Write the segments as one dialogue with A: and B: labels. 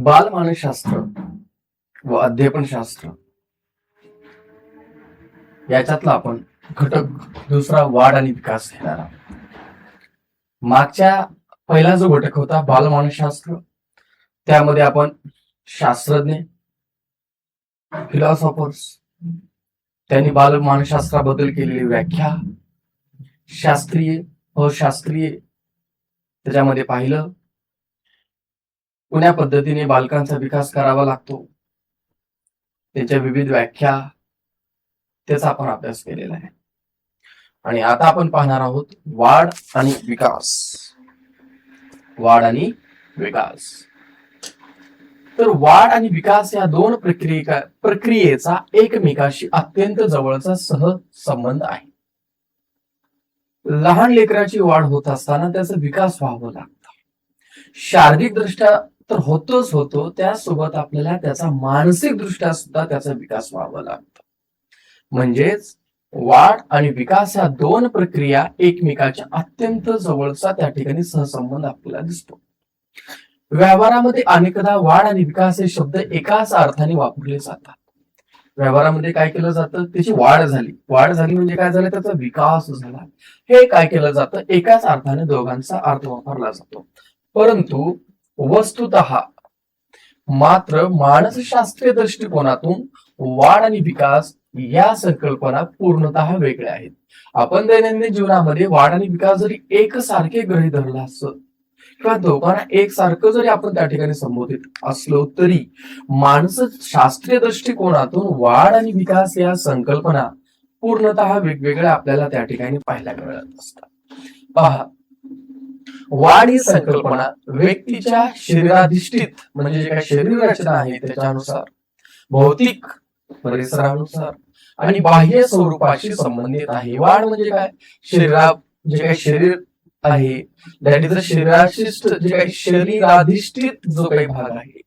A: बालमानसशास्त्र व अध्ययनशास्त्र याच्यातला आपण घटक दुसरा वाढ आणि विकास घेणार आहोत. मागच्या पहिला जो घटक होता बालमानसशास्त्र, त्यामध्ये आपण शास्त्रज्ञ, फिलॉसॉफर्स त्यांनी बालमानसशास्त्राबद्दल केलेली व्याख्या, शास्त्रीय अशास्त्रीय त्याच्यामध्ये पाहिलं. कोण्या पद्धतीने बालकांचा विकास करावा लागतो, त्याच्या विविध व्याख्या, त्याचा आपण अभ्यास केलेला आहे. आणि आता आपण पाहणार आहोत वाढ आणि विकास. वाढ आणि विकास. तर वाढ आणि विकास या दोन प्रक्रियेचा एकमेकाशी अत्यंत जवळचा सहसंबंध आहे. लहान लेकराची वाढ होत असताना त्याचा विकास व्हावा लागतो. शारीरिक दृष्ट्या तर होतोच होतो, त्यासोबत आपल्याला त्याचा मानसिक दृष्ट्या सुद्धा त्याचा विकास व्हावा लागतो. म्हणजेच वाढ आणि विकास या दोन प्रक्रिया एकमेकाच्या अत्यंत जवळचा त्या ठिकाणी सहसंबंध आपल्याला दिसतो. व्यवहारामध्ये अनेकदा वाढ आणि विकास हे शब्द एकाच अर्थाने वापरले जातात. व्यवहारामध्ये काय केलं जातं, त्याची वाढ झाली म्हणजे काय झालं, त्याचा विकास झाला. हे काय केलं जातं, एकाच अर्थाने दोघांचा अर्थ वापरला जातो. परंतु वस्तुतः मात्र मानसशास्त्रीय दृष्टिकोनातून वाढ आणि विकास या संकल्पना पूर्णतः वेगळ्या आहेत. आपण दैनंदिन जीवनामध्ये वाढ आणि विकास जरी एकसारखे गृहीत धरला असत किंवा दोघांना एकसारखं जरी आपण त्या ठिकाणी संबोधित असलो तरी मानसशास्त्रीय दृष्टिकोनातून वाढ आणि विकास या संकल्पना पूर्णतः वेगवेगळ्या आपल्याला त्या ठिकाणी पाहायला मिळत असतात. पहा, वाढ ही संकल्पना व्यक्तीच्या शरीराधिष्ठित म्हणजे जे काही शरीर रचना आहे त्याच्यानुसार, भौतिक परिसरानुसार आणि बाह्य स्वरूपाशी संबंधित आहे. वाढ म्हणजे काय, जे काही शरीर आहे, शरीराधिष्ठित जो काही भाग आहे,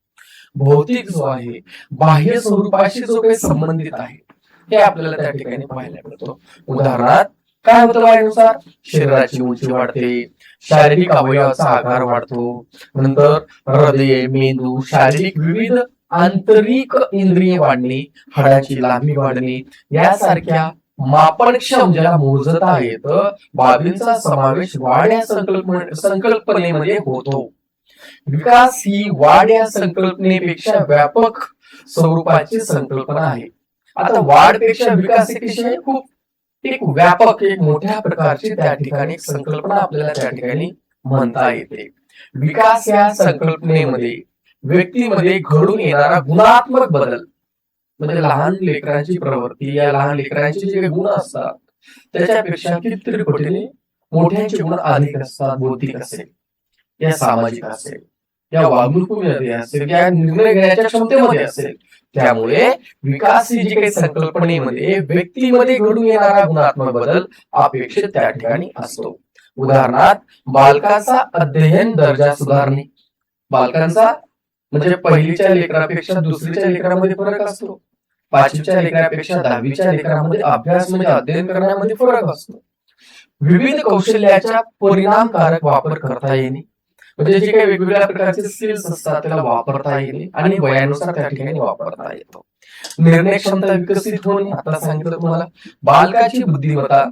A: भौतिक जो आहे, बाह्य स्वरूपाशी जो काही संबंधित आहे, हे आपल्याला त्या ठिकाणी पाहायला मिळतो. उदाहरणार्थ काय होतं, वाढीनुसार शरीराची उंची वाढते, शारीरिक अवयवाचा आकार वाढतो, नंतर हृदय, मेंदू, शारीरिक विविध आंतरिक इंद्रिय वाढणे, हाडाची लांबी वाढणे यासारख्या मापनक्षम ज्याला मोजता येतं बाबींचा समावेश वाढ या संकल्पनेमध्ये होतो. विकास ही वाढ या संकल्पनेपेक्षा व्यापक स्वरूपाची संकल्पना आहे. आता वाढपेक्षा विकास खूप एक व्यापक, एक मोठ्या प्रकारची त्या ठिकाणी संकल्पना आपल्याला त्या ठिकाणी म्हणता येते. विकास या संकल्पनेमध्ये व्यक्तीमध्ये घडून येणारा गुणात्मक बदल म्हणजे लहान लेकरांची प्रवृत्ती, या लहान लेकरांचे जे गुण असतात त्याच्यापेक्षा कितीतरी पटीने मोठ्यांचे गुण अधिक असतात. बौद्धिक असेल, या सामाजिक असेल, या वागणुकीमध्ये असेल, या निर्णय घेण्याच्या क्षमतेमध्ये असेल. त्यामुळे विकास ही जी काही संकल्पनेमध्ये व्यक्तीमध्ये घडून येणारा गुणात्मक बदल अपेक्षित त्या ठिकाणी असतो. उदाहरणार्थ बालकाचा अध्ययन दर्जा सुधारणे. बालकांचा म्हणजे पहिलीच्या लेकरापेक्षा दुसरीच्या लेकरामध्ये फरक असतो, पाचवीच्या लेकरापेक्षा दहावीच्या लेकरामध्ये अभ्यास म्हणजे अध्ययन करण्यामध्ये फरक असतो. विविध कौशल्याचा परिणामकारक वापर करता येणे म्हणजे जे काही वेगवेगळ्या प्रकारचे स्किल्स असतात त्याला वापरता येणे आणि वयानुसार त्या ठिकाणी वापरता येतो. निर्णय क्षमता विकसित होणे, आता सांगितलं तुम्हाला. बालकाची बुद्धिमत्ता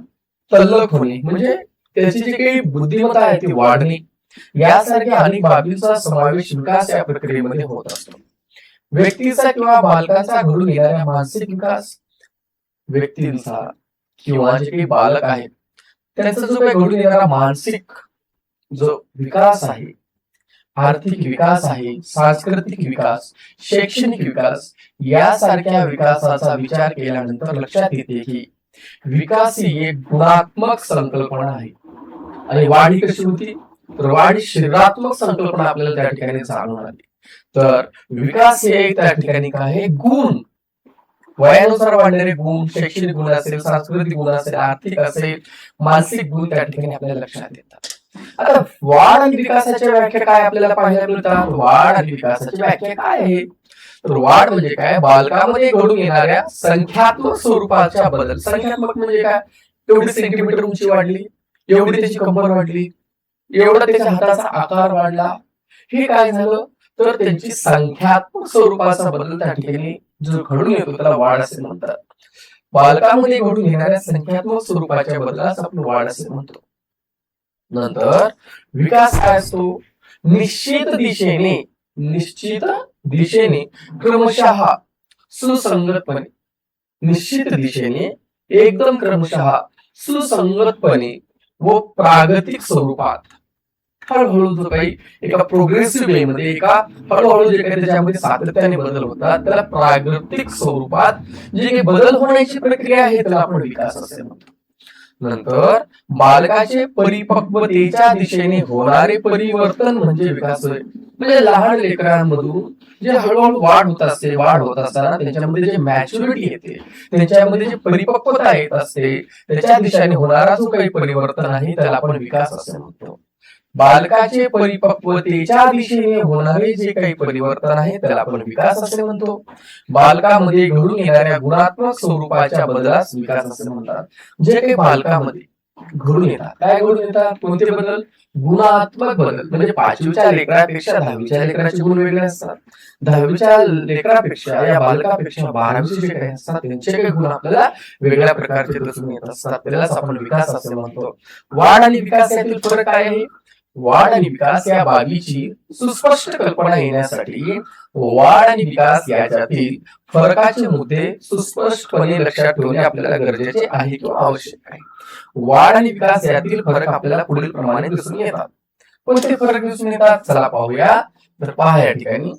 A: तल्लख होणे म्हणजे त्याची जी काही बुद्धिमत्ता आहे ती वाढणे, यासारख्या अनेक बाबींचा समावेश विकास या प्रक्रियेमध्ये होत असतो. व्यक्तीचा किंवा बालकाचा घडून येणारा मानसिक विकास, व्यक्तींचा किंवा जे काही बालक आहेत त्याचा जो काही घडून येणारा मानसिक जो विकास आहे, आर्थिक विकास आहे, सांस्कृतिक विकास, शैक्षणिक विकास यासारख्या विकासाचा विचार केल्यानंतर लक्षात येते की विकास ही एक गुणात्मक संकल्पना आहे. आणि वाढ ही कशी होती, तर वाढ ही शरीरात्मक संकल्पना आपल्याला त्या ठिकाणी जाणून आली. तर विकास हे त्या ठिकाणी काय आहे, गुण, वयानुसार वाढणारे गुण, शैक्षणिक गुण असेल, सांस्कृतिक गुण असेल, आर्थिक असेल, मानसिक गुण त्या ठिकाणी आपल्याला लक्षात येतात. आता वाढ आणि विकासाच्या व्याख्या काय आपल्याला पाहायला मिळतात. वाढ आणि विकासाची व्याख्या काय आहे, तर वाढ म्हणजे काय, बालकामध्ये घडून येणाऱ्या संख्यात्मक स्वरूपाच्या बदल. संख्यात्मक म्हणजे काय, एवढी सेंटीमीटर उंची वाढली, एवढी त्याची कंबर वाढली, एवढा त्याच्या हाताचा आकार वाढला. हे काय झालं, तर त्यांची संख्यात्मक स्वरूपाचा बदल त्या ठिकाणी जो घडून येतो त्याला वाढ असे म्हणतात. बालकामध्ये घडून येणाऱ्या संख्यात्मक स्वरूपाच्या बदलास आपण वाढ असे म्हणतो. नंतर विकास काय असतो? निश्चित दिशेने क्रमशः सुसंगतपणे, निश्चित दिशेने एकदम क्रमशः सुसंगतपणे व प्रागतिक स्वरूपात हळूहळू जो काही एका प्रोग्रेसिव्ह वे मध्ये एका हळूहळू जे काही त्याच्यामध्ये सातत्याने बदल होतात त्याला प्रागतिक स्वरूपात जे काही बदल होण्याची प्रक्रिया आहे त्याला आपण विकास असे म्हणतो. नंतर बालकाचे परिपक्वतेच्या दिशेने होणारे परिवर्तन म्हणजे विकास होय. म्हणजे लहान लेकरांमधून जे हळूहळू वाढ होत असताना त्यांच्यामध्ये जे मॅच्युरिटी येते, त्यांच्यामध्ये जे परिपक्वता येत असते, त्याच्या दिशेने होणारा जो काही परिवर्तन आहे त्याला आपण विकास असे म्हणतो. बालकाचे परिपक्वतेच्या दिशेने होणारे जे काही परिवर्तन आहे त्याला आपण विकास असे म्हणतो. बालकामध्ये घडून येणाऱ्या गुणात्मक स्वरूपाच्या बदलास विकास असे म्हणतात. जे काही बालकामध्ये घडून येतात, काय घडून येतात? कोणते बदल? गुणात्मक बदल. म्हणजे 5वीच्या लेकरापेक्षा 10वीच्या लेकराचे गुण वेगळे असतात. 10वीच्या लेकरापेक्षा या बालकापेक्षा 12वीचे जे काही असतात त्यांचे काही गुण आपल्याला वेगळ्या प्रकारचे दिसून येत असतात. त्यालाच आपण विकास असे म्हणतो. वाढ आणि विकास यातील फरक काय आहे? वाढ आणि विकास या बाबीची सुस्पष्ट कल्पना येण्यासाठी वाढ आणि विकास याच्यातील फरकाचे मुद्दे सुस्पष्टपणे लक्षात ठेवणे आपल्याला गरजेचे आहे किंवा आवश्यक आहे. वाढ आणि विकास यातील फरक आपल्याला पुढील प्रमाणे दिसून येतात. कोणते फरक दिसून येतात? चला पाहूया. तर पहा या ठिकाणी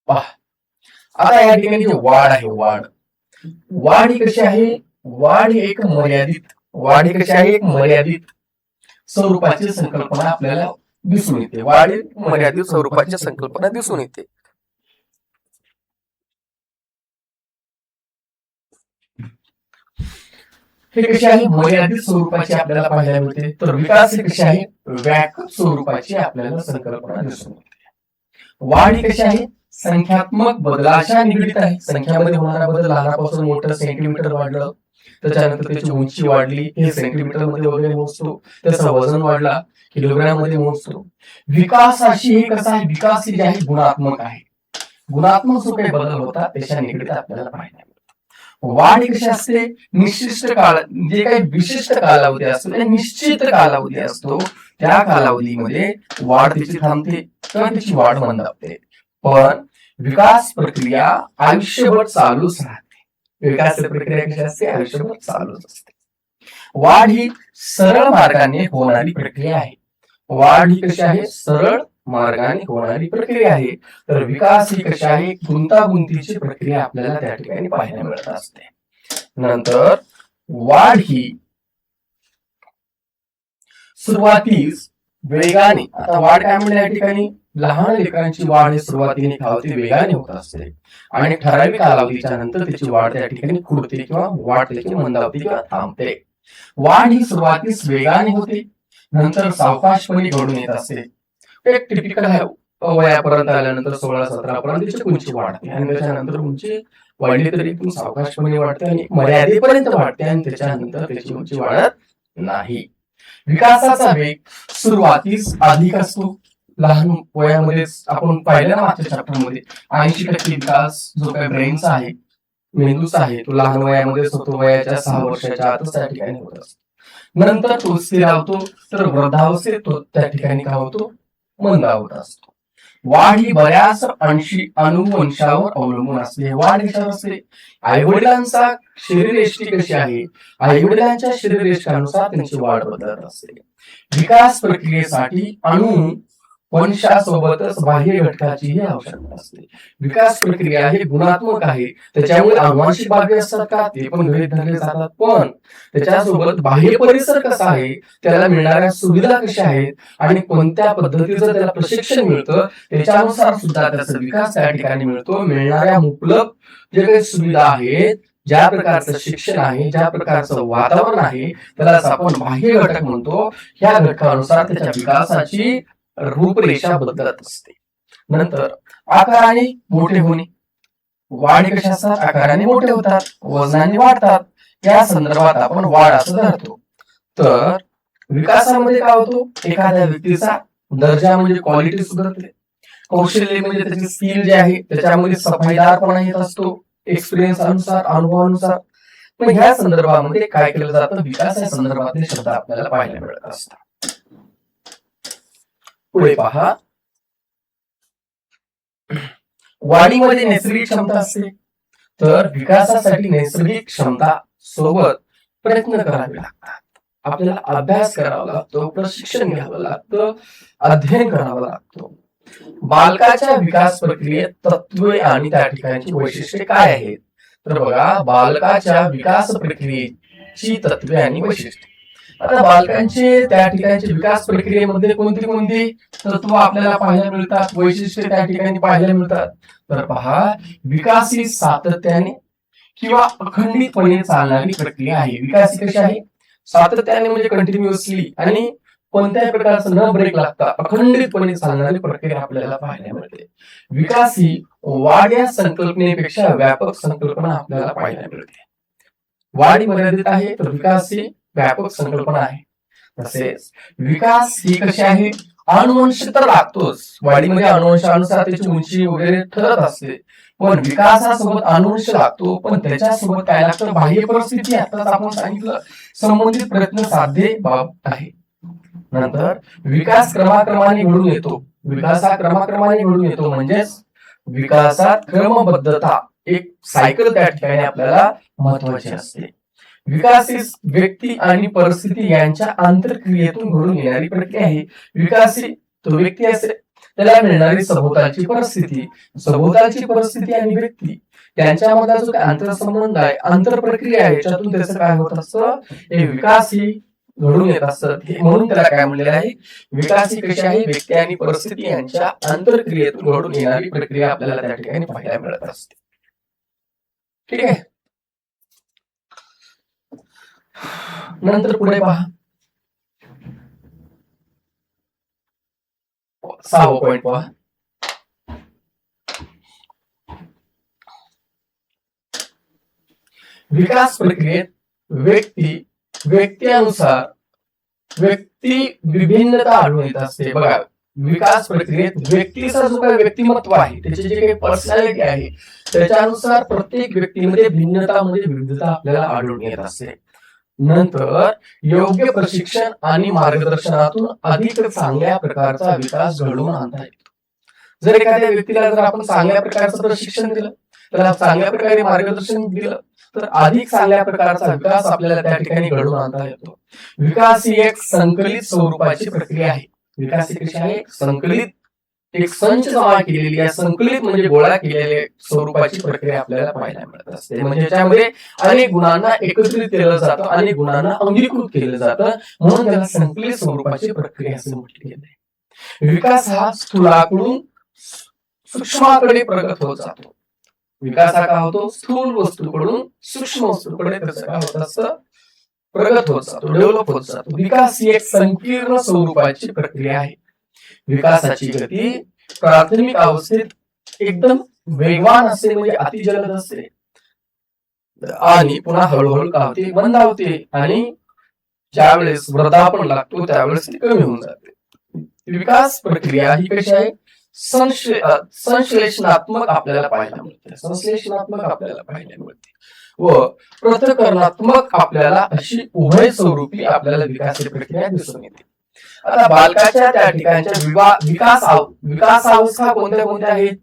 A: आता या ठिकाणी जी वाढ आहे, वाढ ही कशी आहे? वाढ ही एक मर्यादित स्वरूपाची संकल्पना आपल्याला दिसून येते. वाढ मर्यादित स्वरूपाची संकल्पना दिसून येते. हे कशी आहे? मर्यादित स्वरूपाची आपल्याला पाहायला मिळते. तर विकास हे कशी आहे? व्यापक स्वरूपाची आपल्याला संकल्पना दिसून येते. वाढ ही कशी आहे? संख्यात्मक बदलाच्या निगडीत आहे. संख्यामध्ये होणारा बदल, लहानापासून मोठं सेंटीमीटर वाढलं, त्याच्यानंतर त्याची उंची वाढली, हे सेंटीमीटर मध्ये वगैरे मोजतो. त्याचं वजन वाढला, किलोग्राम मध्ये मोजतो. विकासाशी हे कसं आहे? विकास ही जी आहे गुणात्मक आहे. गुणात्मक जो काही बदल होता त्याच्या निगडीत आपल्याला पाहायला मिळतो. वाढ कशी असते? निश्चित काळ, जे काही विशिष्ट कालावधी असतो, निश्चित कालावधी असतो, त्या कालावधीमध्ये वाढ तिची थांबते किंवा तिची वाढ मंदावते. पण विकास प्रक्रिया आयुष्यभर चालूच राहते. विकास प्रक्रिया कशी असते? आयुष्यभर चालूच असते. वाढ ही सरळ मार्गाने होणारी प्रक्रिया आहे. वाढ ही कशी आहे? सरळ मार्गाने होणारी प्रक्रिया आहे. तर विकास ही कशी आहे? गुंतागुंतीची प्रक्रिया आपल्याला त्या ठिकाणी पाहायला मिळत असते. नंतर वाढ ही सुरुवातीस वेगाने, आता वाढ काय म्हणलं या ठिकाणी? लहान लेकरांची वाढ ही सुरुवातीने खावती वेगाने होत असते आणि ठराविक कालावधीच्या नंतर त्याची वाढ त्या ठिकाणी खुडते किंवा वाढ त्याची मंदावते किंवा थांबते. वाढ ही सुरुवातीस वेगाने होते, नंतर सावकाशपणे घडून येत असते. एक टिपिकल आहे, वयापर्यंत आल्यानंतर 16-17 पर्यंत त्याची उंची वाढते आणि त्याच्यानंतर उंची वाढली तरी पण सावकाशपणे वाढते आणि मर्यादेपर्यंत वाढते आणि त्याच्यानंतर त्याची उंची वाढत नाही. विकासाचा वेग सुरुवातीस अधिक असतो. लहान वयामध्ये आपण पाहिलं ना मागच्या चॅप्टरमध्ये 80% विकास जो काही ब्रेनचा आहे, मेंदूचा आहे, तो लहान वयामध्येच होतो. वयाच्या 6 वर्षाच्या आतच त्या ठिकाणी होत असतो. नंतर तो स्थिरावतो, तर वृद्धावस्थेत तो त्या ठिकाणी काय होतो? मंदावत असतो. वाढ ही बऱ्याच अंशी अनुवंशावर अवलंबून असते. वाढ कशावर असते? आईवडिलांचा शरीरयष्टी कशी आहे, आईवडिलांच्या शरीरयष्टीनुसार त्यांची वाढ बदलत असते. विकास प्रक्रियेसाठी वंशासोबतच बाह्य घटकाचीही आवश्यकता असते. विकास प्रक्रिया ही गुणात्मक आहे, त्याच्यामुळे अनुवांशिक बाबी असतात का ते पण गृहीत धरले जातात, पण त्याच्यासोबत बाह्य परिसर कसा आहे, त्याला मिळणाऱ्या सुविधा कशा आहेत आणि कोणत्या पद्धतीचं त्याला प्रशिक्षण मिळतं त्याच्यानुसार सुद्धा त्याचा विकास त्या ठिकाणी मिळतो. मिळणाऱ्या मुबलक जे काही सुविधा आहेत, ज्या प्रकारचं शिक्षण आहे, ज्या प्रकारचं वातावरण आहे, त्यालाच आपण बाह्य घटक म्हणतो. ह्या घटकानुसार त्याच्या विकासाची रूपरेषा बदलत असते. नंतर आकाराने मोठे होणे. वाढ कशा असतात? आकाराने मोठे होतात, वजनाने वाढतात. या संदर्भात आपण वाढ असं धरतो. तर विकासामध्ये काय होतो? एखाद्या व्यक्तीचा दर्जा म्हणजे क्वालिटी सुधारते, कौशल्य म्हणजे त्याची स्किल जे आहे त्याच्यामध्ये सफाईदारपणा येत असतो, एक्सपिरियन्स अनुसार, अनुभवानुसार. पण ह्या संदर्भामध्ये काय केलं जातं, विकास या संदर्भातले शब्द आपल्याला पाहायला मिळत असतात. पुढे पहा, वाढीमध्ये नैसर्गिक क्षमता असते, तर विकासासाठी नैसर्गिक क्षमता सोबत प्रयत्न करावे लागतात. आपल्याला अभ्यास करावा लागतो, प्रशिक्षण घ्यावं लागतं, अध्ययन करावं लागतं. बालकाच्या विकास प्रक्रियेत तत्वे आणि त्या ठिकाणची वैशिष्ट्ये काय आहेत, तर बघा, बालकाच्या विकास प्रक्रियेची तत्वे आणि वैशिष्ट्ये. आता बालकांचे त्या ठिकाणच्या विकास प्रक्रियेमध्ये कोणती कोणती तत्व आपल्याला पाहायला मिळतात, वैशिष्ट्ये त्या ठिकाणी पाहायला मिळतात, तर पहा, विकास ही सातत्याने किंवा अखंडितपणे चालणारी प्रक्रिया आहे. विकास कशी आहे, सातत्याने म्हणजे कंटिन्युअसली आणि कोणत्याही प्रकारचं न ब्रेक लागता अखंडितपणे चालणारी प्रक्रिया आपल्याला पाहायला मिळते. विकास ही वाढ या संकल्पनेपेक्षा व्यापक संकल्पना आपल्याला पाहायला मिळते. वाढ मर्यादित आहे, तर विकास ही व्यापक संकल्पना आहे. तसेच विकास ही कशी आहे, अनुवंश तर लागतोच, वाढीमध्ये अनुवंशानुसार त्याची उंची वगैरे ठरत असते, पण विकासासोबत अनुवंश लागतो, पण त्याच्यासोबत काय लागतं, बाह्य परिस्थिती. आताच आपण सांगितलं, संबंधित प्रयत्न साध्य बाब आहे. नंतर विकास क्रमाक्रमाने घडून येतो, विकास हा क्रमाक्रमाने घडून येतो, म्हणजेच विकासात क्रमबद्धता, एक सायकल त्या ठिकाणी आपल्याला महत्वाची असते. विकास ही व्यक्ती आणि परिस्थिती यांच्या आंतरक्रियेतून घडून येणारी प्रक्रिया आहे. विकास ही तो व्यक्ती असेल, त्याला मिळणारी सभोवतालची परिस्थिती आणि व्यक्ती त्यांच्यामधला जो काही आंतरसंबंध आहे, आंतरप्रक्रिया आहे, याच्यातून त्याचं काय होत असतं, हे विकास ही घडून येत असतं. म्हणून त्याला काय म्हणलेलं आहे, विकास ही कशी आहे, व्यक्ती आणि परिस्थिती यांच्या आंतरक्रियेतून घडून येणारी प्रक्रिया आपल्याला त्या ठिकाणी पाहायला मिळत असते. ठीक आहे. नंतर पुढे पहा, 6वा पॉइंट पहा, विकास प्रक्रियेत व्यक्तीनुसार व्यक्ती विभिन्नता आढळून येत असते. बघा, विकास प्रक्रियेत व्यक्तीचा जो काही व्यक्तिमत्व आहे, त्याची जे काही पर्सनॅलिटी आहे, त्याच्यानुसार प्रत्येक व्यक्तीमध्ये भिन्नता म्हणजे विविधता आपल्याला आढळून येत असते. नंतर योग्य प्रशिक्षण आणि मार्गदर्शनातून अधिक चांगल्या प्रकारचा विकास घडवून आणता येतो. जर एखाद्या व्यक्तीला जर आपण चांगल्या प्रकारचं प्रशिक्षण दिलं, त्याला चांगल्या प्रकारे मार्गदर्शन दिलं, तर अधिक चांगल्या प्रकारचा विकास आपल्याला त्या ठिकाणी घडवून आणता येतो. विकास ही एक संकलित स्वरूपाची प्रक्रिया आहे. विकास ही कशी आहे, संकलित, एक संच जमा केलेली आहे, संकलित म्हणजे गोळा केलेल्या स्वरूपाची प्रक्रिया आपल्याला पाहायला मिळत असते. म्हणजे त्यामध्ये अनेक गुणांना एकत्रित केलं जातं, अनेक गुणांना अंगीकृत केलं जातं, म्हणून त्याला संकलित स्वरूपाची प्रक्रिया असे म्हटले गेले. विकास हा स्थूलाकडून सूक्ष्माकडे प्रगत होत जातो. विकास हा काय होतो, स्थूल वस्तूकडून सूक्ष्म वस्तूकडे त्याचं काय होत असतं, प्रगत होत जातो, डेव्हलप होत जातो. विकास ही एक संकीर्ण स्वरूपाची प्रक्रिया आहे. विकासाची गती प्राथमिक अवस्थेत एकदम वेगवान असते, म्हणजे अतिजलद असते, आणि पुन्हा हळूहळू काय होते, मंदावते, आणि ज्यावेळेस वृद्धापण लागतो त्यावेळेस ती कमी होऊन जाते. विकास प्रक्रिया ही कशी आहे, संश्लेषणात्मक आपल्याला पाहायला मिळते, संश्लेषणात्मक आपल्याला पाहायला मिळते, व पृथक्करणात्मक आपल्याला अशी उभय स्वरूपी आपल्याला विकास प्रक्रिया दिसून येते. आता बालकाच्या त्या ठिकाणच्या विकास अवस्था कोणत्या कोणत्या आहेत,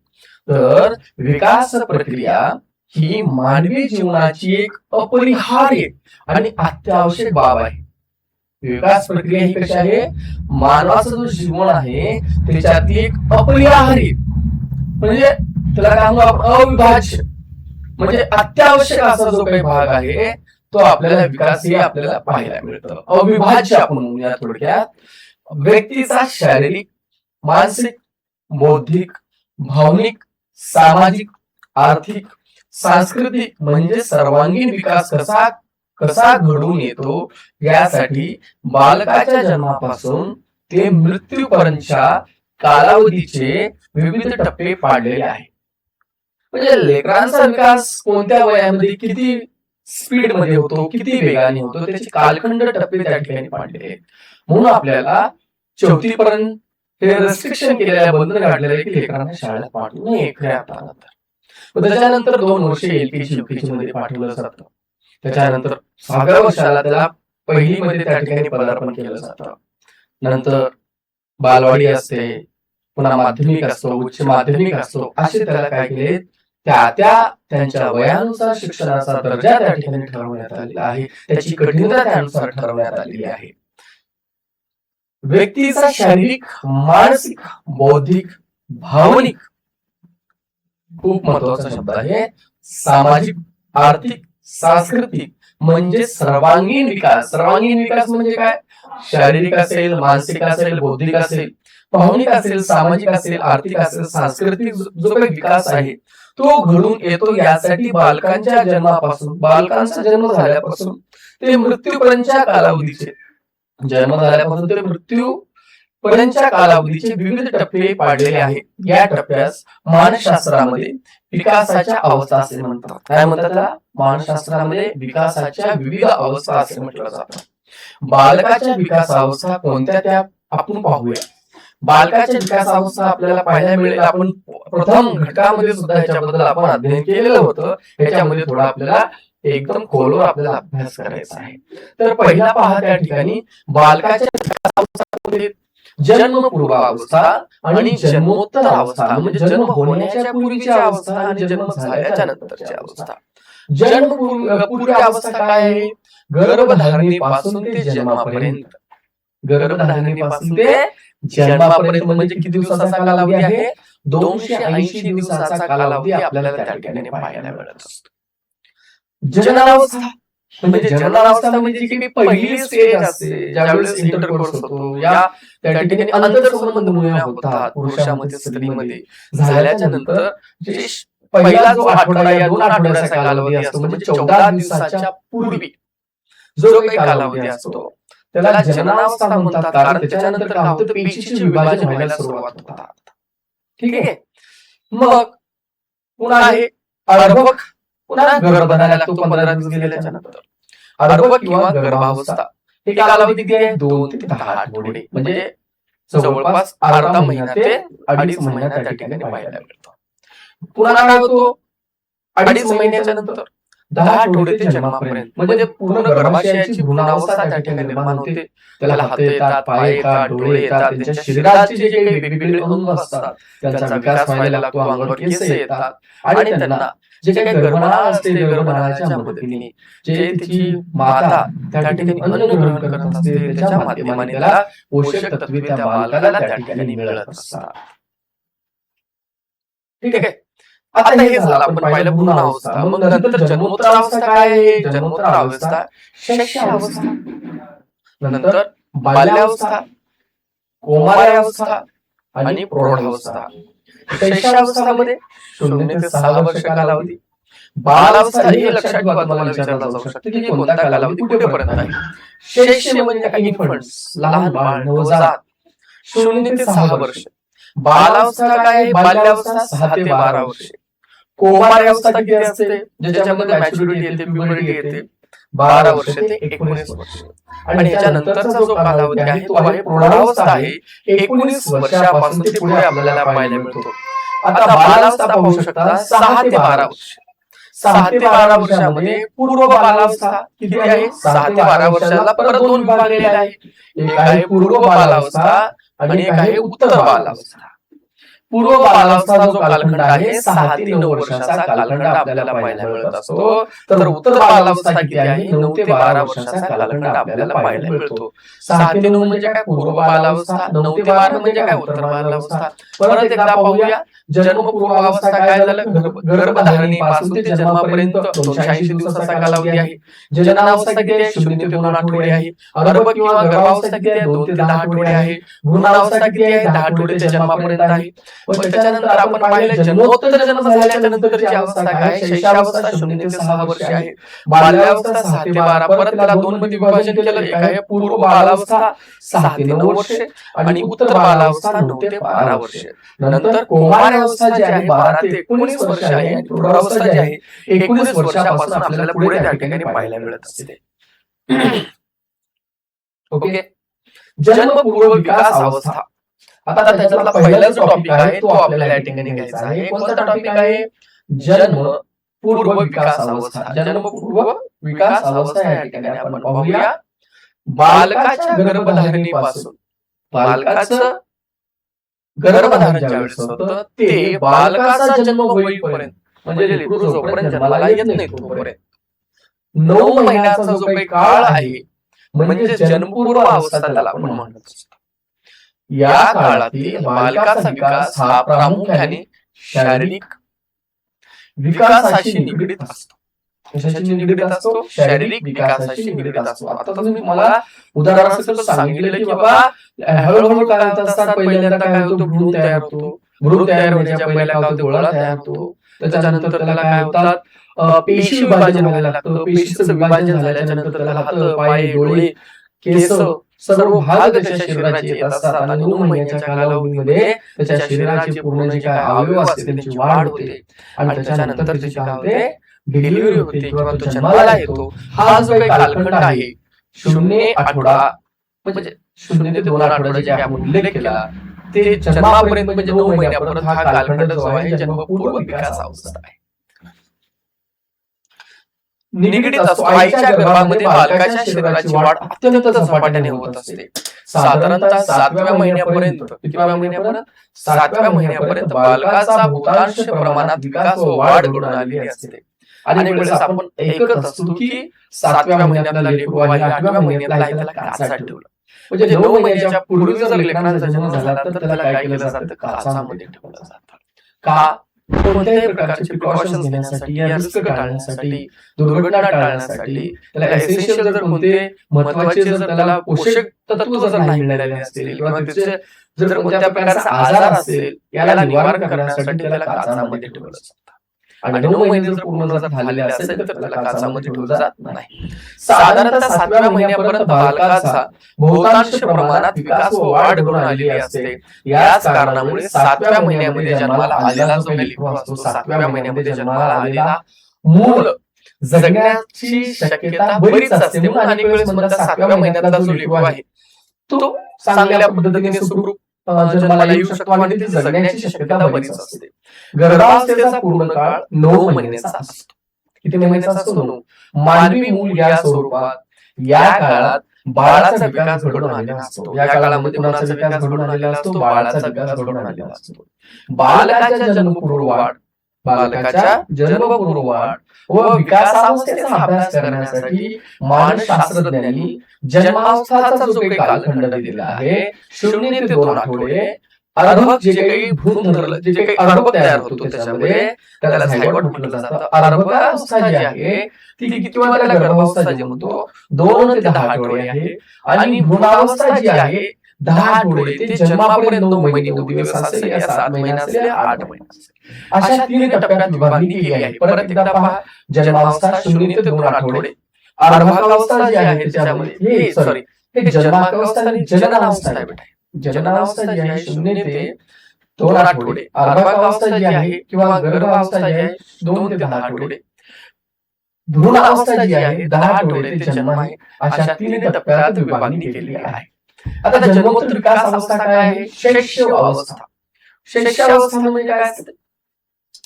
A: तर विकास प्रक्रिया ही मानवी जीवनाची एक अपरिहार्य आणि अत्यावश्यक बाब आहे. विकास प्रक्रिया ही कशी आहे, मानवाचं जो जीवन आहे त्याच्यातली एक अपरिहार्य, म्हणजे त्याला काय म्हणू आपण, अविभाज्य म्हणजे अत्यावश्यक असा जो काही भाग आहे तो आपल्याला विकास हे आपल्याला पाहायला मिळतं. अविभाज्य आपण म्हणूया थोडक्यात. व्यक्तीचा शारीरिक, मानसिक, बौद्धिक, भावनिक, सामाजिक, आर्थिक, सांस्कृतिक म्हणजे सर्वांगीण विकास कसा घडून येतो, यासाठी बालकाच्या जन्मापासून ते मृत्यूपर्यंतच्या कालावधीचे विविध टप्पे पाडलेले आहेत. म्हणजे लेकरांचा विकास कोणत्या वयामध्ये किती स्पीड मध्ये होतो, किती वेगाने होतो, त्याचे कालखंड टप्पे त्या ठिकाणी पाडलेले आहेत. म्हणून आपल्याला 4थी पर्यंत हे रेस्ट्रिक्शन केलेल्या बंधन काढलेलं आहे की लेकरांना शाळेत पाठवू नये खऱ्या अर्थानंतर. मग त्याच्यानंतर 2 वर्षे एलकेजी युकेजी मध्ये पाठवलं जातं. त्याच्यानंतर 6व्या वर्षाला त्याला पहिलीमध्ये त्या ठिकाणी पदार्पण केलं जातं. नंतर बालवाडी असते, पुन्हा माध्यमिक असतो, उच्च माध्यमिक असतो, असे त्याला काय केले त्यांच्या वयानुसार शिक्षणाचा दर्जा त्या ठिकाणी ठरवण्यात आलेला आहे, त्याची कठीणता त्यानुसार ठरवण्यात आलेली आहे. व्यक्तीचा शारीरिक, मानसिक, बौद्धिक, भावनिक, खूप महत्वाचा शब्द आहे, सामाजिक, आर्थिक, सांस्कृतिक म्हणजे सर्वांगीण विकास. सर्वांगीण विकास म्हणजे काय? शारीरिक असेल, मानसिक असेल, बौद्धिक असेल, भावनिक असेल, सामाजिक असेल, आर्थिक असेल, सांस्कृतिक जो काही विकास आहे तो घडून येतो. यासाठी बालकांच्या जन्मापासून, बालकांचा जन्म झाल्यापासून ते मृत्यूपर्यंतच्या कालावधीचे, जन्म झाल्यापासून ते मृत्यूपर्यंतच्या कालावधीचे विविध टप्पे पाडलेले आहेत. या टप्प्यास मानसशास्त्रामध्ये विकासाच्या अवस्था असे म्हणतात. काय म्हणतात त्याला? मानसशास्त्रामध्ये विकासाच्या विविध अवस्था असे म्हटलं जातं. बालकाच्या विकासावस्था कोणत्या त्या आपण पाहूया. बालकाच्या विकासावस्था आपल्याला पाहायला मिळेल. आपण प्रथम घटकामध्ये सुद्धा याच्याबद्दल आपण अध्ययन केलेलं होतं. याच्यामध्ये थोडा आपल्याला एकदम खोलवर आपल्याला अभ्यास करायचा आहे. तर पहिला पहा, त्या ठिकाणी बालकाच्या विकासावस्थेमध्ये जन्मपूर्व अवस्था आणि जन्मोत्तर अवस्था, म्हणजे जन्म होण्याच्या पूर्वीची अवस्था आणि जन्म झाल्याच्या नंतरची अवस्था. जन्मपूर्वी अवस्था काय आहे? गर्भधारणेपासून ते जन्मापर्यंत. गर्भधारणेपासून ते जन्मापर्यंत म्हणजे किती दिवसाचा कालावधी आहे? 280 दिवसाचा कालावधी आपल्याला त्या ठिकाणी पाहायला मिळत असतो. जननावस्था म्हणजे जननावस्था म्हणजे जी पहिली स्टेज असते, ज्यावेळेस इंटरकोर्स होतो, या त्या ठिकाणी आंतरसंबंध होतात पुरुषामध्ये स्त्रीमध्ये. झाल्याच्या नंतर जे पहिला जो आठवडा या 2 आठवड्याचा कालावधी असतो, म्हणजे 14 दिवसाच्या पूर्वी जो काही कालावधी असतो त्याला जननावस्था म्हणतात. कारण त्याच्यानंतर काय होतं? पेशीचे विभाजन व्हायला सुरुवात होतात. ठीक आहे. मग पुन्हा आहे अर्भक, पुन्हा गर्भ धरायला लागतो 15 दिवस गेल्याच्या नंतर. अर्भक किंवा गर्भावस्था हे कालावधी किती आहे? 2 ते 10 आठवडे, म्हणजे जवळपास अर्धा महिना ते 2.5 महिना त्या ठिकाणी पाहायला मिळतो. पुन्हा काय होतो? 2.5 महिन्याच्या नंतर 10 आठवडे ते जन्मापर्यंत, म्हणजे पूर्ण गर्भाशयाची भ्रूणावस्था त्या ठिकाणी निर्माण होते. त्याला हात येतात, पाय येतात, डोळे येतात, त्यांच्या शरीराचे जे काही वेगवेगळे अंग असतात त्यांचा विकास व्हायला लागतो, अंगावर केस येतात आणि त्यांना जे काही गर्भनाळ असते, गर्भनाळाच्या मदतीने जे तिची माता त्या ठिकाणी अन्न ग्रहण करत असते, त्याच्या माध्यमाने त्याला पोषक तत्वे त्या बालकाला त्या ठिकाणी मिळत असतात. ठीक आहे. आता हे झालं, आपण पाहिलं भ्रूणावस्था. मग नंतर जन्मोत्तर अवस्था काय आहे? जन्मोत्तर अवस्था शैशवावस्था, नंतर बाल्यावस्था, कौमार्यावस्था आणि प्रौढावस्था. शैशवावस्थेमध्ये 0 ते 6 वर्ष कालावधी. बालावस्था हे लक्षात ठेवा, तुम्हाला विचारला जाऊ शकते की कोणता कालावधी कुठेपर्यंत आहे. शैशव म्हणजे काय? इन्फंट्स, लहान बाळ, नवजात, 0 ते 6 वर्ष. बालावस्था काय आहे? बाल्यावस्था 6 ते 12 वर्षे. कौमार्यावस्था किती असते? ज्याच्यामध्ये मॅच्युरिटी येते, प्युबर्टी येते, 12 वर्ष ते 19 वर्ष. आणि त्याच्यानंतरचा जो कालावधी आहे तो आहे प्रौढावस्था आहे. 19 वर्षापासून ते पुढे आपल्याला पाहायला मिळतो. आता बालावस्था पाहू शकता 6 ते 12 वर्ष. 6 ते 12 वर्षामध्ये पूर्व बालावस्था किती आहे? 6 ते 12 वर्षाला परत 2 विभागलेले आहे. एक आहे पूर्व बालावस्था आणि एक आहे उत्तर बालावस्था. पूर्व बालावस्था जो कालखंड आहे 6 ते 9 वर्षाचा कालखंड आपल्याला पाहायला मिळत असतो. तर उत्तर बालावस्था किती आहे? 9 ते 12 वर्षाचा कालखंड आपल्याला पाहायला मिळतो. 6 ते 9 म्हणजे काय? पूर्व बालावस्था. 9 ते 12 म्हणजे काय? उत्तर बालावस्था. परत एकदा पाहूया, जन्मपूर्व अवस्था काय झालं? गर्भधारणेपासून ते जन्मापर्यंत 280 दिवसाचा कालावधी आहे. जननावस्था किती आहे? 0 ते 2 आठवडे आहे. अर्भक किंवा गर्भावस्था किती आहे? 2 ते 10 आठवडे आहे. भ्रूणावस्था किती आहे? 10 आठवडे ते जन्मापर्यंत आहे. पण त्याच्यानंतर आपण पाहिलं जन्मोत्तर जन्म झाल्याच्या नंतरची अवस्था काय? शैशवावस्था 0 ते 6 वर्ष आहे. बाल्यावस्था 6 ते 12. परत त्याला 2 मध्ये विभाजन केलं. एक आहे पूर्व बालावस्था 6 ते 9 वर्षे आणि उत्तर बालावस्था 9 ते 12 वर्षे. नंतर कौमार्यावस्था जी आहे 12 ते 19 वर्ष आहे आणि प्रौढावस्था जी आहे 19 वर्षापासून आपल्याला पुढे त्या ठिकाणी पाहायला मिळत असते. ओके. जन्मपूर्व विकास अवस्था. आता त्याच्यातला पहिला जो टॉपिक आहे तो आपल्याला या ठिकाणी घ्यायचा आहे. कोणता टॉपिक आहे? जन्म पूर्व विकास अवस्था. जन्मपूर्व विकास अवस्था या ठिकाणी आपण पाहूया. बालकाच्या गर्भधारणेपासून, बालकाचं गर्भधारण ज्यावेळेस होतं ते बालकाचा जन्म होईपर्यंत, म्हणजे लेकरू जोपर्यंत जन्माला येत नाही तोपर्यंत 9 महिन्याचा जो काही काळ आहे म्हणजे जन्मपूर्व अवस्था त्याला आपण म्हणत असतो. या काळातील बालकाचा विकास हा प्रामुख्याने शारीरिक विकासाशी निगडीत असतो. कशाशी निगडीत असतो? शारीरिक विकासाशी निगडीत असतो. आता तुम्ही मला उदाहरणासकट सांगितलं की बाबा हळूहळू काय होत असतात, पहिल्यांदा काय होतो, भ्रूण तयार होतो. भ्रूण तयार होण्याच्या पहिला काय होतो, गोळा तयार होतो. त्याच्यानंतर त्याला काय होतात, पेशी विभाजन व्हायला लागतं. पेशीचं विभाजन झाल्याच्या नंतर त्याला हात, पाय, डोळे, केस सर्व भाग त्याच्या शरीराचे येत असतात आणि 9 महिन्याच्या कालावधीमध्ये त्याच्या शरीराचे पूर्ण जे काय अवयव असते त्यांची वाढ होते आणि त्याच्यानंतर त्याची काय होते, डिलिव्हरी होते किंवा तो जन्माला येतो. हा जो काही कालखंड आहे 0 आठवडा म्हणजे 0 ते 2 आठवडा जे आपण उल्लेख केला ते जन्मापर्यंत म्हणजे 9 महिन्यापर्यंत हा कालखंड जो आहे जन्मपूर्व विकास अवस्था आहे, निगडीत असतो. आईच्या गर्भामध्ये बालकाच्या शरीराची वाढ अत्यंत झपाट्याने होत असते. साधारणतः 7व्या महिन्यापर्यंत, कितव्या महिन्यापर्यंत, 7व्या महिन्यापर्यंत बालकाचा बहुतांश प्रमाणात विकास व वाढ घडून आलेली असते. आणि वेळेस आपण ऐकत असतो की 7व्या महिन्यातला लेकरू आहे, 8व्या महिन्यातला आहे त्याला काचात ठेवलं. म्हणजे 9 महिन्याच्या पूर्वी जर लेकरांचा जन्म झाला तर त्याला काय केलं जातं, काचामध्ये ठेवलं जातं. का? कोणत्याही प्रकारचे प्रिकॉशन्स घेण्यासाठी या रिस्क टाळण्यासाठी, दुर्घटना टाळण्यासाठी. त्याला एसेन्शियल जर कोणते महत्त्वाचे जर त्याला पोषक तत्व जर नाही मिळालेले असतील किंवा त्याचे जर कोणत्या प्रकारचा आजार असेल याला निवारण करण्यासाठी त्याला काचामध्ये ठेवलं जातं. आणि 9 महिने जर पूर्ण जर झालेले असेल तर त्याला काचामध्ये ठेवलं जात नाही. साधारणतः 7व्या महिन्यापर्यंत बालकाचा बहुतांश प्रमाणात विकास व वाढ घडून आलेली असते. याच कारणामुळे 7व्या महिन्यामध्ये जन्माला आलेला जो लेकरू असतो, 7व्या महिन्यामध्ये जन्माला आलेला मूल जगण्याची शक्यता बरीच असते. म्हणून अनेक वेळेस म्हणतात 7व्या महिन्यातला जो लेकरू आहे तो चांगल्या पद्धतीने सुखरूप जन्माला येऊ शकतो आणि ते जगण्याची शक्यता बरीच असते. गर्भावस्थेचा पूर्ण काळ 9 महिन्याचा असतो. किती महिन्याचा असतो? 9. मानवी मूल या स्वरूपात या काळात बाळाचा विकास घडून आलेला असतो. या काळामध्ये कुणाचा विकास घडून आलेला असतो? बाळाचा विकास घडून आलेला असतो. बालकाच्या जन्मपूर्व वाढ, बालकाच्या जन्मपूर्व वाढ व विकासावस्थेचा अभ्यास करण्यासाठी मानसशास्त्रज्ञांनी जन्मावस्थाचा जो काही कालखंड दिलेला आहे 0 ते 2 आठवडे, अर्भक जे काही भ्रूण धरलं, जे काही अर्भक तयार होतो त्याच्यामध्ये त्याला झायगोट म्हटलं जातं. अर्भकावस्था जी आहे ती किंवा त्याला गर्भावस्था जी म्हणतो 2 ते 10 आठवडे आहे आणि भ्रूणावस्था जी आहे 10 आठवडे ते जन्मापर्यंत 9 महिने, 9 दिवस असेल या 7 महिने असेल या 8 महिने असेल, अशा 3 टप्प्यात विभागणी केली आहे. परत एकदा पहा, जन्मावस्था 0 ते 2 आठवडे, अर्भकावस्था जी आहे त्याच्यामध्ये हे जन्मावस्था आणि जननावस्था आहे बेटा. जननावस्था जी आहे 0 ते 2 आठवडे, अर्भकावस्था जी आहे किंवा गर्भावस्था जी आहे 2 ते 10 आठवडे, भ्रूणावस्था जी आहे 10 आठवडे ते जन्म आहे. अशा 3 टप्प्यात विभागणी केली आहे. आता जन्मोत्तर विकास अवस्था काय आहे? शैशव अवस्था. शैशव अवस्था म्हणजे काय असते?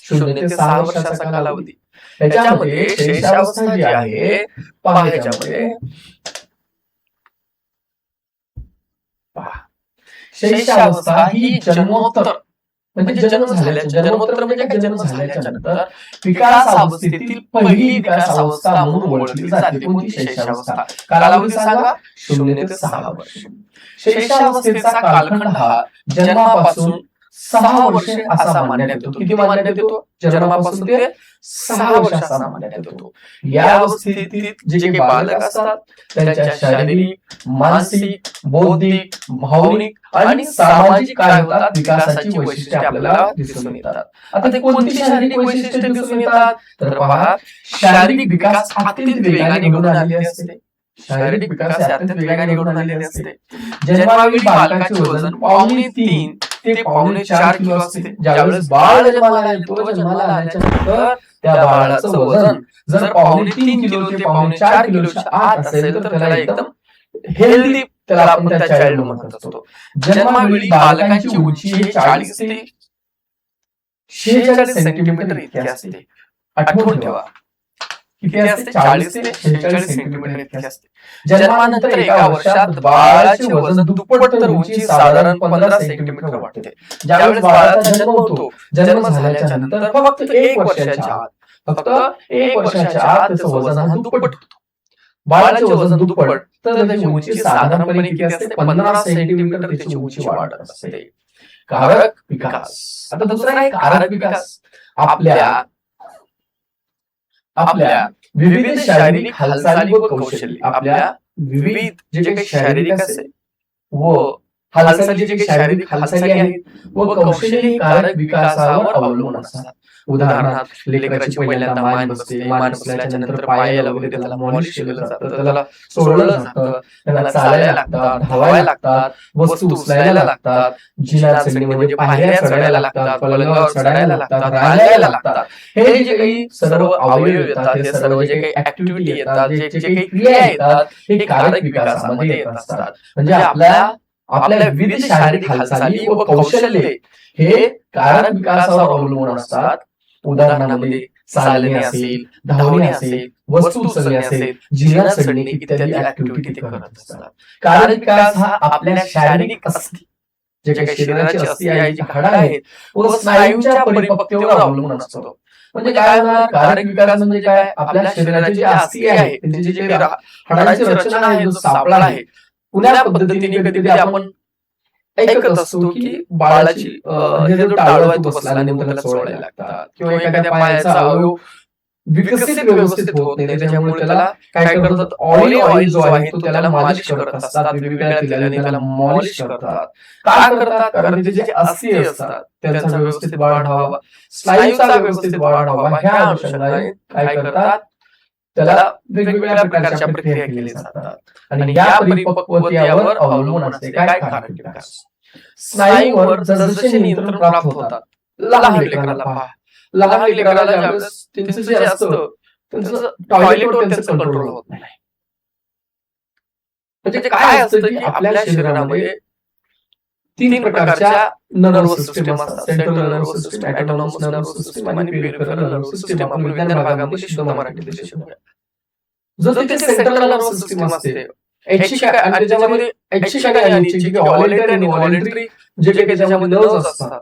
A: 0 ते 6 वर्षाचा कालावधी. याच्यामध्ये शैशवावस्था जी आहे पहा, याच्यामध्ये पहा, शैशवावस्था ही जन्मोत्तर म्हणजे जन्म झाल्याच्या, जन्मोत्तर म्हणजे काय, जन्म झाल्याच्या नंतर विकास अवस्थेतील पहिली विकास अवस्था म्हणून ओळखली जाते. कोणती? शैशवावस्था. कालावधी सांगा, 0 ते 6 वर्ष. शैशवावस्थेचा कालखंड हा जन्मापासून 6 वर्षे असा मानण्यात येतो. किती मानण्यात येतो? जन्मापासून ते 6 वर्ष असा मानण्यात येतो. या अवस्थेतील जे काही बालक असतात त्यांच्या शारीरिक, मानसिक, बौद्धिक, भावनिक आणि सामाजिक काय होतात, विकासाची वैशिष्ट्ये आपल्याला दिसून येतात. आता ते कोणती शारीरिक वैशिष्ट्ये दिसून येतात तर पहा, शारीरिक विकास अत्यंत वेगाने घडून आलेले असते. शारीरिक विकास अत्यंत वेगाने घडून आलेले असते. जन्मावेळी बालकाचे वजन 3.5 ते 4.5 किलो असते. ज्यावेळेस बाळ जन्माला येतो, जन्माला आल्याच्या नंतर त्या बाळाचं वजन जर 3.5 किलो ते 4.5 किलोच्या आत असेल तर त्याला एकदम हेल्दी त्याला आपण त्या चाइल्ड म्हणत असतो. जन्मावेळी बालकांची उंची ही 40 ते 46 सेंटीमीटर इतकी असते. आठवून ठेवा, किती असते? 40 ते 46 सेंटीमीटर इतकी असते. जन्मानंतर एका वर्षात बाळाचे वजन दुप्पट तर उंची साधारण 15 सेंटीमीटर वाढते. ज्यावेळेस बाळाचा जन्म होतो, जन्म झाल्याच्या नंतर फक्त 1 वर्षाच्या आत त्याचं वजन हा दुप्पट होतं. बाळाचे वजन दुप्पट तर त्याची उंची साधारणपणे किती असते? 15 सेंटीमीटर त्याची उंची वाढत असते. कारक विकास. आता दुसरा आहे कारक विकास. आपल्या विविध शारीरिक हालचाली व कौशल्य, आपल्या विविध जे काही शारीरिक असेल व हालचाली, जे काही शारीरिक हालचाली आहेत व कौशल्य ही कारक विकासावर अवलंबून असतात. उदाहरणार्थ, लेकराची पहिल्यांदा मान बसते, मान बसल्याच्या नंतर पायाला वगैरे त्याला मॉलिश केलं जातं, त्याला सोडलं जातं, त्याला चालायला लागतात, धावायला लागतात, वस्तू उचलायला लागतात, जिना चढणे म्हणजे पायऱ्या चढायला लागतात, पलंगावर चढायला लागतात, रांगायला लागतात. हे जे काही सर्व अवयव येतात, हे सर्व जे काही ऍक्टिव्हिटी येतात, जे काही क्रिया येतात, हे कारक विकासामध्ये येत असतात. म्हणजे आपल्या विविध शारीरिक हालचाली व कौशल्ये हे कारक विकासावर अवलंबून असतात. उदाहरणामध्ये चालणे असेल, धावणे असेल, वस्तू उचलणे असेल, जिना चढणे इत्यादी ऍक्टिव्हिटी ते करत असतात. कारक विकास हा आपल्या शारीरिक अस्थी, जे काही शरीराची अस्थी आहे, जी हाडं आहेत व स्नायूंच्या परिपक्वतेवर अवलंबून असतो. म्हणजे काय होणार? कारक विकास म्हणजे काय? आपल्या शरीराची जी अस्थी आहे, त्यांची जी हाडांची रचना आहे, जो सापळा आहे, पुन्हा पद्धतीने कधी आपण ऐकत असतो की बाळाची हे जो टाळू आहे तो बसला आणि त्याला सोडायला लागतात, किंवा एखाद्या पायाचा अवयव विकसित व्यवस्थित होत नाही, त्याच्यामुळे त्याला काय करतात? ऑइल जो आहे तो त्याला मालिश करत असतात, वेगवेगळ्या तेलाने त्याला मॉलिश करतात. का करतात? कारण त्याचे जे अस्थी असतात त्यांचा व्यवस्थित वाढ व्हावा, स्नायूचा व्यवस्थित वाढ व्हावा, ह्या अनुषंगाने काय करतात? त्याला वेगवेगळ्या प्रकारच्या प्रक्रिया केल्या जातात. आणि या परिपक्वतेवर अवलंबून असते काय? कारक विकास. स्नायूवर जसजसे नियंत्रण प्राप्त होतात, लहान लेकराला पहा, लहान लेकराला ज्यावेळेस त्यांचं जे असतं त्यांचं टॉयलेटवर त्यांचं कंट्रोल होत नाही. म्हणजे काय असतं की आपल्या शरीरामध्ये 3 प्रकारच्या नर्व्ह सिस्टम असतात. Central nerve system, autonomous nerve system आणि पेरिफेरल नर्व्ह सिस्टम. आपण विज्ञान भागामध्ये शुद्ध मराठीत शिकूया. जर तिथे सेंट्रल नर्व्ह सिस्टम असते, आणि त्याच्यामध्ये ऐच्छिक आणि अनैच्छिक, व्हॉलंटरी आणि इनव्हॉलंटरी जे काही त्याच्यामध्ये नर्व्ह असतात,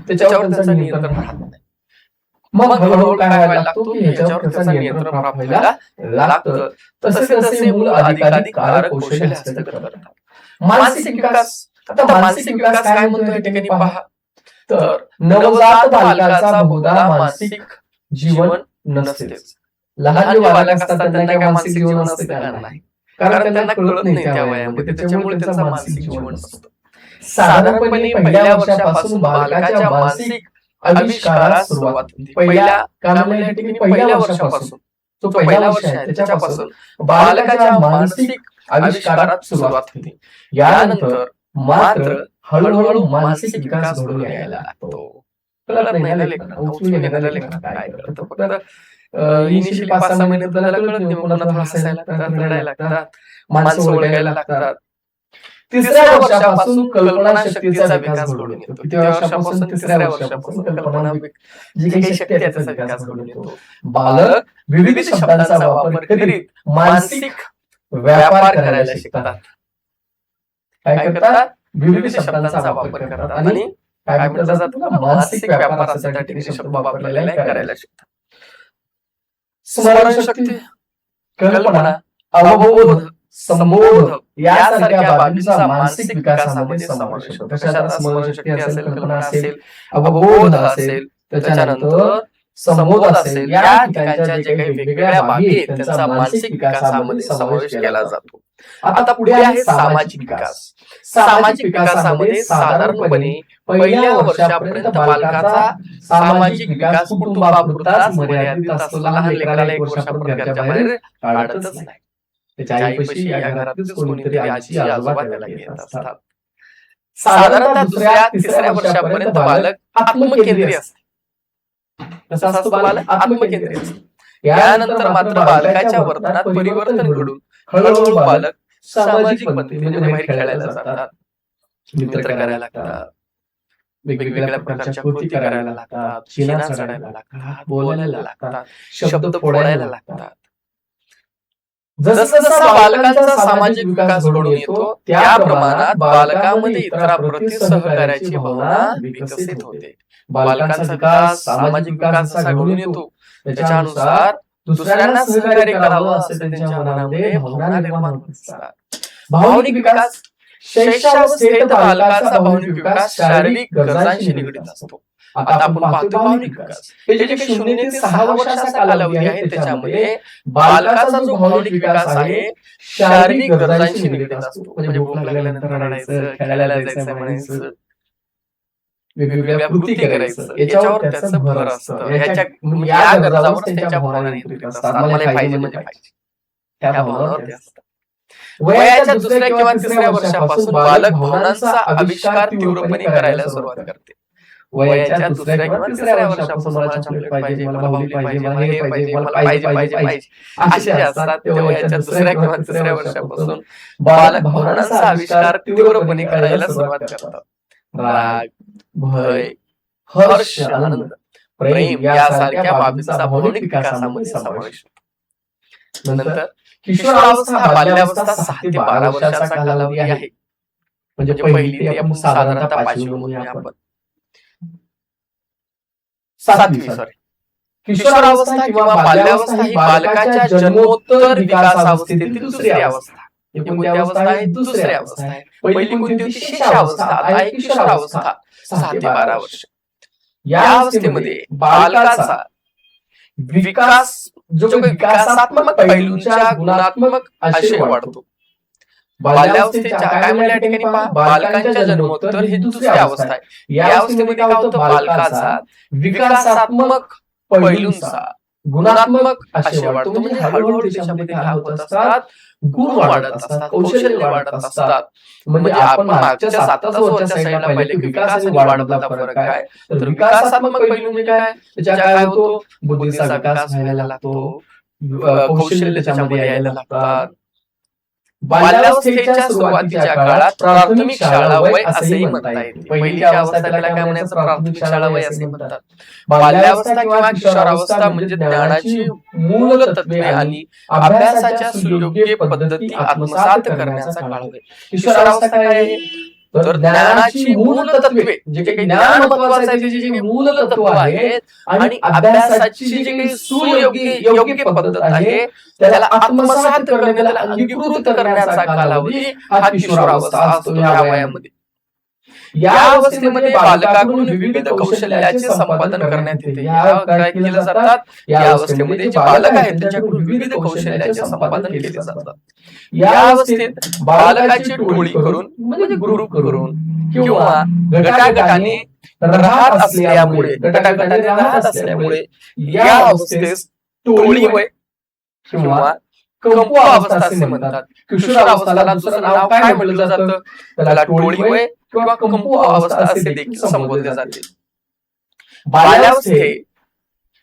A: त्याच्यावर त्यांचं नियंत्रण राहत नाही. मग हळूहळू काय व्हायला लागतो की ह्याच्यावर त्याचं नियंत्रण प्राप्त व्हायला लागतं. तसे तसे मूल अधिकाधिक कारक कौशल्य हस्तगत करतात. मानसिक विकास. आता मानसिक विकास काय म्हणतो या ठिकाणी पहा, तर नवजात बालकाचा बहुधा मानसिक जीवन नसतेच. लहान जे बालक असतात त्यांना काय मानसिक जीवन असते का? नाही, कारण त्यांना कळत नाही त्या वयामध्ये, त्याच्यामुळे त्यांचं मानसिक जीवन नसतं. साधारणपणे पहिल्या वर्षापासून बालकाच्या मानसिक आविष्कारास सुरुवात होते. पहिल्या वर्षापासून, जो पहिला वर्ष आहे त्याच्यापासून बालकाच्या मानसिक आविष्कारात सुरुवात होते. यानंतर मात्र हळूहळू मानसिक विकास घडून यायला लागतो. कळत नाही लेकरांना, उचलून घेणाऱ्या लेकरांना काय करतं, फक्त इनिशियली 5-6 महिने त्याला कळत नाही, पुन्हा थोडं हसायला लागतात, रडायला लागतात, माणसं ओळखायला लागतात. 3ऱ्या वर्षापासून कल्पना शक्तीचा विकास घडून येतो. किती वर्षापासून? 3ऱ्या वर्षापासून कल्पना जी काही शक्ती आहे त्याचा विकास घडून येतो. बालक विविध शब्दांचा वापर करीत मानसिक व्यापार करायला शिकतात. काय करतात? विविध शब्दांचा वापर करतात आणि काय म्हटलं जातं? मानसिक व्यापार असा त्या ठिकाणी शब्द वापरलेला आहे, करायला शिकतात. स्मरणशक्ती, कल्पना, अवबोध, संबोध यासारख्या बाबींचा मानसिक विकासामध्ये समावेश होतो. कशात? स्मरणशक्ती असेल, कल्पना असेल, अवबोध असेल, त्याच्यानंतर संबोध असेल, या ठिकाणच्या जे काही वेगवेगळ्या बाबी आहेत त्यांचा मानसिक विकासामध्ये समावेश केला जातो. आता पुढे आहे सामाजिक विकास. सामाजिक विकासामध्ये साधारणपणे पहिल्या वर्षापर्यंत बालकाचा सामाजिक विकास कुटुंबापुरताच मर्यादित असतो. लहान लेकराला 1 वर्षापर्यंत घराच्या बाहेर काढतच नाही. त्याच्या आईपाशी या घरातच कोणीतरी आजी आजोबा त्याला घेत असतात. साधारणतः 2ऱ्या-3ऱ्या वर्षापर्यंत बालक आत्मकेंद्री असते. कसा असतो बालक? आत्मकेंद्री असतो. यानंतर मात्र बालकाच्या वर्तनात परिवर्तन घडून हळूहळू बालक सामाजिक बनते, म्हणजे बाहेर खेळायला जातात, मित्र करायला लागतात, वेगवेगळ्या प्रकारच्या कृती करायला लागतात, शेणा चढायला लागतात, बोलायला लागतात, शब्द फोडायला लागतात. जसं जसा बालकांचा सामाजिक विकास घडून येतो त्या प्रमाणात बालकामध्ये इतरांप्रती सहकार्याची भावना विकसित होते. बालकांचा विकास, सामाजिक विकास जसा घडून येतो त्याच्यानुसार दुसऱ्यांना सहकार्य करावं असे त्यांच्या मनामध्ये भावना निर्माण होत असतात. भावनिक विकास, शैशवावस्थेत बालकाचा भावनिक विकास शारीरिक गरजांशी निगडीत असतो. आता आपण पाहतो भावनिक विकास, हे जे 0 ते 6 वर्षाचा कालावधी आहे त्याच्यामध्ये बालकाचा जो भावनिक विकास आहे शारीरिक गरजांशी निगडीत असतो. म्हणजे भूक लागल्यानंतर रडायचं, खेळायला जायचं म्हणायचं, वेगवेगळ्या कृती करायचं, याच्यावर त्याचं भर असतं. या गरजावर त्यांच्या भावना नियंत्रित असतात. मला पाहिजे म्हणजे पाहिजे, त्या भावनावर ते असतात. वयाच्या दुसऱ्या किंवा तिसऱ्या वर्षापासून बालक भावनांचा आविष्कार तीव्रपणे करायला सुरुवात करते. वयाच्या दुसऱ्या किंवा तिसऱ्या वर्षापासून मला चॉकलेट पाहिजे, मला बाहुली पाहिजे, मला हे पाहिजे, मला पाहिजे पाहिजे पाहिजे असे असतात. ते वयाच्या दुसऱ्या किंवा तिसऱ्या वर्षापासून बालक भावनांचा आविष्कार तीव्रपणे करायला सुरुवात करतात. राग, भय, हर्ष, आनंद, प्रेम यासारख्या बाबींचा भावनिक विकासामध्ये समावेश होतो. नंतर किशोरावस्था हा बाल्यावस्था 6 ते 12 वर्षाचा कालावधी आहे. म्हणजे पहिली ते आपण साधारणतः 5वी म्हणूया आपण. 7वी किशोरावस्था किंवा बाल्यावस्था ही बालकाच्या जन्मोत्तर विकासावस्थेतील दुसरी अवस्था. ही कोणती अवस्था आहे? दुसरी अवस्था आहे. पहिली कोणती होती? शिशुअवस्था. आता आहे किशोरावस्था 6 ते 12 वर्ष. या अवस्थेमध्ये बालकाचा विकास जो विकासात्मक पैलूंच्या गुणात्मक आशय वाढतो. बाल्यावस्थेच्या काय म्हणल्या या ठिकाणी पहा, बालकांच्या जन्मोत्तर ही दुसरी अवस्था आहे. या अवस्थेमध्ये काय होतं? बालकाचा विकासात्मक पैलूंचा गुणात्मक आशय वाढतो. म्हणजे हळूहळू त्याच्यामध्ये काय होत असतात? गुण वाढत असतात, कौशल्य वाढत असतात. म्हणजे आपण मागच्या 7च वरच्या साईडला पाहिले की विकास आणि वाढमधला फरक काय, तर विकासात्मक पैलू म्हणजे काय, त्याच्या काय होतो? बुद्धीचा विकास व्हायला लागतो, कौशल्य त्याच्यामध्ये यायला लागतात. बाल्यावस्थेच्या सुरुवातीच्या काळात प्राथमिक शाळा वय असेही म्हणता येते. पहिली अवस्था त्याला काय म्हणायचं? प्राथमिक शाळा वय असे म्हणतात. बाल्यावस्था किंवा किशोरावस्था म्हणजे ज्ञानाची मूल तत्वे आणि अभ्यासाच्या सुयोग्य पद्धती आत्मसात करण्याचा काळ आहे. किशोरावस्था काय आहे? तर ज्ञानाची मूल तत्वे, जे काही ज्ञान महत्वाचं आहे त्याची जी मूल तत्व आहेत आणि अभ्यासाची जी काही सुयोग्य पद्धत आहे त्याला आत्मसात करणे, त्याला अंगीकृत करण्याचा कालावधी हा किशोरावस्था असतो या वयामध्ये. या अवस्थेमध्ये बालकाकडून विविध कौशल्याचे संपादन करण्यात येते. या काय केलं जातात? या अवस्थेमध्ये जे बालक आहेत त्यांच्याकडून विविध कौशल्याचे संपादन केले जातात. या अवस्थेत बालकाची टोळी करून म्हणजे ग्रुप करून किंवा गटागटाने राहत असल्यामुळे या अवस्थेस टोळी वय किंवा कंपू अवस्था असे म्हणतात. किशोरावस्थेला दुसरं नाव काय म्हटलं जातं? त्याला टोळी वय किंवा कंपू अवस्था असे देखील संबोधले जाते. बाल्यावस्थेत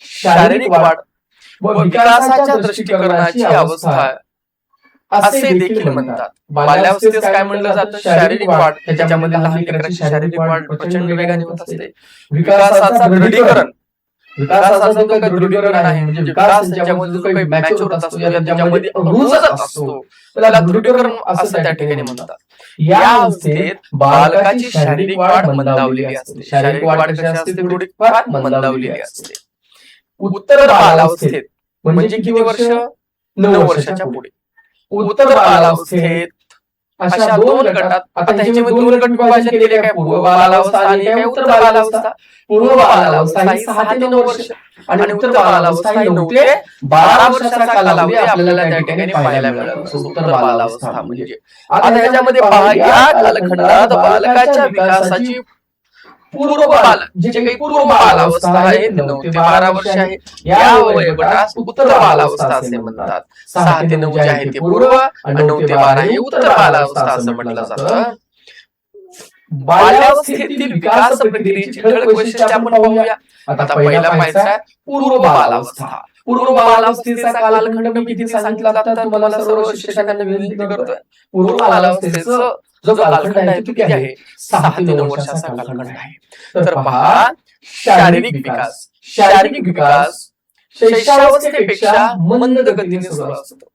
A: शारीरिक वाढ व विकासाच्या दृष्टीकरणाची अवस्था असे देखील म्हणतात. बाल्यावस्थेत काय म्हणलं जातं? शारीरिक वाढ. त्याच्यामध्ये लहान लेकराची शारीरिक वाढ प्रचंड वेगाने होत असते. विकासाचा दृढीकरण, विकासाचा जो काही दृढीकरण आहे म्हणजे विकास त्याच्यामध्ये जो काही मॅच्युअर होत असतो, त्याच्यामध्ये रुजत असतो, त्याला दृढीकरण असं त्या ठिकाणी म्हणतात. या अवस्थेत बालकाची शारीरिक वाढ मंदावलेली असते. शारीरिक वाढ कशी असते? थोडीफार मंदावलेली असते. उत्तर बालावस्थेत म्हणजे किती वर्ष? 9 वर्षाच्या पुढे. उत्तर बालावस्थेत अशा 2 गटात, आता ह्याच्यामध्ये 2 गट विभाजन केले काय? पूर्व बालावस्था आणि काय उत्तर बालावस्था. पूर्व बालावस्था ही 6 ते 9 वर्ष आणि उत्तर बालावस्था ही 9 ते 12 वर्षाचा कालावधी आपल्याला त्या ठिकाणी पाहायला मिळतो. उत्तर बालावस्था म्हणजे आता ह्याच्यामध्ये पहा, या कालखंडात बालकाच्या विकासाची पूर्व बाल जे काही पूर्व बालावस्था आहे 9 ते 12 वर्ष आहे. या वयोगटास उत्तर बालावस्था असे म्हणतात. 6 ते 9 जे आहे ते पूर्व आणि 9 ते 12 हे उत्तर बालावस्था असं म्हटलं जातं. बाल्यावस्थेतील विकास प्रक्रियेची ठळक वैशिष्ट्ये आपण पाहूया. आता पहिला पाहायचा पूर्व बालावस्था. पूर्व बालावस्थेचा कालखंड मी किती सांगितला आता तुम्हाला सर्व शिक्षकांना विनंती करतोय. पूर्व बालावस्थेचा जो कालखंड आहे तो किती आहे? 6 ते 9 वर्षाचा कालखंड आहे. तर पहा, शारीरिक विकास शैशवावस्थेपेक्षा मंद गतीने सुरू असतो.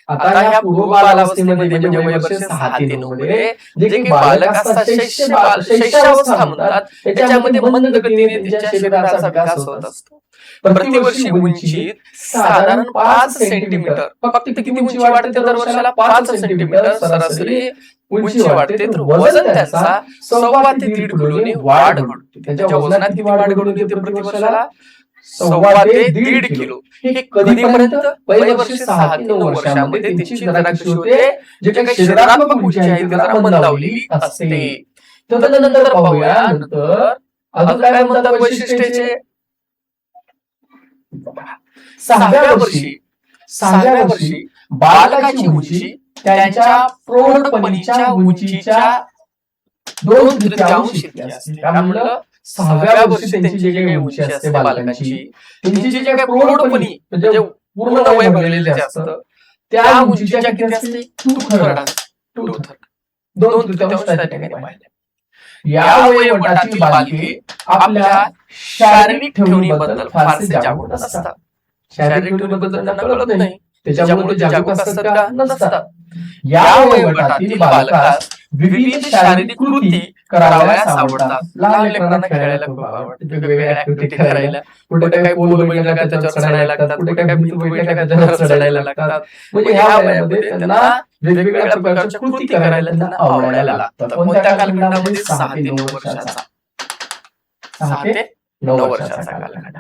A: आता या पूर्व बालावस्थेमध्ये म्हणजे वयवर्ष 6 ते 9 मध्ये जे काही बालक असतात शैशवावस्था म्हणतात, त्याच्यामध्ये मंद गतीने त्यांच्या शरीराचा विकास होत असतो. प्रतिवर्षी उंचीत साधारण 5 सेंटीमीटर, फक्त किती उंची वाढते दरवर्षाला? 5 सेंटीमीटर सरासरी उंची वाढते. तर वजन त्यांचा 1.25 ते 1.5 किलोने वाढ घडते. त्यांच्या वजनात किती वाढ घडून येते प्रतिवर्षाला? 1.25 ते 1.5 किलो. हे कधीपर्यंत? वयवर्ष 6 ते 9 वर्षामध्ये त्यांची जरा कशी होते, जे काही शरीरात्मक उंची आहे त्याला मंदावली असते. तदनंतर पाहूया नंतर अजून काय म्हणतात वैशिष्ट्याचे. 6व्या वर्षी बालकाची उंची त्यांच्या प्रौढपणीच्या उंचीच्या 2/3 इतकी असते. त्यामुळे 6व्या वर्षी त्यांची जी काही उंची असते बालकाची, त्यांची जी काही प्रौढपणी म्हणजे पूर्ण वय भरलेले असतं त्या उंचीच्या किती असते? 2/3 त्या ठिकाणी पाहिजे. या वयोगटातील बालके आपल्या शारीरिक ठेवणीबद्दल फारसे जागरूक असतात. शारीरिक ठेवणीबद्दल त्यांना कळत नाही, त्याच्यामुळे जागरूक असतात का? नसतात. या वयोगटातील बालकास विविध शारीरिक कृती करावयास आवडतात. लहान लेकरांना खेळायला खूप आवडतं, वेगवेगळ्या ऍक्टिव्हिटी करायला. कुठे काही पोल बघितला का त्याच्यावर चढायला लागतात, कुठे काही भिंत बघितला का त्याच्यावर चढायला लागतात. म्हणजे ह्या वयामध्ये त्यांना वेगवेगळ्या प्रकारच्या कृती करायला त्यांना आवडायला लागतात. कोणत्या कालखंडामध्ये? 6 ते 9 वर्षाचा. 6 ते 9 वर्षाचा कालखंड.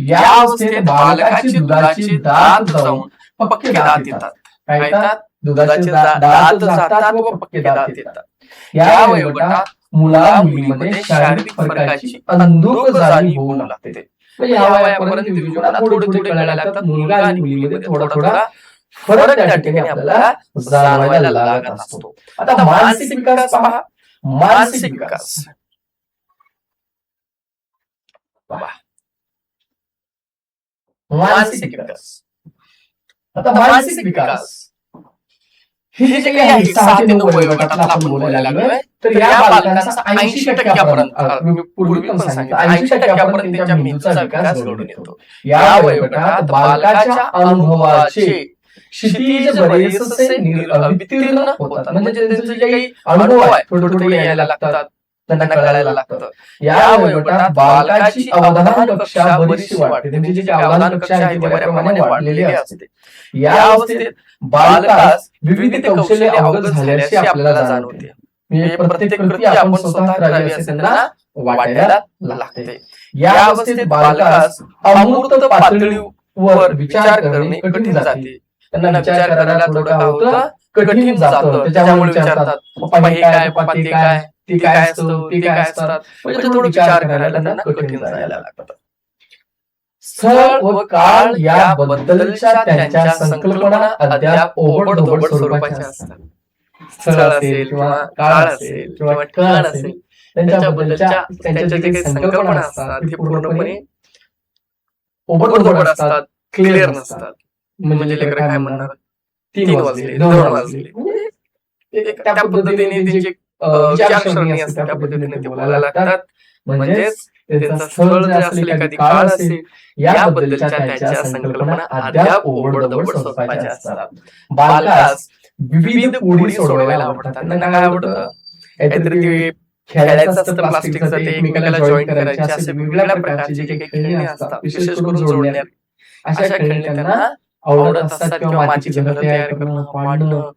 A: या अवस्थेत बालकाची दुधाची दात जाऊन पक्के दात येतात. काय येतात? दुधाचे दात जातात व पक्के दात येतात. या वयोगटात मुला मुलीमध्ये शारीरिक फरकाची अंधुक जाणीव होऊ लागते. म्हणजे या वयापर्यंत विवेचना थोडे थोडे कळायला लागतात. मुलगा आणि मुलीमध्ये थोडा थोडा फरक त्या ठिकाणी आपल्याला जाणवायला लागत असतो. आता मानसिक विकास पहा. मानसिक विकास आता मानसिक विकास हे जे काही आहे 6 ते 9 वयोगटातला आपण बोलायला लागलोय, तर या बालकांचा 80% पूर्वी पण सांगितलं 80% त्यांच्या मेंदूचा विकास घडून येतो. या वयोगटात बालकाच्या अनुभवाचे क्षितिज बरेचसे वितीर्ण होतात. म्हणजे त्यांचे जे काही अनुभव आहे थोडे थोडे यायला लागतात, त्यांना कळायला लागतं. या वयोगटात बालकाची अवधान कक्षा बरीचशी वाढते. त्यांची जी अवधान कक्षा आहे ती बऱ्याप्रमाणे वाढलेली असते. या अवस्थेत बालकास विविध कौशल्य अवगत झाल्याचे आपल्याला जाणवते. म्हणजे प्रत्येक कृती आपण स्वतः करावी असे त्यांना वाटायला लागते. या अवस्थेत बालकास अमूर्त पातळीवर विचार करणे कठीण जाते. त्यांना विचार करायला थोडं काय होतं? कठीण जातं. त्याच्यामुळे विचारतात, पप्पा हे काय, पप्पा ते काय, ते काय असतं, ते काय असतात. म्हणजे थोडं विचार करायला त्यांना कठीण जायला लागतं. स्थळ व काळ याबद्दलच्या त्यांच्या संकल्पना अद्याप ओबडधोबड स्वरूपाच्या असतात. स्थळ असेल किंवा काळ असेल किंवा ठिकाण असेल, त्यांच्याबद्दलच्या त्यांच्या जे काही संकल्पना असतात ते पूर्णपणे ओबडधोबड असतात, क्लिअर नसतात. म्हणजे लेकर काय म्हणणार, 3 वाजले, 2 वाजले, म्हणजे त्या पद्धतीने त्यांची विचारसरणी असते, त्या पद्धतीने ते बोलायला लागतात. म्हणजेच त्यांचा स्थळ जे असेल, एखादी काळ असेल, याबद्दलच्या त्यांच्या संकल्पना अद्याप ओबडधोबड स्वरूपाच्या असतात. बालकास विविध कोडी सोडवायला आवडतात. त्यांना काय आवडतं? काहीतरी ते खेळायचं असतं प्लास्टिकचं, ते एकमेकाला जॉईन करायचे, असे वेगवेगळ्या प्रकारचे जे काही खेळणी असतात, विशेष करून जोडण्यात, अशा खेळणी त्यांना आवडत असतात. किंवा मातीची घरं तयार करणं, पाडणं,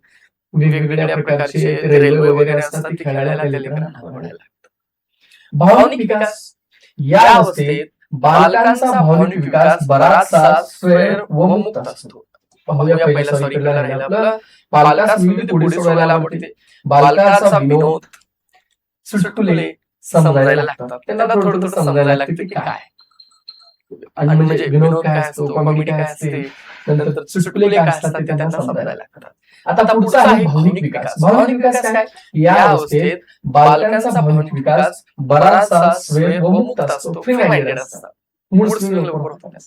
A: वेगवेगळ्या प्रकारचे रेल्वे वगैरे असतात, ती खेळायला त्या लेकरांना आवडायला लागतं. भावनिक विकास. या अवस्थेत बालकांचा भावनिक विकास बराचसा स्वैर व मुक्त असतो. पाहूया पहिला सॉरी राहिला आपलं. बालकास विविध कोडी सोडवायला आवडते. बालकाचा विनोद, चुटकुले समजायला लागतात. त्यांना थोडं थोडं समजायला लागते की काय आणि म्हणजे विनोद काय असतो, कॉमेडी काय असते, नंतर चुटकुले काय असतात ते त्यांना समजायला लागतात. आता पुढचा आहे भावनिक विकास. भावनिक विकास काय? या अवस्थेत बालकांचा भावनिक विकास बराचसा स्वैर व मुक्त असतो, फ्री माइंडेड असतात, मूड स्विंग लवकर होतात.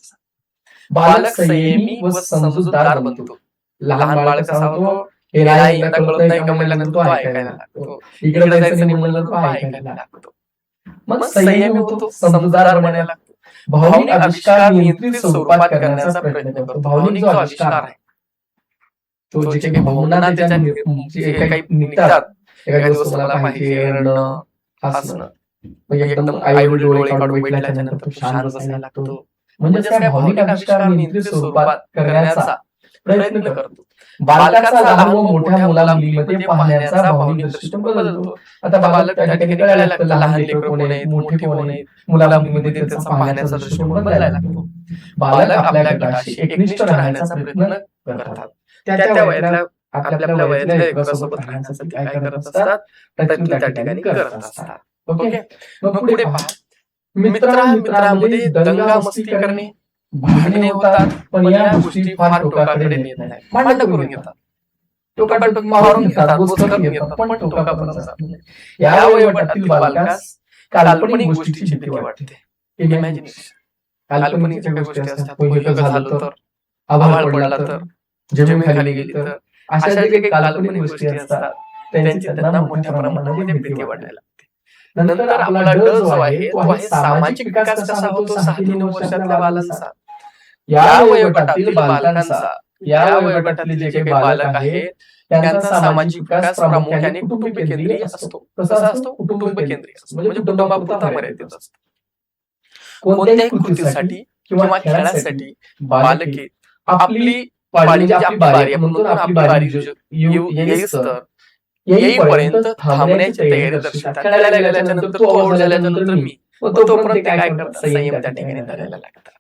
A: बालक संयमी व समजूतदार बनतो. लहान बाळ कसा होतो, हे नाही एकदा कळत नाही का म्हणल्यानंतर तो ऐकायला लागतो, इकडे जायचं नाही म्हणलं तो ऐकायला लागतो. मग संयमी होतो, समजूतदार बनायला लागतो. भावनिक आविष्कार नियंत्रित स्वरूपात करण्याचा प्रयत्न करतो. भावनिक जो आविष्कार आहे तो जे काही भावना त्याच्या जे काही निघतात, एखादी वस्तू मला पाहिजे, रडणं, हसणं, म्हणजे एकदम आई वडील डोळे काढून बघितल्याच्या नंतर तो शांत बसायला लागतो. म्हणजे काय भावनिक आविष्कार नियंत्रित स्वरूपात करण्याचा प्रयत्न करतो. बालकाचा लहान व मोठ्या मुला मुलीमध्ये पाहण्याचा भावनिक दृष्टिकोन बदलतो. आता बालक त्या ठिकाणी कळायला लागतं लहान लेकरं कोण आहेत, मोठे कोण आहेत, मुला मुलीमध्ये त्याचा पाहण्याचा दृष्टिकोन बदलायला लागतो. बालक आपल्या गटाशी एकनिष्ठ राहण्याचा प्रयत्न करतात. त्या वयातल्या आपल्या वयातल्या लेकरासोबत राहण्यासाठी काय करत असतात, प्रयत्न त्या ठिकाणी करत असतात. ओके, मग पुढे पहा, मित्रांमध्ये दंगा मस्ती करणे, भांडणे होतात, पण या गोष्टी फार टोकाकडे नेत नाही. भांडण करून घेतात, टोकाटोक मारून घेतात, बोचकन घेतात, पण टोकापर्यंत जात नाही. या वयोगटातील बालकास काल्पनिक गोष्टीची भीती वाटते. इमॅजिनेशन, काल्पनिक ज्या गोष्टी असतात, कोणी झालं तर, आभाळ पडला तर, जमीन खाली गेली तर, अशा जे काही काल्पनिक गोष्टी असतात त्यांची त्यांना मोठ्या प्रमाणामध्ये भीती वाटायला लागते. नंतर आपला ड जो आहे तो आहे सामाजिक विकास कसा होतो 6 ते 9 वर्षातल्या बालांचा. या वयोगटातील बालकांचा, या वयोगटातले जे काही बालक आहेत त्यांचा सामाजिक विकास प्रामुख्याने कुटुंब केंद्रीय असतो. कसा असतो? कुटुंब केंद्रीय असतो, म्हणजे कुटुंबापुरता मर्यादित असतो. कोणत्याही कृतीसाठी किंवा खेळासाठी बालके आपली म्हणजे आपली बारी म्हणतो ना, आपली बारी येईपर्यंत थांबण्याची तयारी दर्शवतात. खेळायला गेल्याच्या नंतर तो आउट झाल्याच्या नंतर मी, तोपर्यंत काय करतात, संयम त्या ठिकाणी धरायला लागतात.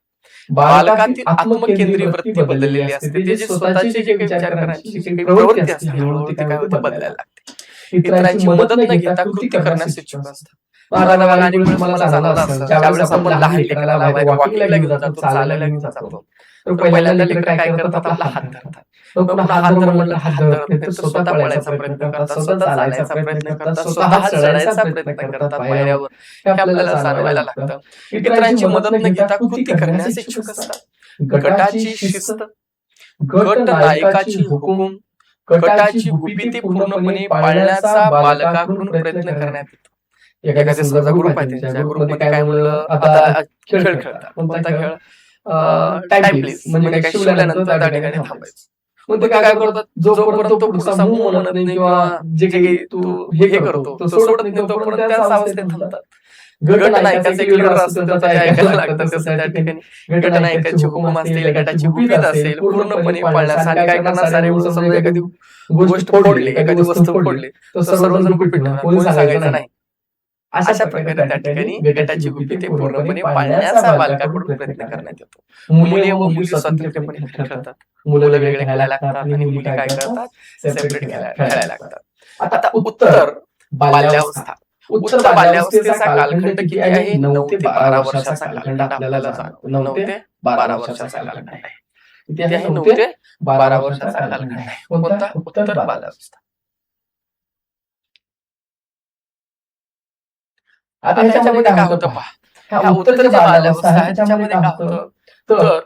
A: बालकातील आत्मकेंद्रीय वृत्ती बदललेली असते. त्याची स्वतःची जे काही विचार करण्याची जी काही प्रवृत्ती असते हळूहळू ते काय होते, बदलायला लागते. इतरांची मदत न घेता कृती करण्यास इच्छुक असतात. आणि मला सांगायला असतं, ज्यावेळेस आपण लहान लेकराला वॉकिंगला घेऊन जातो, चालायला घेऊन जातो, तर पहिल्यांदा लेकरं काय करतात, आपला हात धरतात. पण हात धर म्हणलं हात धरत नाही, तर स्वतः पळायचा प्रयत्न करतात, स्वतः चालायचा प्रयत्न करतात, स्वतः चढायचा प्रयत्न करतात पायऱ्यावर. हे आपल्याला जाणवायला लागतं. इतरांची मदत न घेता कृती करण्यास इच्छुक असतात. गटाची शिस्त, गट नायकाची हुकूम, गटाची गुपिते पूर्णपणे पाळण्याचा बालकाकडून प्रयत्न करण्यात येतो. एखाद्या समजा ग्रुप आहे, त्यांच्या ग्रुपमध्ये काय म्हणलं, आता खेळ खेळतात, कोणता खेळ, टाइम प्लीज, म्हणजे काय शिवल्यानंतर त्या ठिकाणी थांबायचं. मग ते काय करतात, जोपर्यंत तो पुढचा मूव म्हणत नाही किंवा जे काही तू हे करतो तो सोडत नाही, तोपर्यंत त्याच अवस्थेत थांबतात. गट नायकाचे लीडर असतो, त्याचं ऐकायला लागतं. तसं त्या ठिकाणी गट नायकाची हुकूम असतील, गटाची गुपित असेल, पूर्णपणे पाळण्यास. आणि काय करणार, सारे समजा एखादी गोष्ट फोडली, एखादी वस्तू फोडली, तर सर्वजण गुपित ठेवणार, कोणी सांगायचं नाही. अशा प्रकारे त्या ठिकाणी गटाची गुपिते पूर्णपणे पाळण्याचा बालकाकडून प्रयत्न करण्यात येतो. मुले व मुली स्वतंत्रपणे खेळतात, मुलं वेगळे खेळायला लागतात आणि मुली काय करतात, सेपरेट खेळायला लागतात. आता उत्तर बाल्यावस्था, उत्तर बाल्यावस्थेचा कालखंड किती आहे, 9 ते 12 वर्षाचा कालखंड आपल्याला जाणवतो. 9 ते 12 वर्षाचा कालखंड आहे. किती आहे, 9 ते 12 वर्षाचा कालखंड आहे. कोणता? उत्तर बाल्यावस्था. आता ह्याच्यामध्ये काय होतं पहा, ह्या उत्तर जे बाल्यावस्था आहे त्याच्यामध्ये काय होतं, तर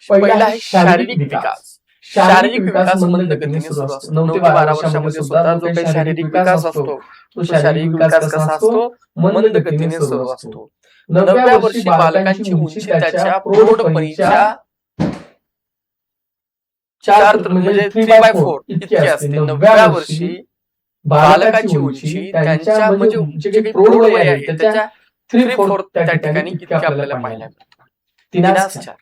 A: पहिला आहे शारीरिक विकास. शारीरिक विकास मंद गतीने सुरू असतो. 9 ते 12 वर्षामध्ये सुद्धा जो काही शारीरिक विकास असतो, तो शारीरिक विकास कसा असतो, मंद गतीने सुरू असतो. 9व्या वर्षी बालकांची उंची त्याच्या प्रौढपणीच्या 4 म्हणजे 3/4 इतकी असते. 9व्या वर्षी बालकाची उंची त्यांच्या म्हणजे जे काही प्रौढ वय आहे त्याच्या 3/4 त्या ठिकाणी इतकी आपल्याला पाहायला मिळते. 3/4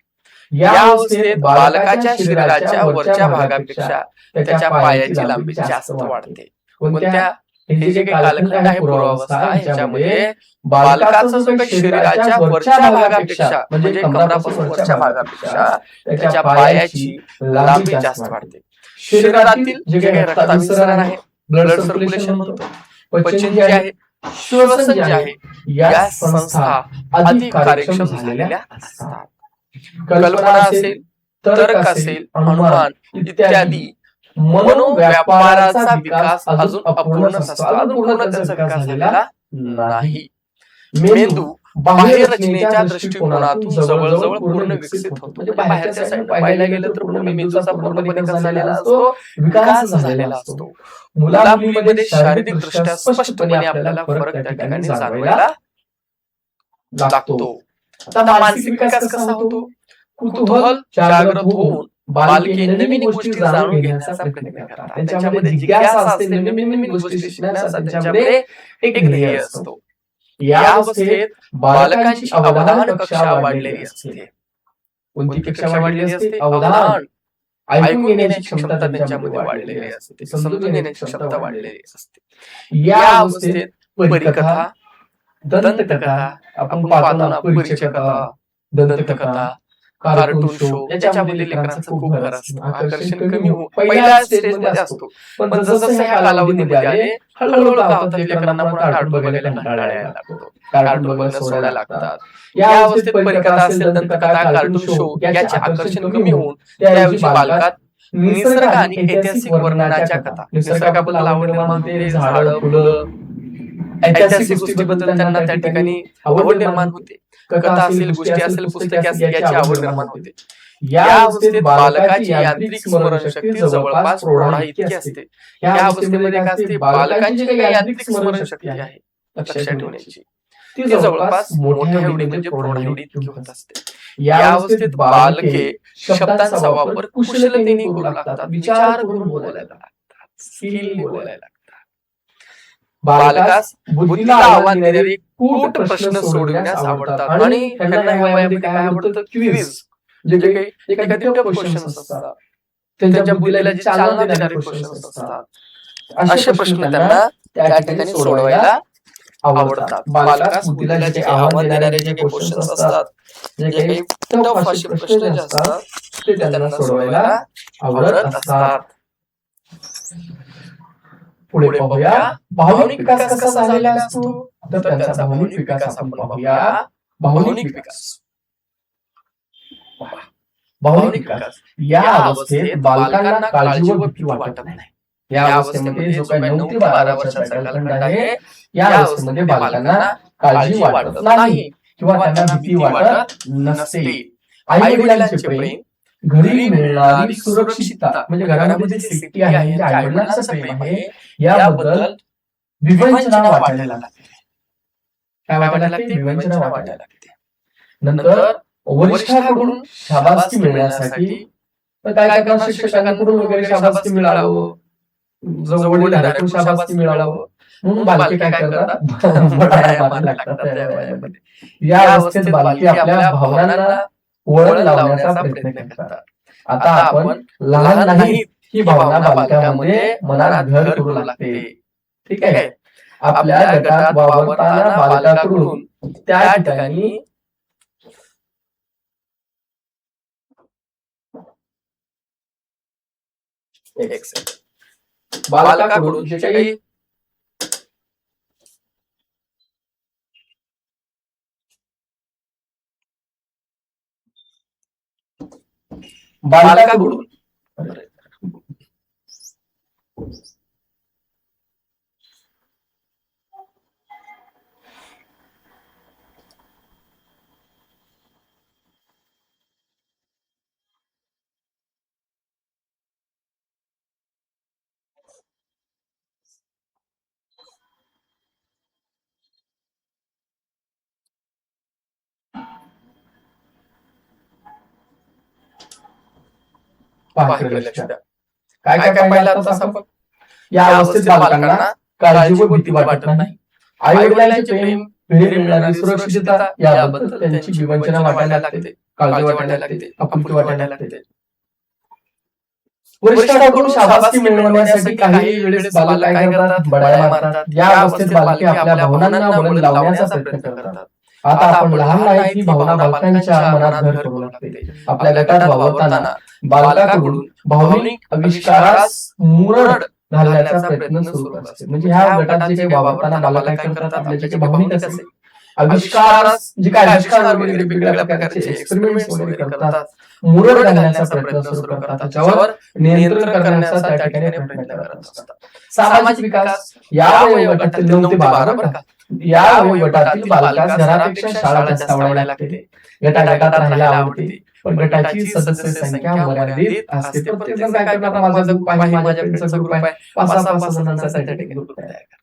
A: या अवस्थेत बालकाच्या शरीराच्या वरच्या भागापेक्षा त्याच्या पायाची लांबी जास्त वाढते. कोणत्या? हे जे काही कालखंड आहे पूर्वावस्था, ह्याच्यामध्ये बालकाचं जो काही शरीराच्या वरच्या भागापेक्षा म्हणजे कमरापासून वरच्या भागापेक्षा त्याच्या पायाची लांबी जास्त वाढते. शरीरातील जे काही रक्ताभिसरण आहे, ब्लड सर्क्युलेशन म्हणतो, पचन जे आहे, श्वसन जे आहे, या संस्था अधिक कार्यक्षम झालेल्या असतात. कल्पना असेल, तर्क असेल, अनुमान इत्यादी मनोव्यापाराचा विकास अजून अपूर्ण असतो, अजून पूर्ण त्याचा विकास झालेला नाही. मेंदू बाह्य रचनेच्या दृष्टिकोनातून जवळजवळ पूर्ण विकसित होतो. म्हणजे बाहेरच्या साईड पाहायला गेलं तर पूर्ण मेंदूचा पूर्णपणे कसा झालेला असतो, विकास झालेला असतो. मुला मुलीमध्ये शारीरिक दृष्ट्या स्पष्टपणे आपल्याला फरक त्या ठिकाणी जाणवायला लागतो. आता मानसिक विकास कसा होतो? कुतूहल जागृत होऊन बालके नवीन गोष्टी जाणून घेण्याचा प्रयत्न करतात. त्यांच्यामध्ये जिज्ञासा असते, नवीन नवीन गोष्टी शिकण्याचा त्यांच्यामध्ये एक ध्येय असतो. या अवस्थेत बालकांची अवधान कक्षा वाढलेली असते. कोणती कक्षा वाढलेली असते? अवधान. ऐकून घेण्याची क्षमता त्यांच्यामध्ये वाढलेली असते, समजून घेण्याची क्षमता वाढलेली असते. या अवस्थेत परिकथा, दंतकथा, आपण पाहतो ना परिचय कथा, दंतकथा, कार्टून शो, याच्यामध्ये लेकरांचं खूप भर असतं. आकर्षण कमी पहिल्या स्टेजमध्ये असतो, पण जसं ह्या कालावधीमध्ये आले हळूहळू काय होतं, लेकरांना पुन्हा कार्टून बघायला कंटाळा यायला लागतो, कार्टून बघायला सोडायला लागतात. या अवस्थेत परिकथा असेल, दंतकथा, कार्टून शो याचे आकर्षण कमी होऊन त्याऐवजी बालकात निसर्ग आणि ऐतिहासिक वर्णनाच्या कथा, निसर्गाबद्दल आवड निर्माण होते, झाडं, फुलं, ऐतिहासिक गोष्टीबद्दल त्यांना त्या ठिकाणी आवड निर्माण होते. कथा असेल, गोष्टी असेल, पुस्तके असेल याची आवड निर्माण होते. या अवस्थेत बालकाची यांत्रिक स्मरणशक्ती जवळपास प्रौढा इतकी असते. या अवस्थेमध्ये काय असते, बालकांची काही यांत्रिक स्मरणशक्ती आहे लक्षात ठेवण्याची, ती जवळपास मोठ्या एवढी म्हणजे प्रौढा एवढी इतकी होत असते. या अवस्थेत बालके शब्दांचा वापर कुशलतेने करू लागतात, विचार करून बोलायला लागतात, स्किल बोलायला लागतात. बालकास बुद्धीला आव्हान देणारे कूट प्रश्न सोडविण्यास आवडतात आणि त्यांना या वयामध्ये काय आवडतं, क्विज, जे काही एखादी टफ क्वेश्चन्स असतात, त्यांच्या बुद्धीला जे चालना देणारे क्वेश्चन्स असतात, असे प्रश्न त्यांना त्या ठिकाणी सोडवायला आवडतात. बालकास बुद्धीला जे आव्हान देणारे जे क्वेश्चन्स असतात, जे काही टफ असे प्रश्न जे असतात ते त्यांना सोडवायला आवडत असतात. पुढे पाहूया भावनिक विकास कसा झालेला असतो, तर त्यांचा भावनिक विकास आपण पाहूया. भावनिक विकास, भावनिक विकास या अवस्थेत बालकांना काळजी व भीती वाटत नाही. या अवस्थेमध्ये जो काही 9 ते 12 वर्षाचा कालखंड आहे, या अवस्थेमध्ये बालकांना काळजी वाटत नाही किंवा त्यांना भीती वाटत नसते. आई वडिलांचे प्रेम, घरी मिळणारी सुरक्षितता, म्हणजे घरामध्ये जी सेफ्टी आहे, जे आई वडिलांचं प्रेम आहे, याबद्दल विवंचना वाटायला लागते. काय वाटायला लागते? विवंचना वाटायला लागते. नंतर वरिष्ठांकडून शाबासकी मिळण्यासाठी काय करणार, शिक्षकांकडून वगैरे शाबासकी मिळावं, वडीलधाऱ्याकडून शाबासकी मिळावं म्हणून बालके काय करतात, बडाया मारायला लागतात या वयामध्ये. या अवस्थेत बालके आपल्या भावनांना वळण लावण्याचा प्रयत्न करतात. आता आपण लहान नाही ही भावना बालकामध्ये मनात घर करू लागते. ठीक आहे, आपल्या गटात वावरताना बालकाकडून त्या ठिकाणी बालकाकडून जे काही बालकाकडून काय काय पाहिलं आता आपण, या अवस्थेत बालकांना काळजी व भीती वाटत नाही. आई वडिलांचे प्रेम, घरी मिळणारी सुरक्षितता याबद्दल त्यांची विवंचना वाटायला लागते, काळजी वाटायला लागते, आपुलकी वाटायला लागते. वरिष्ठांकडून शाबासकी मिळवण्यासाठी काही वेळेस बालक काय करतात, बडाया मारतात. या अवस्थेत बालके आपल्या भावनांना वळण लावण्याचा प्रयत्न करतात. आता आपण लहान नाही ही भावना बालकांच्या मनात घर करू लागते. आपल्या गटात वावरताना बालकाकडून भावनिक आविष्कारास मुरड घालण्याचा प्रयत्न सुरू असते. म्हणजे ह्या गटात जे काही वावरताना बालक काय करतात, आपल्या जे काही भावनिक असेल आविष्कारास, जे काय आविष्कार वगैरे वेगवेगळ्या प्रकारचे एक्सपेरिमेंट्स वगैरे करतात, मुरड घालण्याचा प्रयत्न सुरू करतात, त्याच्यावर नियंत्रण करण्याचा त्या ठिकाणी प्रयत्न करत असतात. सामाजिक विकास या वयोगटातील 9 ते 12 या वयोगटातील बालकास घरापेक्षा शाळा जास्त आवडायला लागते. गटागटात राहायला आवडते, पण गटाची सदस्य संख्या मर्यादित असते. प्रत्येक जण काय करणार, माझा ग्रुप आहे, माझ्या फ्रेंडचा ग्रुप आहे, 5-6 जणांचा त्या ठिकाणी ग्रुप तयार करतात.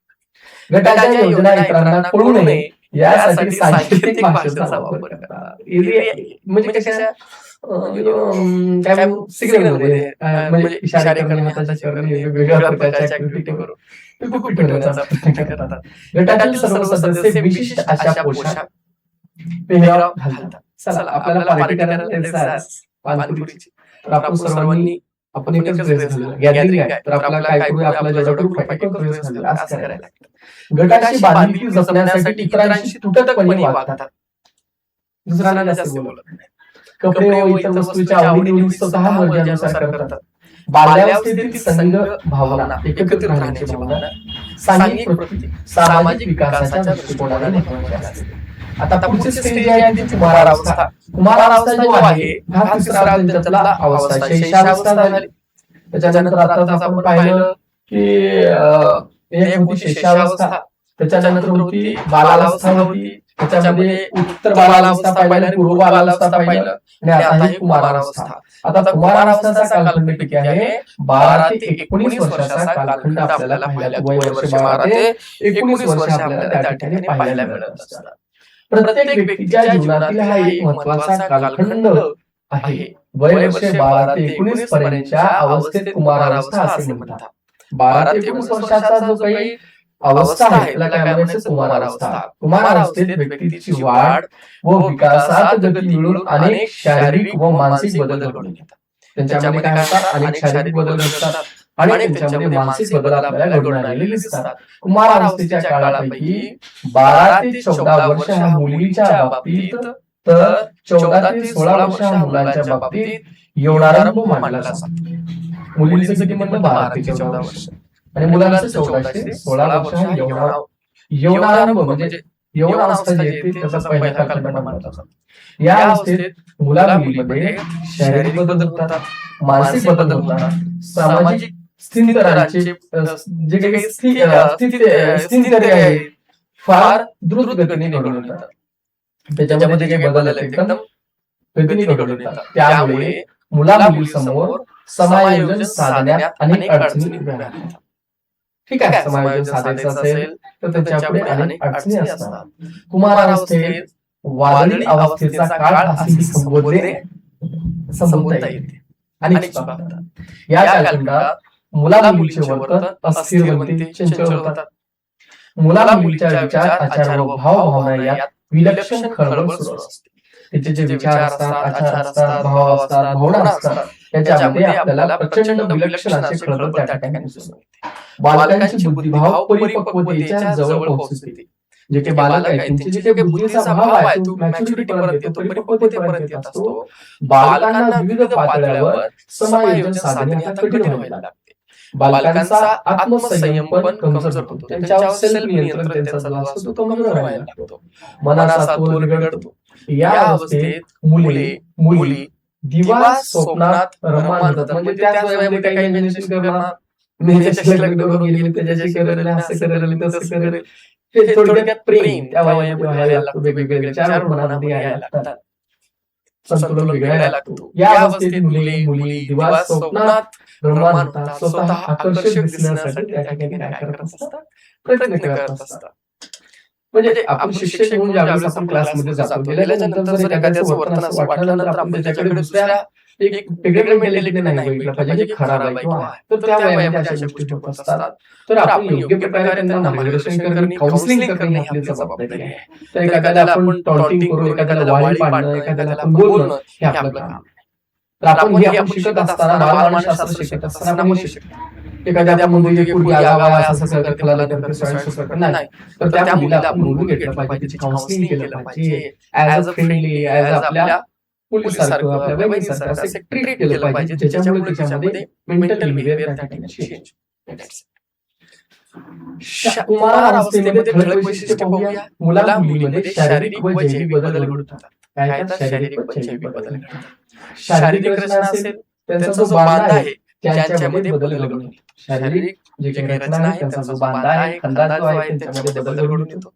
A: गटाच्या योजना इतरांना कळू नये यासाठी सांकेतिक भाषेचा वापर करतात. म्हणजे कशा काय सिग्नल मध्ये म्हणजे इशारे करणे, हाताचे करणे, वेगवेगळ्या प्रकारच्या ऍक्टिव्हिटी करून पिठवण्याचा प्रयत्न करतात. गटातील सर्व सदस्य विशिष्ट अशा पोशाख पेहराव घालतात. चला आपल्याला पार्टी करायला पानपुरीची, तर आपण सर्वांनी आपण एकच ड्रेस घालूया. गॅदरिंग आहे तर आपल्याला काय करूया, आपला जेवढा ग्रुप आहे एकच ड्रेस घालूया, असं करायला लागतं. गटाची बांधिलकी जपण्यासाठी इतरांशी तुटकपणे वागतात, दुसऱ्यांना जास्त बोलत नाही. कपडे व इतर वस्तूंच्या आवडीनिवडी स्वतः मर्जीनुसार करतात. बाल्यावस्थेतील संघ भावना, एकत्रित राहण्याची भावना सांघिक प्रकृती सामाजिक विकासाच्या दृष्टिकोनाने महत्त्वाची असते. आता पुढची स्टेज आहे ती कुमारावस्था. कुमारावस्था जो आहे हा तिसरा त्यांच्यातला अवस्था, शैशवावस्था झाली. त्याच्यानंतर आता आपण पाहिलं की एक होती शैशवावस्था, त्याच्यानंतर होती बालावस्था होती, त्याच्यामध्ये उत्तर बालावस्था पाहिलं आणि पूर्व बालावस्था पाहिलं, आणि आता ही कुमारावस्था. आता कुमारावस्थेचा कालखंड किती आहे, 12 ते 19 वर्षाचा कालखंड आपल्याला पाहायला, वय वर्ष 12 ते 19 वर्ष आपल्याला त्या ठिकाणी पाहायला मिळत असतात. प्रत्येक व्यक्तीच्या जीवनातील हा एक महत्वाचा कालखंड आहे. वय वर्ष 12 ते 19 पर्यंतच्या अवस्थेत कुमारावस्था असे म्हणतात. 12 ते 19 वर्षाचा जो काही अवस्था आहे त्याला काय म्हणायचं, कुमारावस्था. कुमारावस्थेत व्यक्तीची वाढ व विकासात गती मिळून अनेक शारीरिक व मानसिक बदल घडून येतात. त्यांच्यामध्ये काय होतात, अनेक शारीरिक बदल घडतात आणि त्यांच्यामध्ये मानसिक बदल आपल्याला घडून आलेले दिसतात. कुमारावस्थेच्या काळापैकी 12 ते 14 वर्ष हा मुलीच्या बाबतीत, तर 14 ते 16 वर्ष हा मुलांच्या बाबतीत यौवनारंभ मानला जातो. मुलींचं किती म्हणलं, 12 ते 14 वर्ष, आणि मुलांचं 14 ते 16 वर्ष हा यौवनारंभ म्हणजे यौवन अवस्था जी येते त्याचा पहिला कालखंड मानला जातो. या अवस्थेत मुला मुलीमध्ये शारीरिक बदल होतात, मानसिक बदल होतात, सामाजिक स्थित्यंतरांचे जे काही स्थित्यंतरे आहे फार द्रुत गतीने घडून येतात. त्याच्यामध्ये जे काही बदल आहेत एकदम गतीने घडून येतात. त्यामुळे मुला मुली समोर समायोजन साधण्यात अनेक अडचणी उभ्या राहतात. ठीक आहे, समायोजन साधायचं असेल तर त्याच्यापुढे अनेक अडचणी असतात. कुमारावस्थेत वादळी अवस्थेचा काळ असे संबोधता येते. आणि या कालखंडात मुला मुलीचे वर्तन अस्थिर बनते, चंचल होतात. मुला मुलीच्या विचार, आचार व भाव भावना यात विलक्षण खळबळ सुरू असते. त्याचे जे विचार असतात, आचार असतात, भाव असतात, भावना असतात, त्याच्यामध्ये आपल्याला प्रचंड विलक्षण असे खळबळ त्या ठिकाणी दिसून येते. बालकांची बुद्धिभाव परिपक्वतेच्या जवळ पोहोचते. जे काही बालक आहे त्यांचे जे काही बुद्धीचा भाव आहे तो मॅच्युरिटी पर्यंत येतो, परिपक्वतेपर्यंत येत असतो. बालकांना विविध पातळ्यावर समायोजन साधणे आता कठीण व्हायला लागते. बालकांचा आत्मसंयम पण कमजोर होतो, त्यांच्यावर सेल्फ नियंत्रण त्यांचा जो असतो तो कमजोर व्हायला लागतो, मनाचा तोल बिघडतो. या अवस्थेत मुली दिवा स्वप्नात रममाण होतात. म्हणजे त्याच वयामध्ये काही इमॅजिनेशन करणार, मी ह्याच्याशी लग्न करून गेले, त्याच्याशी करेल, असं करेल, तसं करेल, हे थोडक्यात प्रेम त्या वयामध्ये व्हायला लागतो. वेगवेगळे विचार मनामध्ये यायला लागतात, संतुलन बिघडायला लागतो. या अवस्थेत मुली दिवा स्वप्नात रममाण होतात, स्वतः आकर्षक दिसण्यासाठी त्या ठिकाणी काय करत असतात, प्रयत्न करत असतात. म्हणजे आपण शिक्षक म्हणून ज्यावेळेस आपण क्लासमध्ये जातो, गेल्यानंतर जर एखाद्याचं वर्तन असं वाटलं तर आपण त्याच्याकडे दुसऱ्या एक वेगळ्या मेंटॅलिटीने नाही बघितलं पाहिजे की खराब आहे किंवा आहे. तर त्या वयामध्ये अशा गोष्टी होत असतात. तर आपण योग्य प्रकारे त्यांना मार्गदर्शन करणे, काउन्सिलिंग करणे आपली जबाबदारी आहे. तर एखाद्याला आपण टॉन्टिंग करून, एखाद्याला वाळी पाडणं, एखाद्याला आपण बोलणं हे आपलं काम आहे. तर आपण शिकत असताना, बालमानसशास्त्र शिकत असताना आपण शिकतो. एखाद्या मुलीची पूर्वी आगावा असं करते, फलाला करते, स्वयंस्फूर्त नाही, तर त्या मुलीला आपण बोलून घेतलं पाहिजे, तिची काउन्सिलिंग केलं पाहिजे, ऍज अ फ्रेंडली, ऍज आपल्या मुलीसारखं, आपल्या बहिणीसारखं असं ट्रीट केलं पाहिजे, ज्याच्यामुळे त्याच्यामध्ये मेंटल बिहेवियर त्या ठिकाणी चेंज. कुमारावस्थेमध्ये ठळक वैशिष्ट्य पाहूया. मुला मुलीमध्ये शारीरिक व जैविक बदल घडून येतात. काय शारीरिक व जैविक बदल घडतात. शारीरिक रचना असेल, त्यांचा जो बांधा आहे त्यांच्यामध्ये बदल घडून येतो. शारीरिक जे काही रचना आहे त्यांचा जो बांधा आहे, खंदा जो आहे त्यांच्यामध्ये बदल घडून येतो.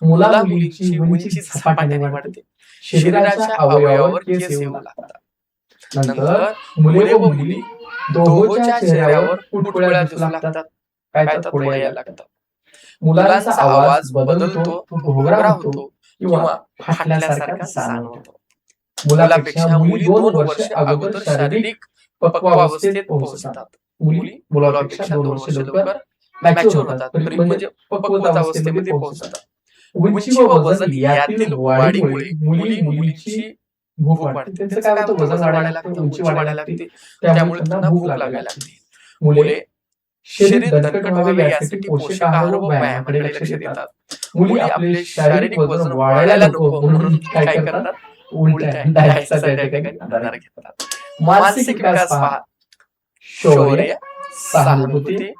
A: मुला मुलीची उंची झपाट्याने वाढते, शरीराच्या अवयवावर केस येऊ लागतात. नंतर मुले व मुली दोघोच्या चेहऱ्यावर पुटपुळ्या दिसू लागतात, काय तर पुढे यायला लागतात. मुलांचा आवाज बदलतो, घोगरा होतो किंवा फाटल्यासारखा जाणवतो. मुलापेक्षा मुली 2 वर्ष अगोदर शारीरिक पक्वावस्थेत पोहोचतात. मुली मुलापेक्षा 2 वर्ष लवकर मॅच्युअर होतात, म्हणजे पक्वावस्थेमध्ये पोहोचतात. उंची व वजन यातील वाढीमुळे मुलीची भूक वाढते. त्यांचं काय होतं, वजन वाढायला लागतं, उंची वाढायला लागते, त्यामुळे त्यांना भूक लागायला लागते. मुले शरीर दणकट व्हावे यासाठी पोषक आहार व व्यायामाकडे लक्ष देतात. मुली आपले शारीरिक वजन वाढायला नको म्हणून काय करतात, उलट्या डाएटचा त्या ठिकाणी आधार घेतात. मानसिक विकास पहा, शौर्य, सहानुभूती,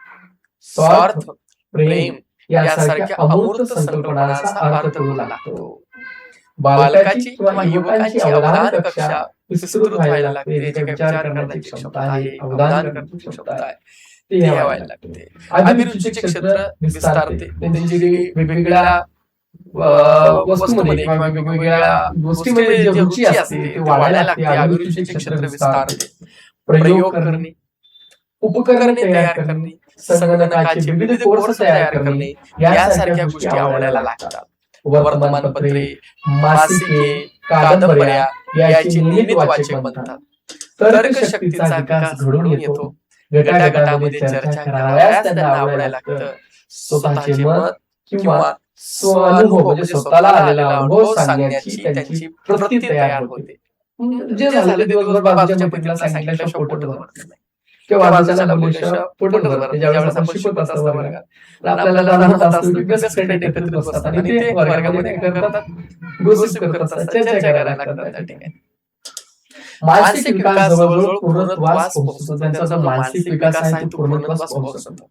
A: स्वार्थ, प्रेम यासारख्या अमूर्त संकल्पनांचा अर्थ करू लागतो. बालकाची किंवा युवकाची अवधान कक्षा विस्तृत व्हायला लागते, त्याच्या विचार करण्याची क्षमता आहे, अवधान करण्याची क्षमता आहे, ते व्हायला लागते. अभिरुचीचे क्षेत्र विस्तारते, त्यांची जी वेगवेगळ्या वस्तूमध्ये किंवा वेगवेगळ्या गोष्टीमध्ये जी रुची असते ती वाढायला लागते. अभिरुचीचे क्षेत्र विस्तारते. प्रयोग करणे, उपकरणे तयार करणे, संगणकाचे विविध कोर्स तयार करणे यासारख्या गोष्टी आवडायला लागतात. वर्तमानपत्रे, मासिके, कादंबऱ्या याची नियमित वाचक बनतात. तर्कशक्तीचा विकास घडून येतो. गटागटामध्ये चर्चा करावयास त्यांना आवडायला लागतं. स्वतःचे मत किंवा स्वानुभव म्हणजे स्वतःला आलेला अनुभव सांगण्याची त्यांची प्रवृत्ती तयार होते. जे झालं दिवसभर बाजूच्या पिढीला सांगितल्याशिवाय पोटच भरत नाही किंवा बाजूच्या बोलल्याशिवाय पोटच भरत नाही. ज्यावेळेस आपण शिकवत असतो वर्गात, आपल्याला जाणवत असतं की कसं क्रेडिट एकत्रित बसतात आणि ते वर्गामध्ये करतात, गोष्टी करत असतात, चर्चा करायला लागतात. त्या ठिकाणी मानसिक विकास जवळजवळ पूर्णत्वास पोहोचतो. त्यांचा जो मानसिक विकास आहे तो पूर्णत्वास पोहोचतो.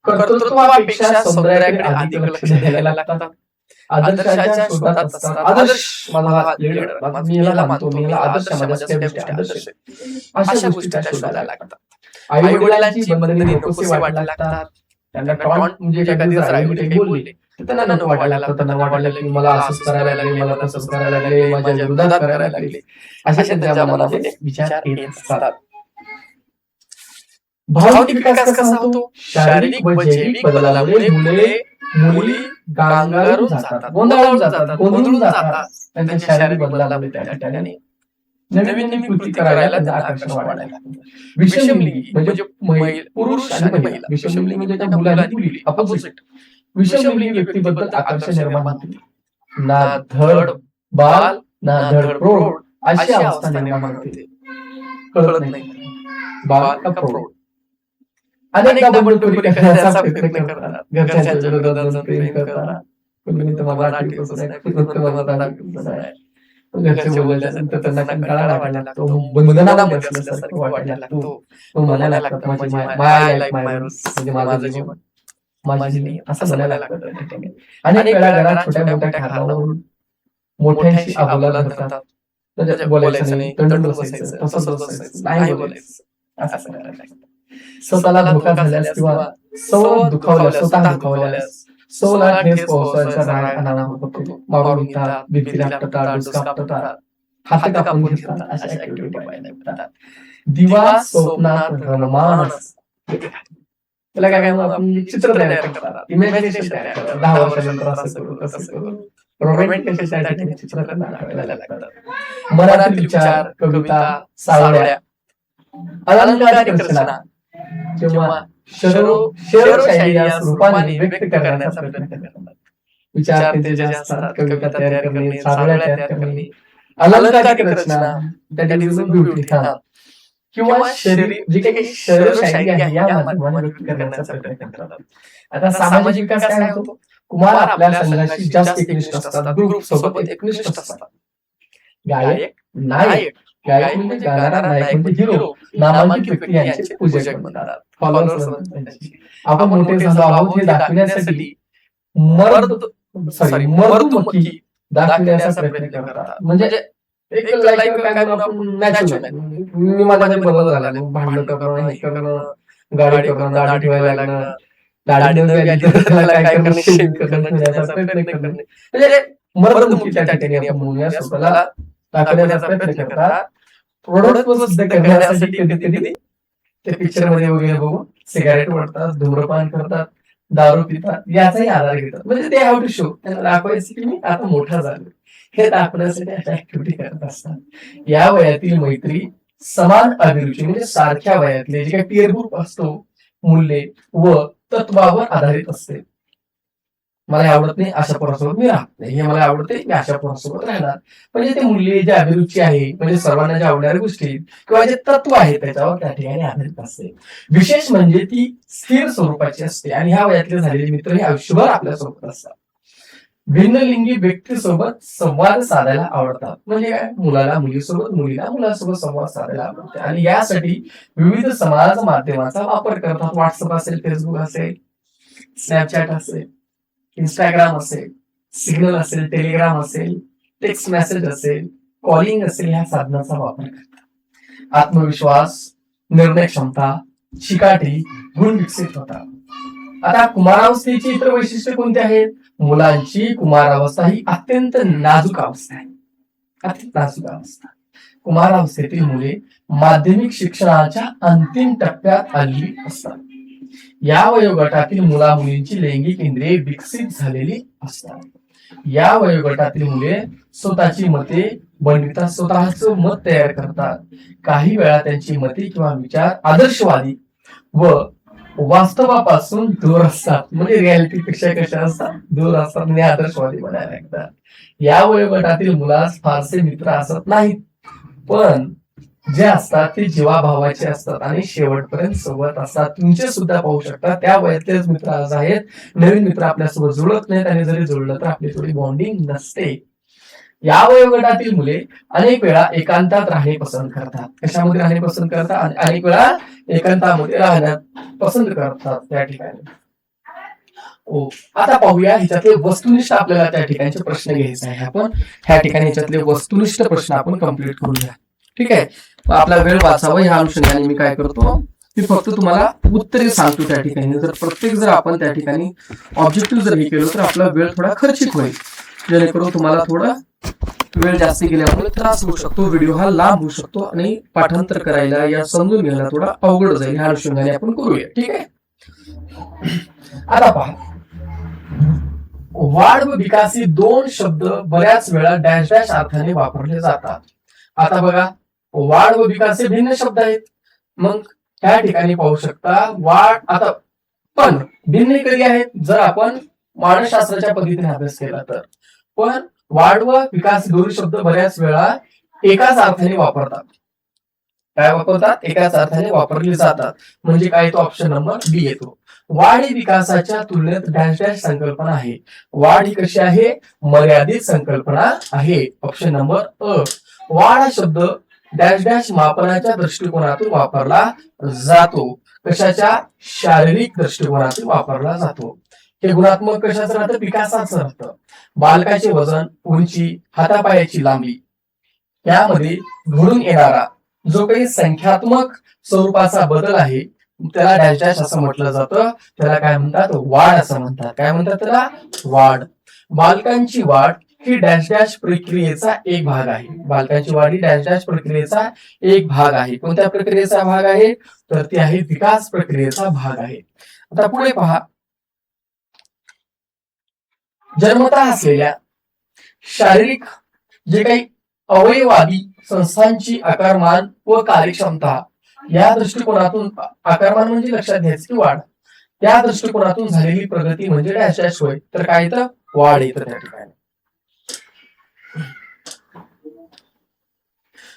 A: कर्तृत्वापेक्षा सौंदर्याकडे अधिक लक्ष द्यायला लागतात. आदर्शाच्या शोधात असतात. आदर्श माझा लीडर, मी याला मानतो, मी याला आदर्श, माझ्या गोष्टी आदर्श, अशा गोष्टी त्या शोधायला लागतात. आई वडिलांची बंधने नकोसे वाटायला लागतात. त्यांना टॉन्ट म्हणजे एखादी आई वडील काही बोलले तर त्यांना नको वाटायला लागतं. त्यांना वाटायला की मला असंच करायला लागले, मला तसंच करायला लागले, माझ्या विरोधात करायला लागले, अशा त्यांच्या मनामध्ये विचार येत असतात. भावनिक विकास कसा होतो? शारीरिक व जैविक बदलामुळे मुली गांगारून जातात, गोंधळून जातात. त्यांच्या शारीरिक बदलामुळे त्या ठिकाणी नवीन नवीन कृती करायला त्यांना आकर्षण वाढायला लागतं. विषमलिंगी म्हणजे पुरुष आणि महिला, विषमलिंगी म्हणजे त्या मुलं आणि मुली अपोजिट. विषमलिंगी व्यक्तीबद्दल आकर्षण निर्माण होते. ना धड बाल ना धड प्रौढ अशी अवस्था निर्माण होते. कळत नाही बाल का प्रौढ. अनेकदा बंडखोरी करण्याचा प्रयत्न करतात, घरच्यांच्या विरोधात प्रेम करतात. कुणी तुम्हाला घरचे बोलल्यानंतर त्यांना कंटाळा वाटायला लागतो, बंधनामध्ये असल्यासारखं वाटायला लागतो. म्हणायला लागतं माझी माय लाईफ माय रूल्स, म्हणजे माझं जीवन माझी नाही, असं म्हणायला लागतं. अनेक वेळा घरात छोट्या मोठ्या कारणावरून मोठ्यांशी अबोला धरतात. बोलायचं नाही, तंडून बसायचं, तसंच बसायचं, नाही बोलायचं, असं करायला लागतं. स्वतःला धोका झाल्यास किंवा स्वतः दुखावल्यास सोला ठेस पोहोचवायचा राग अनावर होतो. मारून घेतात, भिंतीला आपटतात, डोसका आपटतात, हात कापून घेतात, अशा ऍक्टिव्हिटी व्हायला लागतात. दिवा स्वप्नात रममानस, त्याला काय आपण चित्र तयार करतात, इमॅजिनेशन तयार करतात. 10 वर्षानंतर असं करू, तसं करू, रोमॅन्टिक चित्र करायला लागतात. मनातील विचार, कविता, सावळ्या, अलंकारिक रचना किंवा शेरोशायरी या रूपाने व्यक्त करण्याचा प्रयत्न करतात. विचार त्यांचे असतात, कविता तयार करणे, सावळ्या तयार करणे, अलंकारिक रचना, ब्युटी किंवा जी काही शेरोशायरी आहे या माध्यमाने व्यक्त करण्याचा प्रयत्न करतात. आता सामाजिक विकास काय होतो? कुमार आपल्या संघाशी जास्त एकनिष्ठ असतात, ग्रुप सोबत एकनिष्ठ असतात. गायक नायक, गायक म्हणजे गाणारा, नायक म्हणजे हिरो, नामांकित व्यक्ती यांचे पूजक बनतात, फॉलोअर्स बनतात. आपण मोठे झालो आहोत हे दाखवण्यासाठी मर्दुमकी दाखवण्याचा प्रयत्न करतात. म्हणजे एक लाईक काय आपण नॅचरल, मी माझ्या बरोबर झाला, भांडण करणं, हे करणं, गाडी करणं, दाढी ठेवायला लागणं, दाढी नवी आली तर त्याला काय करणे, शेविंग करण्याचा प्रयत्न करणे, म्हणजे मर्दमुखी त्या ठिकाणी आपण म्हणूया, स्वतःला दाखवण्याचा प्रयत्न करतात. प्रोडक्ट सिद्ध करण्यासाठी कधी कधी ते पिक्चर मध्ये वगैरे बघून सिगारेट ओढतात, धूम्रपान करतात, दारू पितात, याचाही आधार घेतात. म्हणजे ते हाव टू शो, त्यांना दाखवायचं की मी आता मोठा झालो, हे दाखवण्यासाठी अशा ऍक्टिव्हिटी करत असतात. या वयातील मैत्री समान अभिरुची म्हणजे सारख्या वयातले जे काही पीअर ग्रुप असतो, मूल्ये व तत्वावर आधारित असते. मला हे आवडत नाही, अशा पोरासोबत मी राहत नाही, हे मला आवडते, मी अशा पोरासोबत राहणार. म्हणजे ते मूल्य, जे अभिरुची आहे, म्हणजे सर्वांना ज्या आवडणाऱ्या गोष्टी किंवा जे तत्व आहे त्याच्यावर त्या ठिकाणी आधारित असते. विशेष म्हणजे ती स्थिर स्वरूपाची असते आणि ह्या वयातले झालेले मित्र हे आयुष्यभर आपल्या सोबत असतात. भिन्नलिंगी व्यक्तीसोबत संवाद साधायला आवडतात. म्हणजे काय, मुलाला मुलीसोबत, मुलीला मुलासोबत संवाद साधायला आवडते आणि यासाठी विविध समाज माध्यमाचा वापर करतात. व्हॉट्सअप असेल, फेसबुक असेल, स्नॅपचॅट असेल, इंस्टाग्राम असेल, सिग्नल असेल, टेलिग्राम असेल, टेक्स्ट मेसेज असेल, कॉलिंग असेल, ह्या साधनाचा वापर करतात. आत्मविश्वास, निर्णय क्षमता, चिकाटी, गुण विकसित होतात. आता कुमारावस्थेची इतर वैशिष्ट्ये कोणती आहेत? मुलांची कुमारावस्था ही अत्यंत नाजूक अवस्था आहे, अत्यंत नाजूक अवस्था. कुमारावस्थेतील मुले माध्यमिक शिक्षणाच्या अंतिम टप्प्यात आलेली असतात. या वयोगटातील मुला मुलींची लैंगिक इंद्रिये विकसित झालेली असतात. या वयोगटातील मुले स्वतःची मते बनवितात, स्वतःचं मत तयार करतात. काही वेळा त्यांची मते किंवा विचार आदर्शवादी व वास्तवापासून दूर असतात. म्हणजे रियालिटी पेक्षा कशा असतात, दूर असतात आणि आदर्शवादी बनायला लागतात. या वयोगटातील मुलास फारसे मित्र असत नाहीत, पण जे असतात ते जीवाभावाचे असतात आणि शेवटपर्यंत सोबत असतात. तुमचे सुद्धा पाहू शकता, त्या वयातलेच मित्र आज आहेत, नवीन मित्र आपल्यासोबत जुळत नाहीत आणि जरी जुळलं तर आपली थोडी बॉन्डिंग नसते. या वयोगटातील मुले अनेक वेळा एकांतात राहणे पसंत करतात. कशामध्ये राहणे पसंत करतात? अनेक वेळा एकांतामध्ये राहण्यात पसंत करतात त्या ठिकाणी. आता पाहूया ह्याच्यातले वस्तुनिष्ठ, आपल्याला त्या ठिकाणचे प्रश्न घ्यायचे आहे. आपण ह्या ठिकाणी ह्याच्यातले वस्तुनिष्ठ प्रश्न आपण कंप्लीट करूया. ठीक आहे, आपला वेळ वाचावा ह्या अनुषंगाने मी काय करतो, मी फक्त तुम्हाला उत्तरे सांगतो त्या ठिकाणी. जर प्रत्येक जर आपण त्या ठिकाणी ऑब्जेक्टिव्ह जर हे केलं तर आपला वेळ थोडा खर्चिक होईल, जेणेकरून तुम्हाला थोडा वेळ जास्त गेल्यामुळे त्रास होऊ शकतो, व्हिडिओ हा लांब होऊ शकतो आणि पाठांतर करायला या समजून घ्यायला थोडा अवघड जाईल. ह्या अनुषंगाने आपण करूया. ठीक आहे, आता पहा, वाढ व विकास हे दोन शब्द बऱ्याच वेळा डॅश डॅश अर्थाने वापरले जातात. आता बघा, वाढ व विकास हे भिन्न शब्द आहेत. मग त्या ठिकाणी पाहू शकता, वाढ, आता पण भिन्न कधी आहेत जर आपण मानसशास्त्राच्या पद्धतीने अभ्यास केला तर. पण वाढ व विकास दोन शब्द बऱ्याच वेळा एकाच अर्थाने वापरतात. काय वापरतात? एकाच अर्थाने वापरले जातात. म्हणजे काय, तो ऑप्शन नंबर बी येतो. वाढ ही विकासाच्या तुलनेत डॅश डॅश संकल्पना आहे. वाढ ही कशी आहे? मर्यादित संकल्पना आहे. ऑप्शन नंबर अ. वाढ हा शब्द डॅश डॅश मापनाच्या दृष्टिकोनातून वापरला जातो. कशाच्या? शारीरिक दृष्टिकोनातून वापरला जातो. हे गुणात्मक कशाचं राहतं? विकासाचं राहतं. बालकाचे वजन, उंची, हातापायाची लांबी यामध्ये घडून येणारा जो काही संख्यात्मक स्वरूपाचा बदल आहे त्याला डॅश डॅश असं म्हटलं जातं. त्याला काय म्हणतात? वाढ असं म्हणतात. काय म्हणतात त्याला? वाढ. बालकांची वाढ ही डॅश डॅश प्रक्रियेचा एक भाग आहे. बालकांची वाढ ही डॅश डॅश प्रक्रियेचा एक भाग आहे. कोणत्या प्रक्रियेचा भाग आहे? तर ती आहे विकास प्रक्रियेचा भाग आहे. आता पुढे पहा, जन्मतः असलेल्या शारीरिक जे काही अवयवादी संस्थांची आकारमान व कार्यक्षमता या दृष्टिकोनातून, आकारमान म्हणजे लक्षात घ्यायचं की वाढ, त्या दृष्टिकोनातून झालेली प्रगती म्हणजे डॅश डॅश होय. तर काय येतं? वाढ येतं त्या ठिकाणी.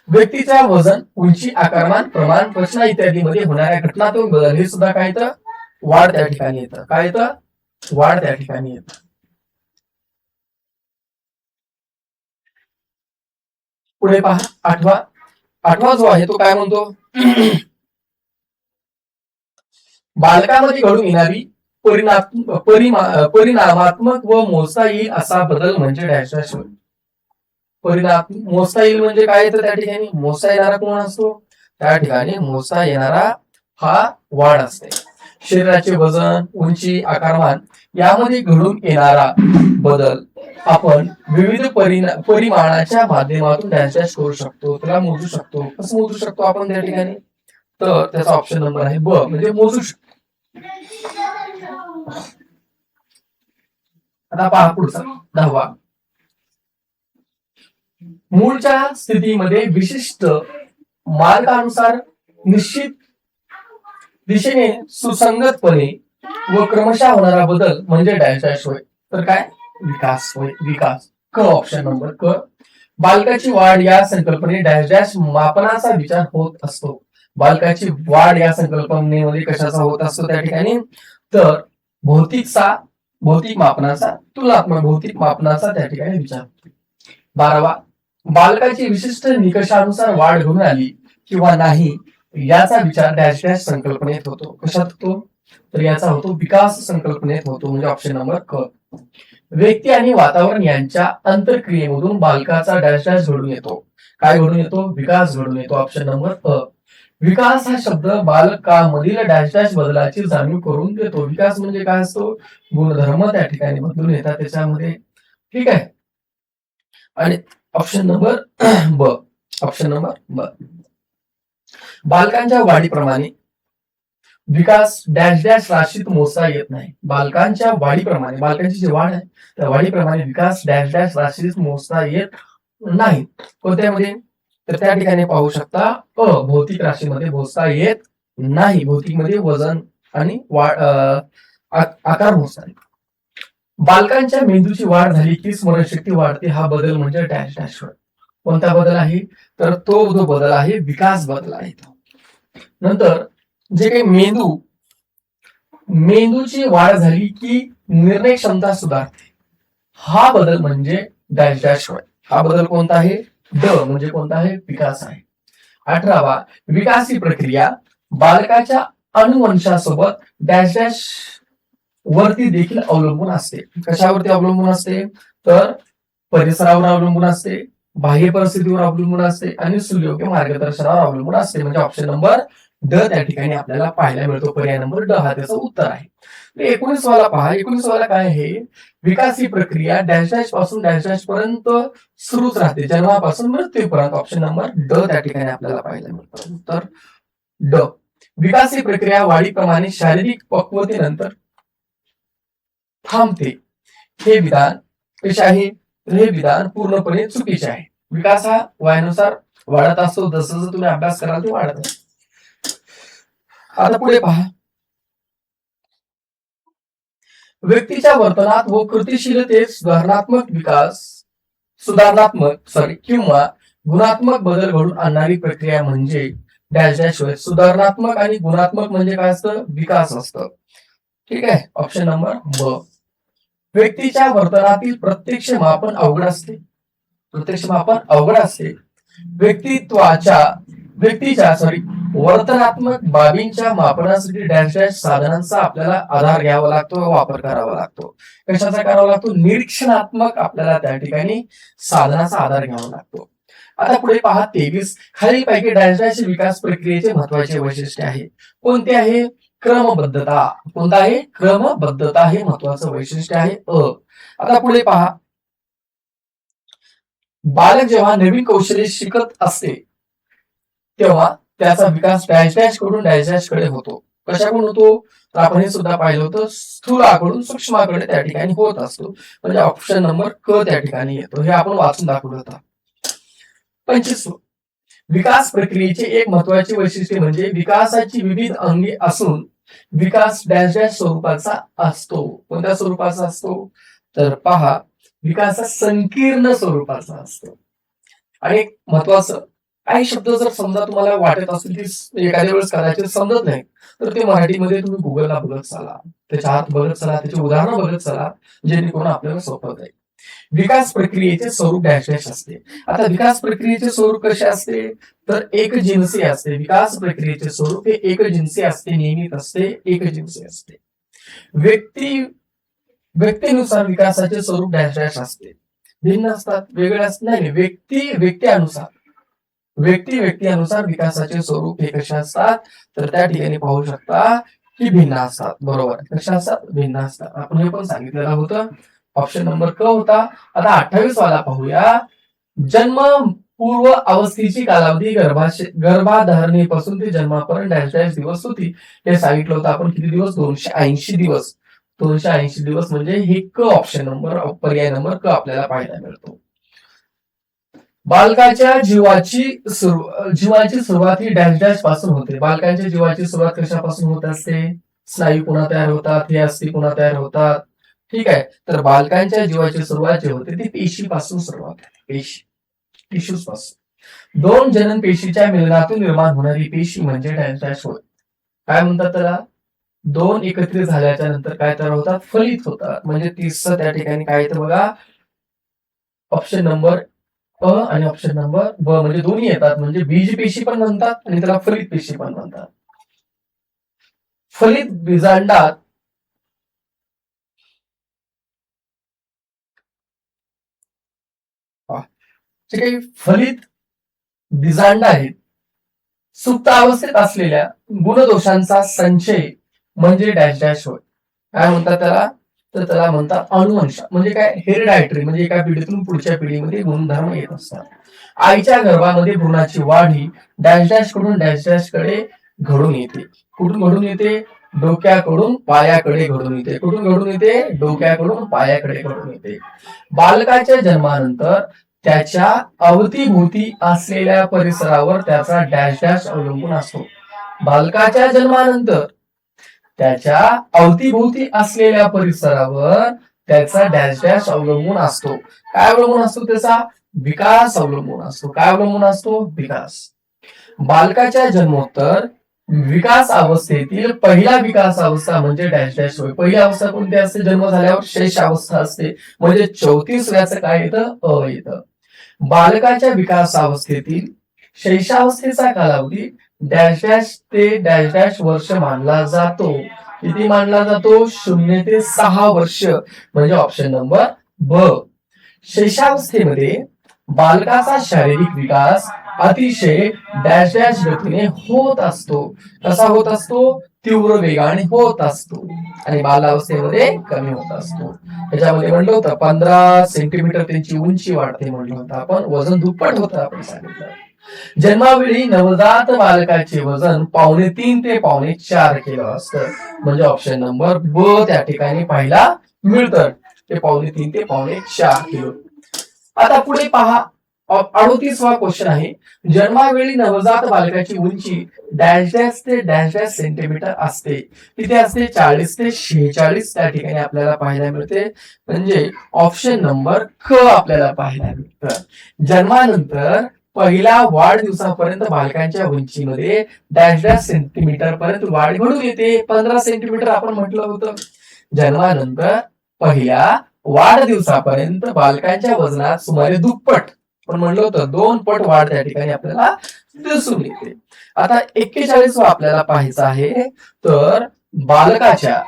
A: व्यक्तीचा वजन, उंची, आकारमान, प्रमाण, रचना इत्यादी मध्ये होणाऱ्या घटनात्मक बदल हे सुद्धा काय येतं? वाढ त्या ठिकाणी येतं. काय येतं? वाढ त्या ठिकाणी येतं. पुढे पहा, आठवा जो आहे तो काय म्हणतो? बालकामध्ये घडून येणारी परिणामात्मक व मोजता येईल असा बदल म्हणजे डॅश डॅश होय. मोजता येईल म्हणजे काय येतं त्या ठिकाणी? मोजता येणारा कोण असतो? त्या ठिकाणी मोजता येणारा हा वाढ असते. शरीराचे वजन, उंची, आकारमान यामध्ये घडून येणारा बदल आपण विविध परिमाणाच्या माध्यमातून डॅश डॅश करू शकतो, त्याला मोजू शकतो. कसं मोजू शकतो आपण त्या ठिकाणी? तर त्याचा ऑप्शन नंबर आहे ब, म्हणजे मोजू शकतो. आता पहा पुढचा 10वा. मूळच्या स्थितीमध्ये विशिष्ट मार्गानुसार निश्चित दिशेने सुसंगतपणे व क्रमशः होणारा बदल म्हणजे डॅश डॅश होय. तर काय? विकास होय, विकास. क ऑप्शन नंबर क. बालकाची वाढ या संकल्पने डॅश डॅश मापनाचा विचार होत असतो. बालकाची वाढ या संकल्पनेमध्ये कशाचा होत असतो त्या ठिकाणी? तर भौतिक मापनाचा, तुलनात्मक भौतिक मापनाचा त्या ठिकाणी विचार होतो. 12वा. बालकाची विशिष्ट निकषानुसार वाढ घडून आली किंवा नाही याचा विचार डॅश डॅश संकल्पनेत होतो. कशात होतो? तर याचा होतो विकास संकल्पनेत होतो, म्हणजे ऑप्शन नंबर क. व्यक्ती आणि वातावरण यांच्या अंतरक्रियेमधून बालकाचा डॅश डॅश घडून येतो. काय घडून येतो? विकास घडून येतो, ऑप्शन नंबर अ. विकास हा शब्द बालकामधील डॅश डॅश बदलाची जाणीव करून देतो. विकास म्हणजे काय असतो? गुणधर्म त्या ठिकाणी बदलून येतात त्याच्यामध्ये. ठीक आहे. आणि ऑप्शन नंबर ब, ऑप्शन नंबर ब. बालकांच्या वाढीप्रमाणे विकास डॅश डॅश राशीत मोजता येत नाही. बालकांच्या वाढीप्रमाणे, बालकांची जी वाढ आहे त्या वाढीप्रमाणे विकास डॅश डॅश राशीत मोजता येत नाही. कोणत्यामध्ये? तर त्या ठिकाणी पाहू शकता अ, भौतिक राशीमध्ये मोजता येत नाही. भौतिक मध्ये वजन आणि आकार मोजता येत. बालकांच्या मेंदूची वाढ झाली की स्मरणशक्ती वाढते. हा बदल म्हणजे डॅश डॅश होय. कोणता बदल आहे? तर तो जो बदल आहे विकास बदल आहे. नंतर जे काही मेंदूची वाढ झाली की निर्णय क्षमता सुधारते. हा बदल म्हणजे डॅश डॅश होय. हा बदल कोणता आहे? ड, म्हणजे कोणता आहे? विकास आहे. 18वा. विकास ही प्रक्रिया बालकाच्या अनुवंशासोबत डॅश डॅश वरती देखील अवलंबून असते. कशावरती अवलंबून असते? तर परिसरावर अवलंबून असते, बाह्य परिस्थितीवर अवलंबून असते आणि सुयोग्य मार्गदर्शनावर अवलंबून असते, म्हणजे ऑप्शन नंबर ड त्या ठिकाणी आपल्याला पाहायला मिळतो. पर्याय नंबर ड हा त्याचं उत्तर आहे. 19वाला पहा. 19वाला काय आहे? विकास ही प्रक्रिया डॅश डॅश पासून डॅश डॅश पर्यंत सुरूच राहते, जन्मापासून मृत्यूपर्यंत. ऑप्शन नंबर ड त्या ठिकाणी आपल्याला पाहायला मिळतं. उत्तर ड. विकास ही प्रक्रिया वाढीप्रमाणे शारीरिक पक्वतेनंतर थांबते. हे विधान कसे आहे? हे विधान पूर्णपणे चुकीचे आहे. विकास हा वयानुसार वाढत असतो, जसं जसं तुम्ही अभ्यास कराल ते वाढत असतो. आता पुढे पहा. व्यक्तीच्या वर्तनात व कृतिशीलतेत किंवा गुणात्मक बदल घडून आणणारी प्रक्रिया म्हणजे डॅश डॅश होय. सुधारणात्मक आणि गुणात्मक म्हणजे काय असतं? विकास असतं. ठीक आहे. ऑप्शन नंबर ब. व्यक्तीच्या वर्तनातील प्रत्यक्ष मापन अवघड असते. व्यक्तीच्या वर्तनात्मक बाबींच्या मापनासाठी डॅश डॅश साधनांचा आपल्याला आधार घ्यावा लागतो, वापर करावा लागतो. कशाचा करावा लागतो? निरीक्षणात्मक आपल्याला त्या ठिकाणी साधनाचा आधार घ्यावा लागतो. आता पुढे पहा 23. खालीलपैकी डॅश डॅश विकास प्रक्रियेचे महत्वाचे वैशिष्ट्य आहे. कोणते आहे? क्रमबद्धता. कोणता आहे? क्रमबद्धता हे महत्वाचं वैशिष्ट्य आहे अ. आता पुढे पहा. बालक जेव्हा नवीन कौशल्य शिकत असते तेव्हा त्याचा विकास डॅश डॅश कडून डॅश डॅश कडे होतो. कशाकडून होतो? तर आपण हे सुद्धा पाहिलं होतं, स्थूलाकडून सूक्ष्माकडे त्या ठिकाणी होत असतो, म्हणजे ऑप्शन नंबर क त्या ठिकाणी येतो. हे आपण वाचून दाखवलं होतं. 25. विकास प्रक्रियेचे एक महत्वाचे वैशिष्ट्य म्हणजे विकासाची विविध अंगे असून विकास डॅश डॅश स्वरूपाचा असतो. कोणत्या स्वरूपाचा असतो? तर पहा, विकास संकीर्ण स्वरूपाचा असतो. आणि महत्वाचं, काही शब्द जर समजा तुम्हाला वाटत असतील की एखाद्या वेळेस कदाचित समजत नाही, तर ते मराठीमध्ये तुम्ही गुगलला बघत चला, त्याच्या आत बघत चला, त्याची उदाहरणं बघत चला, जेणेकरून आपल्याला सोपं जाईल. विकास प्रक्रियेचे स्वरूप डॅश डॅश असते. आता विकास प्रक्रियेचे स्वरूप कसे असते? तर एकजिन्सी असते. विकास प्रक्रियेचे स्वरूप हे एकजिन्सी असते, नियमित असते, एकजिन्सी असते. व्यक्तीनुसार विकासाचे स्वरूप डॅश डॅश असते. भिन्न असतात, वेगळे असतात नाही. व्यक्ती अनुसार विकासाचे स्वरूप हे कसे असतात? तर त्या ठिकाणी पाहू शकता की भिन्न असतात. बरोबर. कशा असतात? भिन्न असतात. आपण हे पण सांगितलेलं होतं. ऑप्शन नंबर क होता. आता 28 वाला पाहूया. जन्म पूर्व अवस्थेची कालावधी गर्भाधारणेपासून ते जन्मापर्यंत डॅश डॅश दिवस होती. हे सांगितलं होतं आपण. किती दिवस? 280 दिवस. 280 दिवस म्हणजे हे क ऑप्शन नंबर, पर्याय नंबर क आपल्याला पाहायला मिळतो. बालकाच्या जीवाची सुरुवात ही डॅश डॅश पासून होते. बालकांच्या जीवाची सुरुवात कशापासून होत असते? स्नायू पुन्हा तयार होतात, हे अस्थि पुन्हा तयार होतात. ठीक आहे. तर बालकांच्या जीवाची सुरुवात जी होते ती पेशीपासून सुरुवात होते. पेशी, टिश्यूज पासून. दोन जनन पेशीच्या मिलनातून निर्माण होणारी पेशी म्हणजे डॅश डॅश होय. काय म्हणतात त्याला? दोन एकत्रित झाल्याच्या नंतर काय तयार होतात? फलित होतात. म्हणजे तिसरं त्या ठिकाणी काय येतं बघा, ऑप्शन नंबर अ आणि ऑप्शन नंबर ब म्हणजे दोन्ही येतात. म्हणजे बीज पेशी पण म्हणतात आणि त्याला फलित पेशी पण म्हणतात. फलित बीजांडात जे काही फलित बीजांड आहेत, सुप्त अवस्थेत असलेल्या गुणदोषांचा संचय म्हणजे डॅश डॅश होय. काय म्हणतात त्याला? तर त्याला म्हणतात अनुवंश. म्हणजे काय? हेरिडायटरी. म्हणजे एका पिढीतून पुढच्या पिढीमध्ये गुणधर्म येत असतात. आईच्या गर्भामध्ये भ्रूणाची वाढ ही डॅश डॅश कडून डॅश डॅश कडे घडून येते. कुठून घडून येते? डोक्याकडून पायाकडे घडून येते. कुठून घडून येते? डोक्याकडून पायाकडे घडून येते. बालकाच्या जन्मानंतर त्याच्या अवतीभोवती असलेल्या परिसरावर त्याचा डॅश डॅश अवलंबून असतो. बालकाच्या जन्मानंतर त्याच्या अवतीभोवती असलेल्या परिसरावर त्याचा डॅश डॅश अवलंबून असतो. काय अवलंबून असतो? त्याचा विकास अवलंबून असतो. काय अवलंबून असतो? विकास. बालकाच्या जन्मोत्तर विकास अवस्थेतील पहिला विकास अवस्था म्हणजे डॅश डॅश होय. पहिली अवस्था कोणती असते? जन्म झाल्यावर शैश अवस्था असते. म्हणजे 34व्याचं काय येतं? अ येतं. बालकाच्या विकास अवस्थेतील शैशवावस्थेचा कालावधी डॅश डॅश ते डॅश डॅश वर्ष मानला जातो. किती मानला जातो? 0 ते 6 वर्ष. म्हणजे ऑप्शन नंबर ब. शैशवावस्थेमध्ये बालकाचा शारीरिक विकास अतिशय डॅश डॅश गतीने होत असतो. कसा होत असतो? तीव्र वेगाने होत असतो. आणि बालावस्थेमध्ये कमी होत असतो. त्याच्यामध्ये म्हणलं होतं 15 सेंटीमीटर त्यांची उंची वाढते म्हणलं होतं आपण. वजन दुप्पट होतं आपण सांगितलं. जन्मावेळी नवजात बालकाचे वजन 3.5 ते 4.5 किलो असतं. म्हणजे ऑप्शन नंबर ब त्या ठिकाणी पाहायला मिळतं. ते 3.5 ते 4.5 किलो. आता पुढे पहा, 38वा क्वेश्चन आहे. जन्मावेळी नवजात बालकाची उंची डॅश डॅश ते डॅश डॅश सेंटीमीटर असते. किती असते? 40 ते 46 त्या ठिकाणी आपल्याला पाहायला मिळते. म्हणजे ऑप्शन नंबर क आपल्याला पाहायला मिळतं. जन्मानंतर पहिल्या वाढदिवसापर्यंत बालकांच्या उंचीमध्ये डॅश डॅश सेंटीमीटर पर्यंत वाढ घडून येते. 15 सेंटीमीटर आपण म्हटलं होतं. जन्मानंतर पहिल्या वाढदिवसापर्यंत बालकांच्या वजनात सुमारे दुप्पट, पण म्हणलं होतं 2 पट वाढ त्या ठिकाणी आपल्याला दिसून येते. आता 41वा आपल्याला पाहायचं आहे. तर बालकाच्या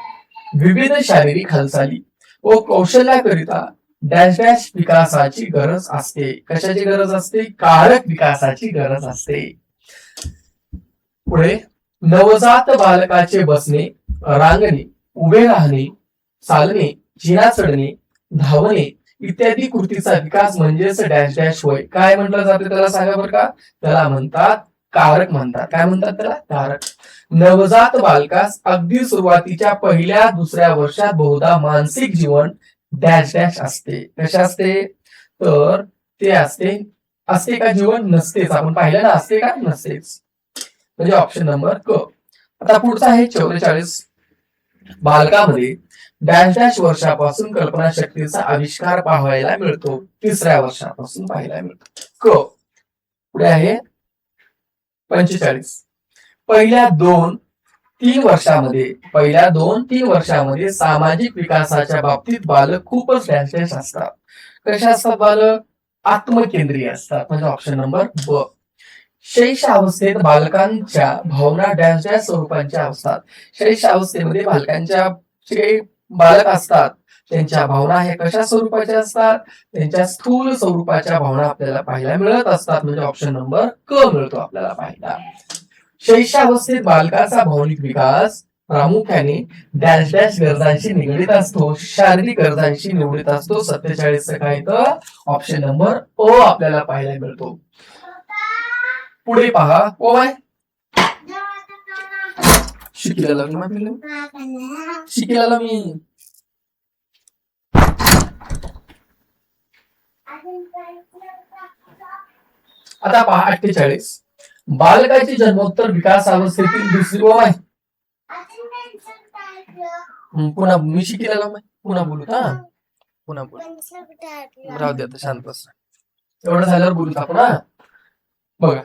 A: विविध शारीरिक हालचाली व कौशल्याकरिता डॅश डॅश विकासाची गरज असते. कशाची गरज असते? कारक विकासाची गरज असते. पुढे नवजात बालकाचे बसणे, रांगणे, उभे राहणे, चालणे, जिना चढणे, धावणे इत्यादी कृतीचा विकास म्हणजेच डॅश डॅश होय. काय म्हटलं जाते त्याला सांगा बरं का? त्याला म्हणतात कारक म्हणतात. काय म्हणतात त्याला? कारक. नवजात बालकास अगदी सुरुवातीच्या पहिल्या दुसऱ्या वर्षात बहुधा मानसिक जीवन डॅश डॅश असते. कशा असते? तर ते असते का जीवन? नसतेच. आपण पाहिलं ना, असते का? नसतेच. म्हणजे ऑप्शन नंबर क. आता पुढचा आहे 44. बालकामध्ये डॅश डॅश वर्षापासून कल्पनाशक्तीचा आविष्कार पाहायला मिळतो. 3ऱ्या वर्षापासून पाहायला मिळतो. क. पुढे आहे 45. पहिल्या 2-3 वर्षामध्ये सामाजिक विकासाच्या बाबतीत बालक खूपच डॅश डॅश असतात. कशा असतात बालक? आत्मकेंद्रीय असतात. म्हणजे ऑप्शन नंबर ब. शैश अवस्थेत बालकांच्या भावना डॅश डॅश स्वरूपांच्या असतात. शैश अवस्थेमध्ये बालकांच्या जे बालक असतात त्यांच्या भावना हे कशा स्वरूपाच्या असतात? त्यांच्या स्थूल स्वरूपाच्या भावना आपल्याला पाहायला मिळत असतात. म्हणजे ऑप्शन नंबर क मिळतो आपल्याला पाहायला. शैशवावस्थेत बालकाचा भावनिक विकास प्रामुख्याने डॅश डॅश गरजांशी निगडीत असतो, शारीरिक गरजांशी निगडीत असतो. 47 काय तर ऑप्शन नंबर अ आपल्याला पाहायला मिळतो. पुढे पहा, ओ बाय शिकलेला शिकलेला मी. आता पहा 48 बालकाची जन्मोत्तर विकास अवस्थेतील दुसरी ओ बाय पुन्हा मी शिकलेला पुन्हा बोलू हा पुन्हा बोलू राहू दे आता शांत बस. एवढं झाल्यावर बोलू आपण हा. बघा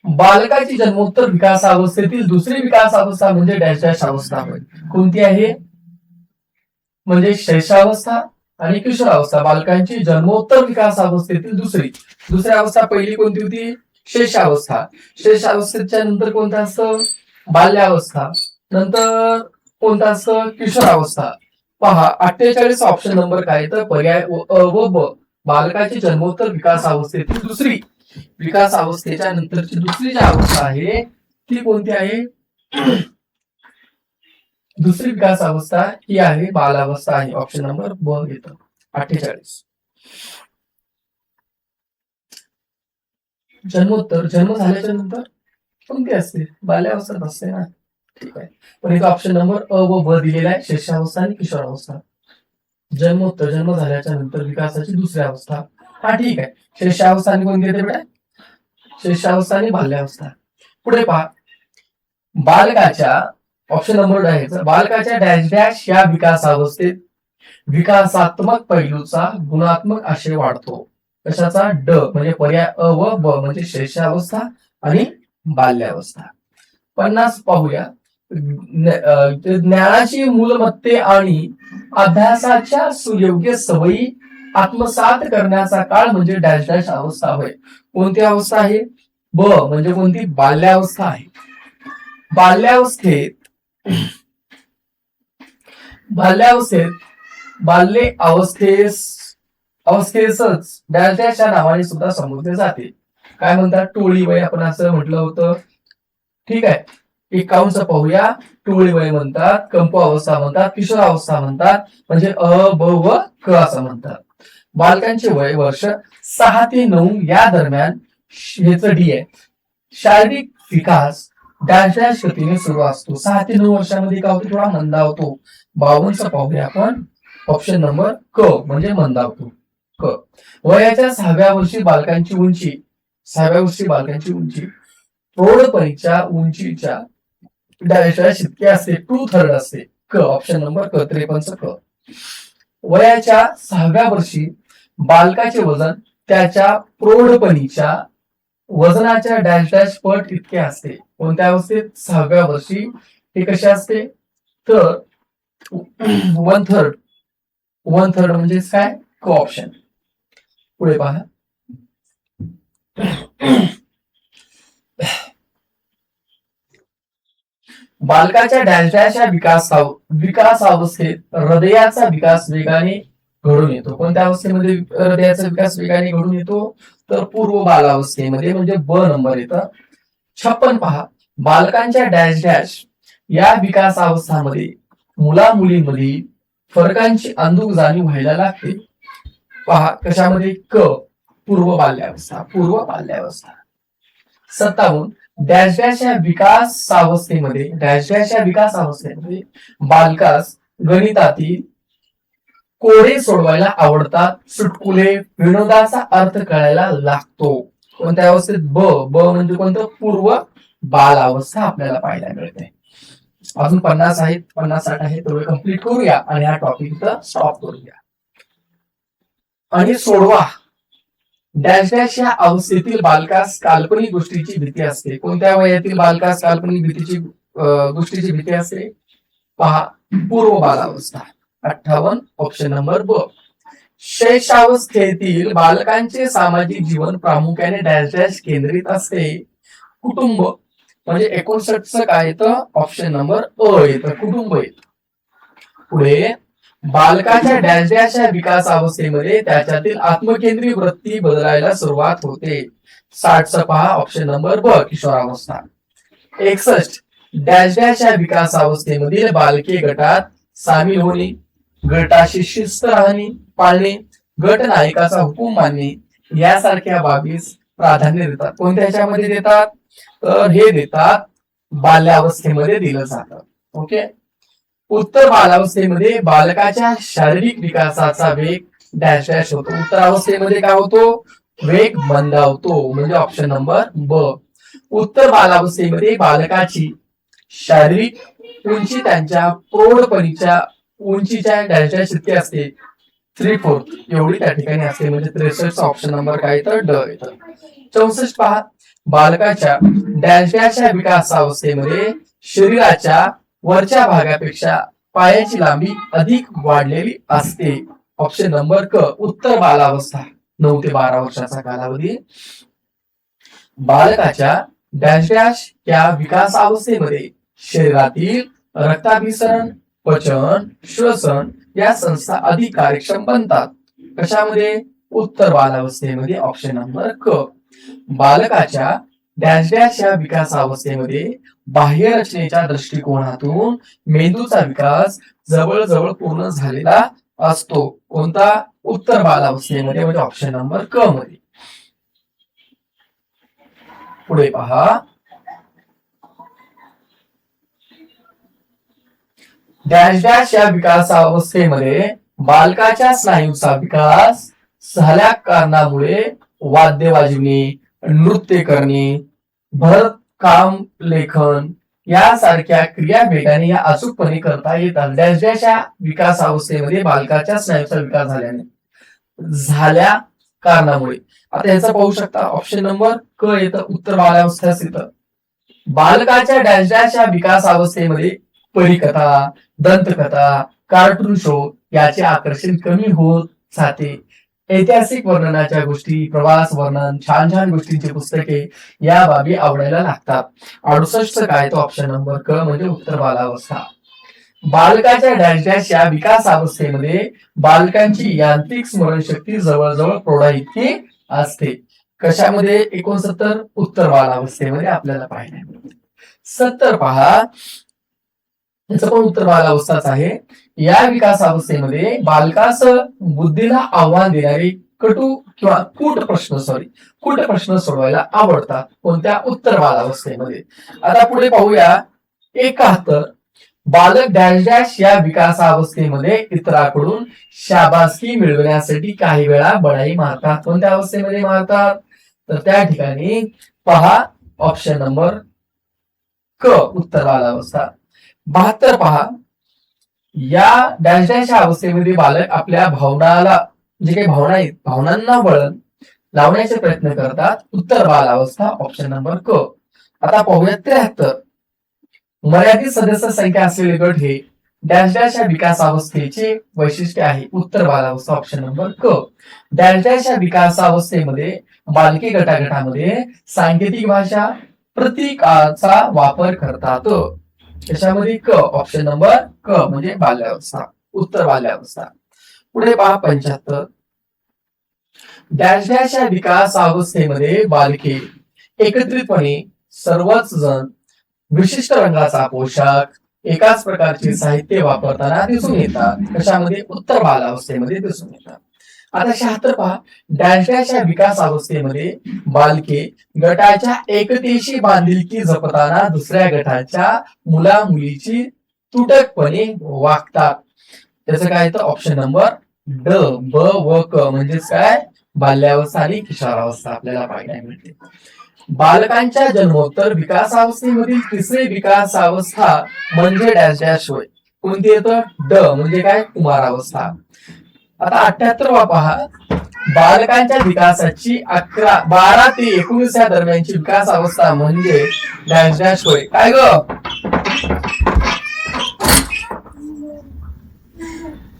A: बालकाची जन्मोत्तर विकास अवस्थेतील दुसरी विकास अवस्था म्हणजे डॅश डॅश अवस्था होय. कोणती आहे म्हणजे शैशवावस्था आणि किशोरावस्था. बालकांची जन्मोत्तर विकास अवस्थेतील दुसरी अवस्था पहिली कोणती होती शैशवावस्था. शैशवावस्थेच्या नंतर कोणतं असतं बाल्यावस्था, नंतर कोणतं असतं किशोरावस्था. पहा 48 ऑप्शन नंबर काय तर पर्याय अ व ब. बालकाची जन्मोत्तर विकास अवस्थेतील दुसरी विकास अवस्थेच्या नंतरची दुसरी जी अवस्था आहे ती कोणती आहे दुसरी विकास अवस्था ही आहे बालावस्था आहे. ऑप्शन नंबर ब येतं 48. जन्मोत्तर जन्म झाल्याच्या नंतर कोणती असते बाल्यावस्था असते ना. ठीक आहे पण इथं ऑप्शन नंबर अ व ब दिलेला आहे शैशवावस्था आणि किशोरावस्था. जन्मोत्तर जन्म झाल्याच्या नंतर विकासाची दुसरी अवस्था. हा ठीक आहे शैशवावस्था आणि कोणती येते बेटा शैशवावस्था आणि बाल्यावस्था. पुढे पहा बालकाच्या ऑप्शन नंबर आहे बालकाच्या डॅश डॅश या विकासावस्थेत विकासात्मक पैलूचा गुणात्मक आशय वाढतो. कशाचा ड म्हणजे पर्याय अ व ब म्हणजे शैशवावस्था आणि बाल्यावस्था. 50 पाहूया ज्ञानाची मूलमत्ते आणि अभ्यासाच्या सुयोग्य सवयी आत्मसात करण्याचा काळ म्हणजे डॅश डॅश अवस्था होय. कोणती अवस्था आहे ब म्हणजे कोणती बाल्यावस्था आहे. बाल्यावस्थेत बाल्य अवस्थेसच डॅश डॅश या नावाने सुद्धा संबोधले जाते. काय म्हणतात टोळी वय आपण असं म्हटलं होतं. ठीक आहे 51 पाहूया टोळी वय म्हणतात, कंपू अवस्था म्हणतात, किशोरावस्था म्हणतात म्हणजे अ ब व क असं म्हणतात. बालकांचे वय वर्ष 6 ते 9 या दरम्यान हेच डी आहे. शारीरिक विकास डॅश डॅश गतीने सुरू असतो. 6 ते 9 वर्षामध्ये काय होतो थोडा मंदावतो. 52 पाहूया आपण ऑप्शन नंबर क म्हणजे मंदावतो क. वयाच्या 6व्या वर्षी बालकांची उंची प्रौढपणीच्या उंचीच्या डॅश डॅश इतके असते 2/3 असते क. ऑप्शन नंबर क 53 क. वयाच्या 6व्या वर्षी बालकाचे वजन त्याच्या प्रौढपणीच्या वजनाच्या डॅश डॅश पट इतके असते. कोणत्या अवस्थेत 6व्या वर्षी हे कसे असते तर 1/3 म्हणजे काय क ऑप्शन. पुढे पहा बालकाच्या डॅश डॅश या विकास अवस्थेत हृदयाचा विकास वेगाने घडून येतो. कोणत्या अवस्थेमध्ये हृदयाचा विकास वेगाने घडून येतो तर पूर्व बालावस्थेमध्ये म्हणजे ब नंबर येतं. 56 पहा बालकांच्या डॅश डॅश या विकास अवस्थांमध्ये मुला मुलींमध्ये फरकांची अंधुक जाणीव व्हायला लागते. पहा कशामध्ये क पूर्व बाल्यावस्था 57 डॅश डॅश या विकासावस्थेमध्ये बालकास गणितातील कोडे सोडवायला आवडतात. चुटकुले विनोदाचा अर्थ कळायला लागतो. कोणत्या अवस्थेत ब म्हणजे कोणतं पूर्व बाल अवस्था आपल्याला पाहायला मिळते. अजून 50 आहेत 50-60 आहेत तेवढे कम्प्लीट करूया आणि हा टॉपिक इथं स्टॉप करूया आणि सोडवा. डॅश डॅश या अवस्थेतील बालकास काल्पनिक गोष्टीची भीती असते. कोणत्या वयातील बालकास काल्पनिक गोष्टीची भीती असते पहा पूर्व बालावस्था 58 ऑप्शन नंबर ब. शैशवावस्थेतील बालकांचे सामाजिक जीवन प्रामुख्याने डॅश डॅश केंद्रित असते. कुटुंब म्हणजे 59 काय येतं ऑप्शन नंबर अ येतं कुटुंब येतं. पुढे बालकाच्या डॅश डॅश या विकास अवस्थेमध्ये त्याच्यातील आत्मकेंद्रीय वृत्ती बदलायला सुरुवात होते. 60 पहा ऑप्शन नंबर ब किशोरावस्था. 61 डॅश डॅश या विकासावस्थेमधील बालके गटात सामील होणे, गटाशी शिस्त राहणे पाळणे, गट नायकाचा हुकूम मानणे यासारख्या बाबीस प्राधान्य देतात. कोणत्या ह्याच्यामध्ये देतात? तर हे देतात बाल्यावस्थेमध्ये दिलं जातं. ओके. उत्तर बालावस्थेमध्ये बालकाच्या शारीरिक विकासाचा वेग डॅश डॅश होतो. उत्तरावस्थेमध्ये काय होतो? वेग मंदावतो. म्हणजे ऑप्शन नंबर ब. उत्तर बालावस्थेमध्ये बालकाची शारीरिक उंची त्यांच्या प्रौढपणीच्या उंचीच्या डॅश डॅश इतकी असते, 3/4 एवढी त्या ठिकाणी असते. म्हणजे 63 ऑप्शन नंबर काय तर ड येतं. 64 पहा, बालकाच्या डॅश डॅश या विकासावस्थेमध्ये शरीराच्या वरच्या भागापेक्षा पायाची लांबी अधिक वाढलेली असते. ऑप्शन नंबर क. उत्तर बालावस्था 9 ते 12 वर्षाचा कालावधी. बालकाच्या डॅश डॅश या विकासावस्थेमध्ये शरीरातील रक्ताभिसरण, पचन, श्वसन या संस्था अधिक कार्यक्षम बनतात. कशामध्ये? उत्तर बालावस्थेमध्ये. ऑप्शन नंबर क. बालकाच्या डॅश डॅश या विकासावस्थेमध्ये बाह्य रचनेच्या दृष्टिकोनातून मेंदूचा विकास जवळजवळ पूर्ण झालेला असतो. कोणता? उत्तर बालावस्थेमध्ये. म्हणजे ऑप्शन नंबर क मध्ये. पुढे पहा, डॅश डॅश या विकासावस्थेमध्ये बालकाच्या स्नायूचा विकास झाल्या कारणामुळे वाद्य वाजविणे, नृत्य करणे, भरतकाम, लेखन यासारख्या क्रिया वेगाने या अचूकपणे करता येतात. डॅश डॅश या विकासावस्थेमध्ये बालकाच्या स्नायूचा विकास झाल्या कारणामुळे. आता याचा पाहू शकता ऑप्शन नंबर क येतं. उत्तर बालावस्थेस येतं. बालकाच्या डॅश डॅश या विकासावस्थेमध्ये परिकथा, दंतकथा, कार्टून शो याचे आकर्षण कमी होत जाते. ऐतिहासिक वर्णनाच्या गोष्टी, प्रवास वर्णन, छान छान गोष्टींची पुस्तके या बाबी आवडायला लागतात. 68 काय तो ऑप्शन नंबर क म्हणजे उत्तर बालावस्था. बालकाच्या डॅश डॅश या विकासावस्थेमध्ये बालकांची यांत्रिक स्मरणशक्ती जवळजवळ प्रौढा इतकी असते. कशामध्ये? 69 उत्तर बालावस्थेमध्ये आपल्याला पाहायला मिळते. 70 पहा, याचं पण उत्तर बालावस्थाच आहे. या विकासावस्थेमध्ये बालकास बुद्धीला आव्हान देणारे कूट प्रश्न सोडवायला आवडतात. कोणत्या? उत्तर बालावस्थेमध्ये. आता पुढे पाहूया 71, बालक डॅश डॅश या विकासावस्थेमध्ये इतरांकडून शाबासकी मिळवण्यासाठी काही वेळा बढाई मारतात. कोणत्या अवस्थेमध्ये मारतात? तर त्या ठिकाणी पहा ऑप्शन नंबर क उत्तर बालावस्था. 72 पहा, या डॅश डॅश या अवस्थेमध्ये बालक आपल्या भावनाला जे काही भावना आहेत भावनांना वळण लावण्याचे प्रयत्न करतात. उत्तर बालावस्था. ऑप्शन नंबर क. आता पाहूया 73, मर्यादित सदस्य संख्या असलेले गट हे डॅश डॅश या विकासावस्थेचे वैशिष्ट्य आहे. उत्तर बालावस्था. ऑप्शन नंबर क. डॅश डॅश या विकासावस्थेमध्ये बालके गटागटामध्ये सांकेतिक भाषा, प्रतीकाचा वापर करतात. त्याच्यामध्ये क. ऑप्शन नंबर क म्हणजे बाल्यावस्था. उत्तर बाल्यावस्था. पुढे पहा 75, डॅश डॅश या विकासावस्थेमध्ये बालके एकत्रितपणे सर्वच जण विशिष्ट रंगाचा पोशाख, एकाच प्रकारचे साहित्य वापरताना दिसून येतात. कशामध्ये? उत्तर बालावस्थेमध्ये दिसून येतात. आता 76 पहा, डॅश डॅश या विकासावस्थेमध्ये बालके गटाच्या एकतेशी बांधिलकी जपताना दुसऱ्या गटाच्या मुला मुलीची तुटकपणे वागतात. त्याचं काय तर ऑप्शन नंबर ड, ब व क म्हणजेच काय? बाल्यावस्था आणि किशोरावस्था आपल्याला पाहायला मिळते. बालकांच्या जन्मोत्तर विकासावस्थेमधील तिसरी विकासावस्था म्हणजे डॅश डॅश होय. कोणती येतं? ड म्हणजे काय? कुमारावस्था. आता 78 पहा, बालकांच्या विकासाची 12 ते 19 या दरम्यानची विकासावस्था म्हणजे डॅश डॅश होय. काय ग?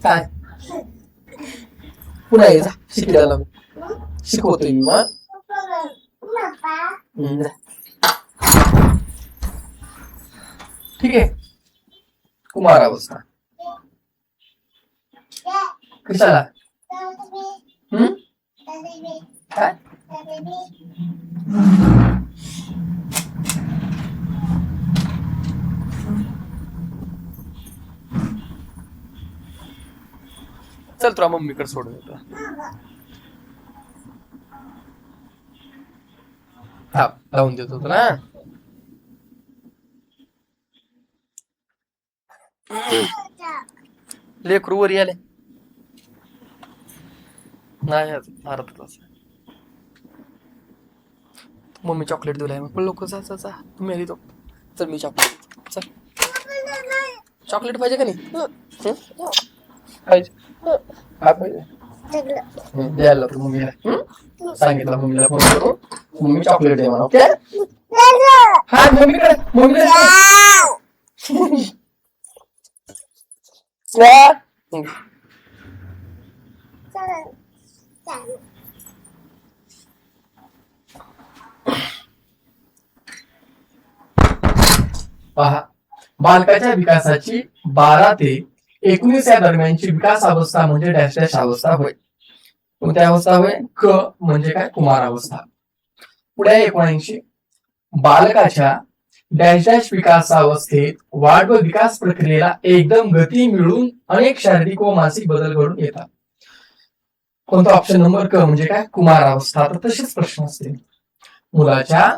A: काय पुन्हा ये जा शिकवायला शिकवतोय मी मग. ठीक आहे. कुमारावस्था कशाला? काय? चल तुला मम्मीकडे सोडून येतो. हा लावून देतो तुला. लेकरू वर आले नाही अर्धा तास. मम्मी चॉकलेट दिलाय मग लोक जा जा जा तुम्ही आली तो. चल मी चॉकलेट चल. चॉकलेट पाहिजे का नाही? पाहिजे काय पाहिजे द्यायला तू मम्मीला. सांगितलं मम्मीला फोन करू मम्मी चॉकलेट दे मला. ओके हा मम्मीकडे मम्मीकडे पहा बालकाच्या विकासाची 12 ते 19 या दरम्यानची विकास अवस्था म्हणजे डॅश डॅश अवस्था होय. कोणत्या अवस्था होय? क म्हणजे काय? कुमार अवस्था. पुढे 79 बालकाच्या डॅश डॅश विकासावस्थेत वाढ व विकास प्रक्रियेला एकदम गती मिळून अनेक शारीरिक व मानसिक बदल घडून येतात. कोणता? ऑप्शन नंबर क म्हणजे काय? कुमार अवस्था. तर तसेच प्रश्न असतील. मुलाच्या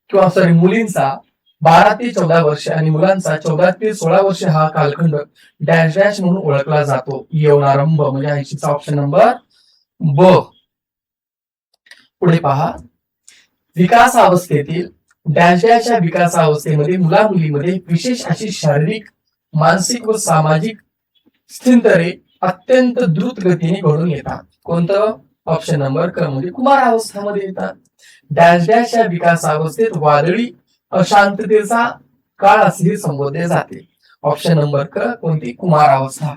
A: किंवा सॉरी मुलींचा 12 ते 14 वर्ष आणि मुलांचा 14 ते 16 वर्ष हा कालखंड डॅश डॅश म्हणून ओळखला जातो. यौनारंभ म्हणजे 80चा ऑप्शन नंबर ब. पुढे पहा विकास अवस्थेतील डॅश डॅश या विकासावस्थेमध्ये मुला मुलीमध्ये विशेष अशी शारीरिक मानसिक व सामाजिक स्थिंतरे अत्यंत द्रुत गतीने घडून येतात. कोणतं? ऑप्शन नंबर क म्हणजे कुमार अवस्थामध्ये येतात. डॅश डॅश या विकासावस्थेत वादळी अशांततेचा काळ असे संबोधले जाते. ऑप्शन नंबर क कोणती? कुमार अवस्था.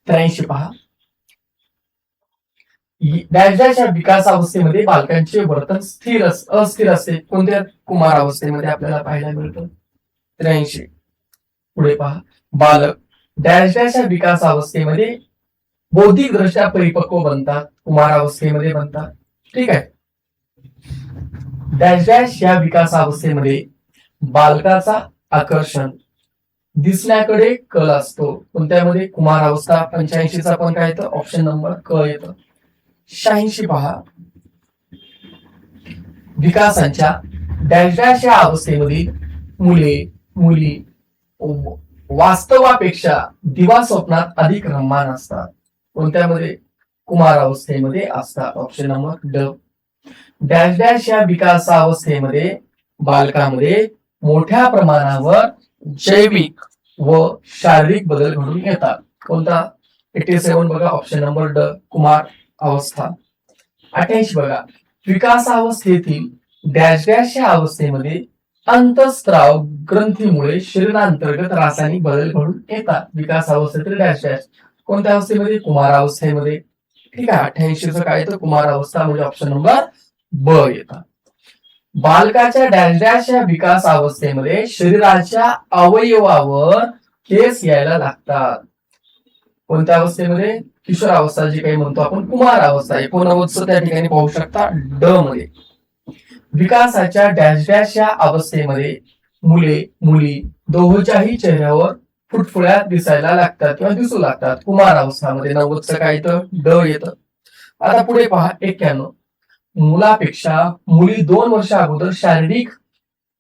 A: 83 पहा डॅश डॅश या विकासावस्थेमध्ये बालकांचे वर्तन अस्थिर असते. कोणत्या? कुमार अवस्थेमध्ये आपल्याला पाहायला मिळतं. 83 पुढे पहा बालक डॅश डॅश या विकासावस्थेमध्ये बौद्धिक दृष्ट्या परिपक्व बनतात. कुमार अवस्थेमध्ये बनतात. ठीक आहे. डॅश डॅश या विकासावस्थेमध्ये बालकाचा आकर्षण दिसण्याकडे कल असतो. कोणत्यामध्ये? कुमार अवस्था. 85चा पण काय येतं? ऑप्शन नंबर क येतं. 86 पहा विकासांच्या डॅश डॅश या अवस्थेमधील मुले मुली वास्तवापेक्षा दिवा स्वप्नात अधिक रममाण असतात. कोणत्यामध्ये? कुमार अवस्थेमध्ये असतात. ऑप्शन नंबर ड. डॅश डॅश या विकासावस्थेमध्ये बालकामध्ये मोठ्या प्रमाणावर जैविक व शारीरिक बदल घडून येतात. कोणता? 87 बघा ऑप्शन नंबर ड कुमार अवस्था. 88 बघा विकासावस्थेतील डॅश डॅश या अवस्थेमध्ये अंतस्त्राव ग्रंथीमुळे शरीरांतर्गत रासायनिक बदल घडून येतात. विकासावस्थेतील डॅश डॅश कोणत्या अवस्थेमध्ये? कुमार अवस्थेमध्ये. ठीक आहे. 88चं काय येतं? कुमार अवस्था म्हणजे ऑप्शन नंबर ब येतात. बालकाच्या डॅश डॅश या विकास अवस्थेमध्ये शरीराच्या अवयवावर केस यायला लागतात. कोणत्या अवस्थेमध्ये? किशोर अवस्था जी काही म्हणतो आपण कुमार अवस्था. 89 त्या ठिकाणी पाहू शकता ड मध्ये. विकासाच्या डॅश डॅश या अवस्थेमध्ये मुले मुली दोहोच्याही चेहऱ्यावर फुटफुळ्या दिसायला लागतात किंवा दिसू लागतात. कुमार अवस्थामध्ये. 90चं काय येतं? ड येतं. आता पुढे पहा 91 मुलापेक्षा मुली 2 वर्ष अगोदर शारीरिक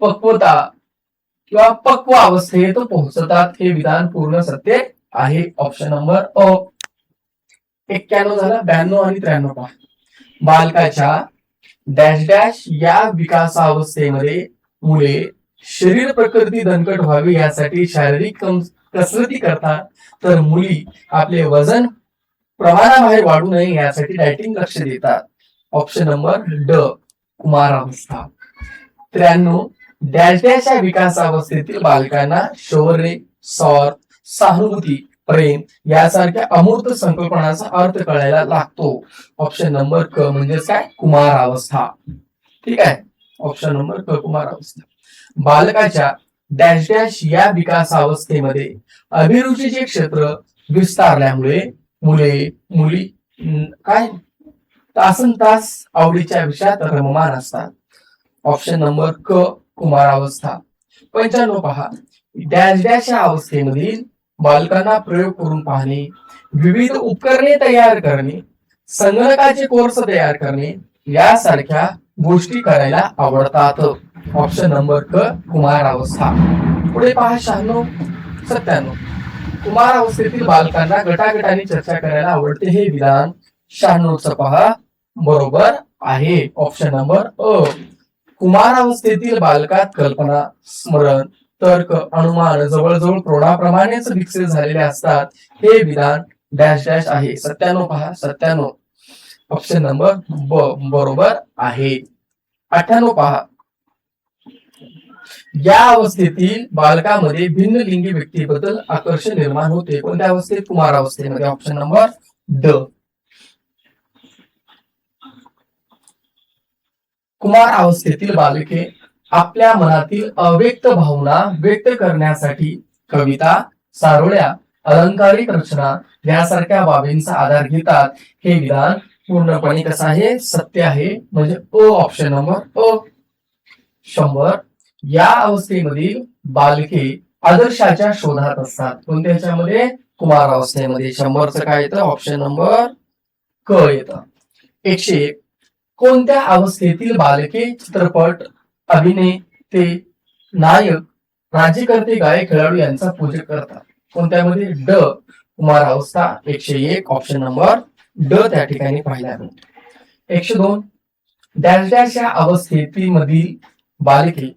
A: पक्वता किंवा पक्व अवस्थेत पोहोचतात. हे विधान पूर्ण सत्य आहे. ऑप्शन नंबर अ. 91 झाला. 92 आणि 93 पहा बालकाच्या डॅश डॅश या विकासावस्थेमध्ये मुले शरीर प्रकृती दणकट व्हावी यासाठी शारीरिक कसरती करतात. तर मुली आपले वजन प्रमाणाबाहेर वाढू नये यासाठी डायटिंग लक्ष देतात. ऑप्शन नंबर ड कुमार अवस्था. 93 डॅश डॅश या विकासावस्थेतील बालकांना शौर्य स्वार्थ सहानुभूती प्रेम यासारख्या अमूर्त संकल्पनांचा अर्थ कळायला लागतो. ऑप्शन नंबर क म्हणजे काय? कुमार अवस्था. ठीक आहे. ऑप्शन नंबर क कुमार अवस्था. बालकाच्या डॅश डॅश या विकासावस्थेमध्ये अभिरुचीचे क्षेत्र विस्तारल्यामुळे मुले मुली काय तासन तास आवडीच्या विषयात रममाण असतात. ऑप्शन नंबर क कुमार अवस्था. 95 पहा डॅश डॅश या अवस्थेमधील बालकांना प्रयोग करून पाहणे, विविध उपकरणे तयार करणे, संगणकाचे कोर्स तयार करणे यासारख्या गोष्टी करायला आवडतात. ऑप्शन नंबर क कुमार अवस्था. पुढे पहा 96 97. कुमार अवस्थेतील बालकांना गटागटाने चर्चा करायला आवडते हे विधान 96 पहा बरोबर आहे. ऑप्शन नंबर अ. कुमार अवस्थेतील बालकात कल्पना, स्मरण, तर्क, अनुमान जवळजवळ प्रौढाप्रमाणेच विकसित झालेले असतात. हे विधान डॅश डॅश आहे. 97 पहा 97. ऑप्शन नंबर ब बरोबर आहे. 98 पहा. या अवस्थेतील बालकामध्ये भिन्न लिंगी व्यक्तीबद्दल आकर्षण निर्माण होते. कोणत्या अवस्थेत? कुमार अवस्थेमध्ये. ऑप्शन नंबर ड. कुमार अवस्थेतील बालके आपल्या मनातील अव्यक्त भावना व्यक्त करण्यासाठी कविता, सारोळ्या, अलंकारिक रचना यासारख्या बाबींचा आधार घेतात. हे विधान पूर्णपणे कसं आहे? सत्य आहे. म्हणजे अ. ऑप्शन नंबर अ. 100. या अवस्थेमधील बालके आदर्शाच्या शोधात असतात. कोणत्या ह्याच्यामध्ये? कुमार अवस्थेमध्ये. 100चं काय येतं? ऑप्शन नंबर क येतं. 101. कोणत्या अवस्थेतील बालके चित्रपट अभिनेते, नायक, राज्यकर्ते, गायक, खेळाडू यांचा पूजन करतात? कोणत्यामध्ये? ड. कुमार अवस्था. 101 ऑप्शन नंबर ड त्या ठिकाणी पाहायला मिळते. 102. डॅश डॅश या अवस्थेतील मधील बालके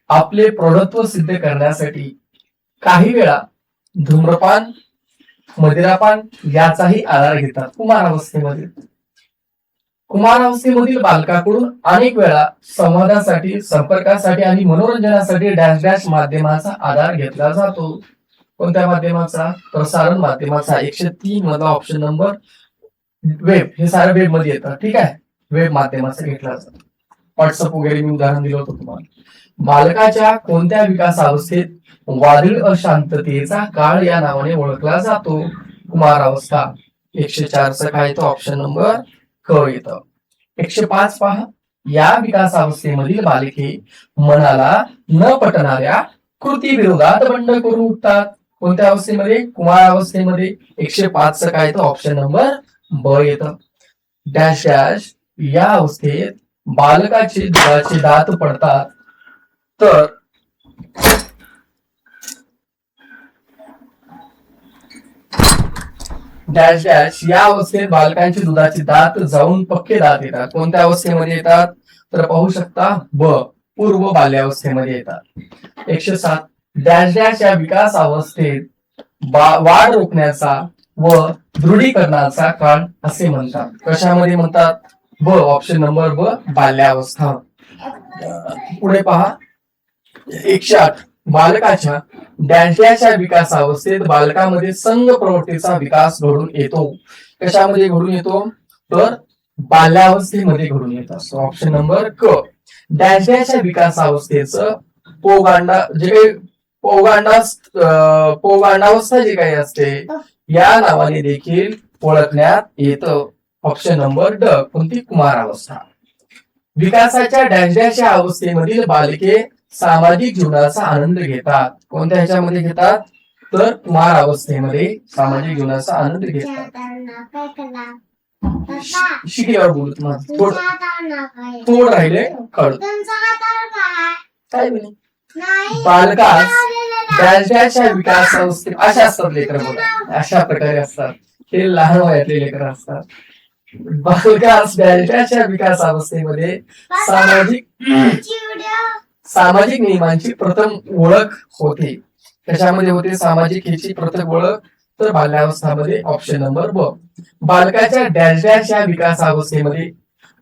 A: आपले प्रौढत्व सिद्ध करण्यासाठी काही वेळा धूम्रपान, मदिरापान याचाही आधार घेतात. कुमार अवस्थेमध्ये. कुमार अवस्थेमधील बालकाकडून अनेक वेळा संवादासाठी, संपर्कासाठी आणि मनोरंजनासाठी डॅश डॅश माध्यमाचा आधार घेतला जातो. कोणत्या माध्यमाचा? प्रसारण माध्यमाचा. 103 मधला ऑप्शन नंबर वेब. हे सारे वेब मध्ये येतात. ठीक आहे. वेब माध्यमाचा घेतला जातो. व्हॉट्सअप वगैरे मी उदाहरण दिलं होतं तुम्हाला. बालकाच्या कोणत्या विकासावस्थेत वादळी अशांततेचा काळ या नावाने ओळखला जातो? कुमार अवस्था. 104चं काय येतं? ऑप्शन नंबर क येतं. 105 पहा. या विकासावस्थेमधील बालके मनाला न पटणाऱ्या कृती विरोधात बंड करून उठतात. कोणत्या अवस्थेमध्ये? कुमार अवस्थेमध्ये. 105चं काय येतं? ऑप्शन नंबर ब येतं. डॅश डॅश या अवस्थेत बालकाचे दुधाचे दात पडतात तर डॅश डॅश या अवस्थेत बालकांचे दुधाचे दात जाऊन पक्के दात येतात. कोणत्या अवस्थेमध्ये येतात? तर पाहू शकता ब. पूर्व बाल्यावस्थेमध्ये येतात. 107. डॅश डॅश या विकास अवस्थेत वाढ रोखण्याचा व दृढीकरणाचा काळ असे म्हणतात. कशामध्ये म्हणतात? ब. ऑप्शन नंबर ब. बाल्यावस्था. पुढे पहा. 108. बालकाच्या डॅश डॅश या विकासावस्थेत बालकामध्ये संघ प्रवृत्तीचा विकास घडून येतो. कशामध्ये घडून येतो? तर बाल्यावस्थेमध्ये घडून येत असतो. ऑप्शन नंबर क. डॅश डॅश या विकासावस्थेचं पौगंडावस्था जे काही असते या नावाने देखील ओळखण्यात येतं. ऑप्शन नंबर ड. कोणती? कुमार अवस्था. विकासाच्या डॅश डॅश या अवस्थेमधील बालके सामाजिक जीवनाचा आनंद घेतात. कोणत्या ह्याच्यामध्ये घेतात? तर कुमार अवस्थेमध्ये सामाजिक जीवनाचा आनंद घेतात. शिकेवर बोलत माझं थोड राहिले कळ काय म्हणे. बालकास डॅश डॅश या विकास अवस्थे अशा असतात लेकर. बघा अशा प्रकारे असतात. हे लहान वयातले लेकर असतात. बालकास डॅश डॅश या विकास अवस्थेमध्ये सामाजिक नियमांची प्रथम ओळख होते. कशामध्ये होते? सामाजिक ह्याची प्रथम ओळख तर बाल्यावस्थामध्ये. ऑप्शन नंबर ब. बालकाच्या डॅश डॅश या विकासावस्थेमध्ये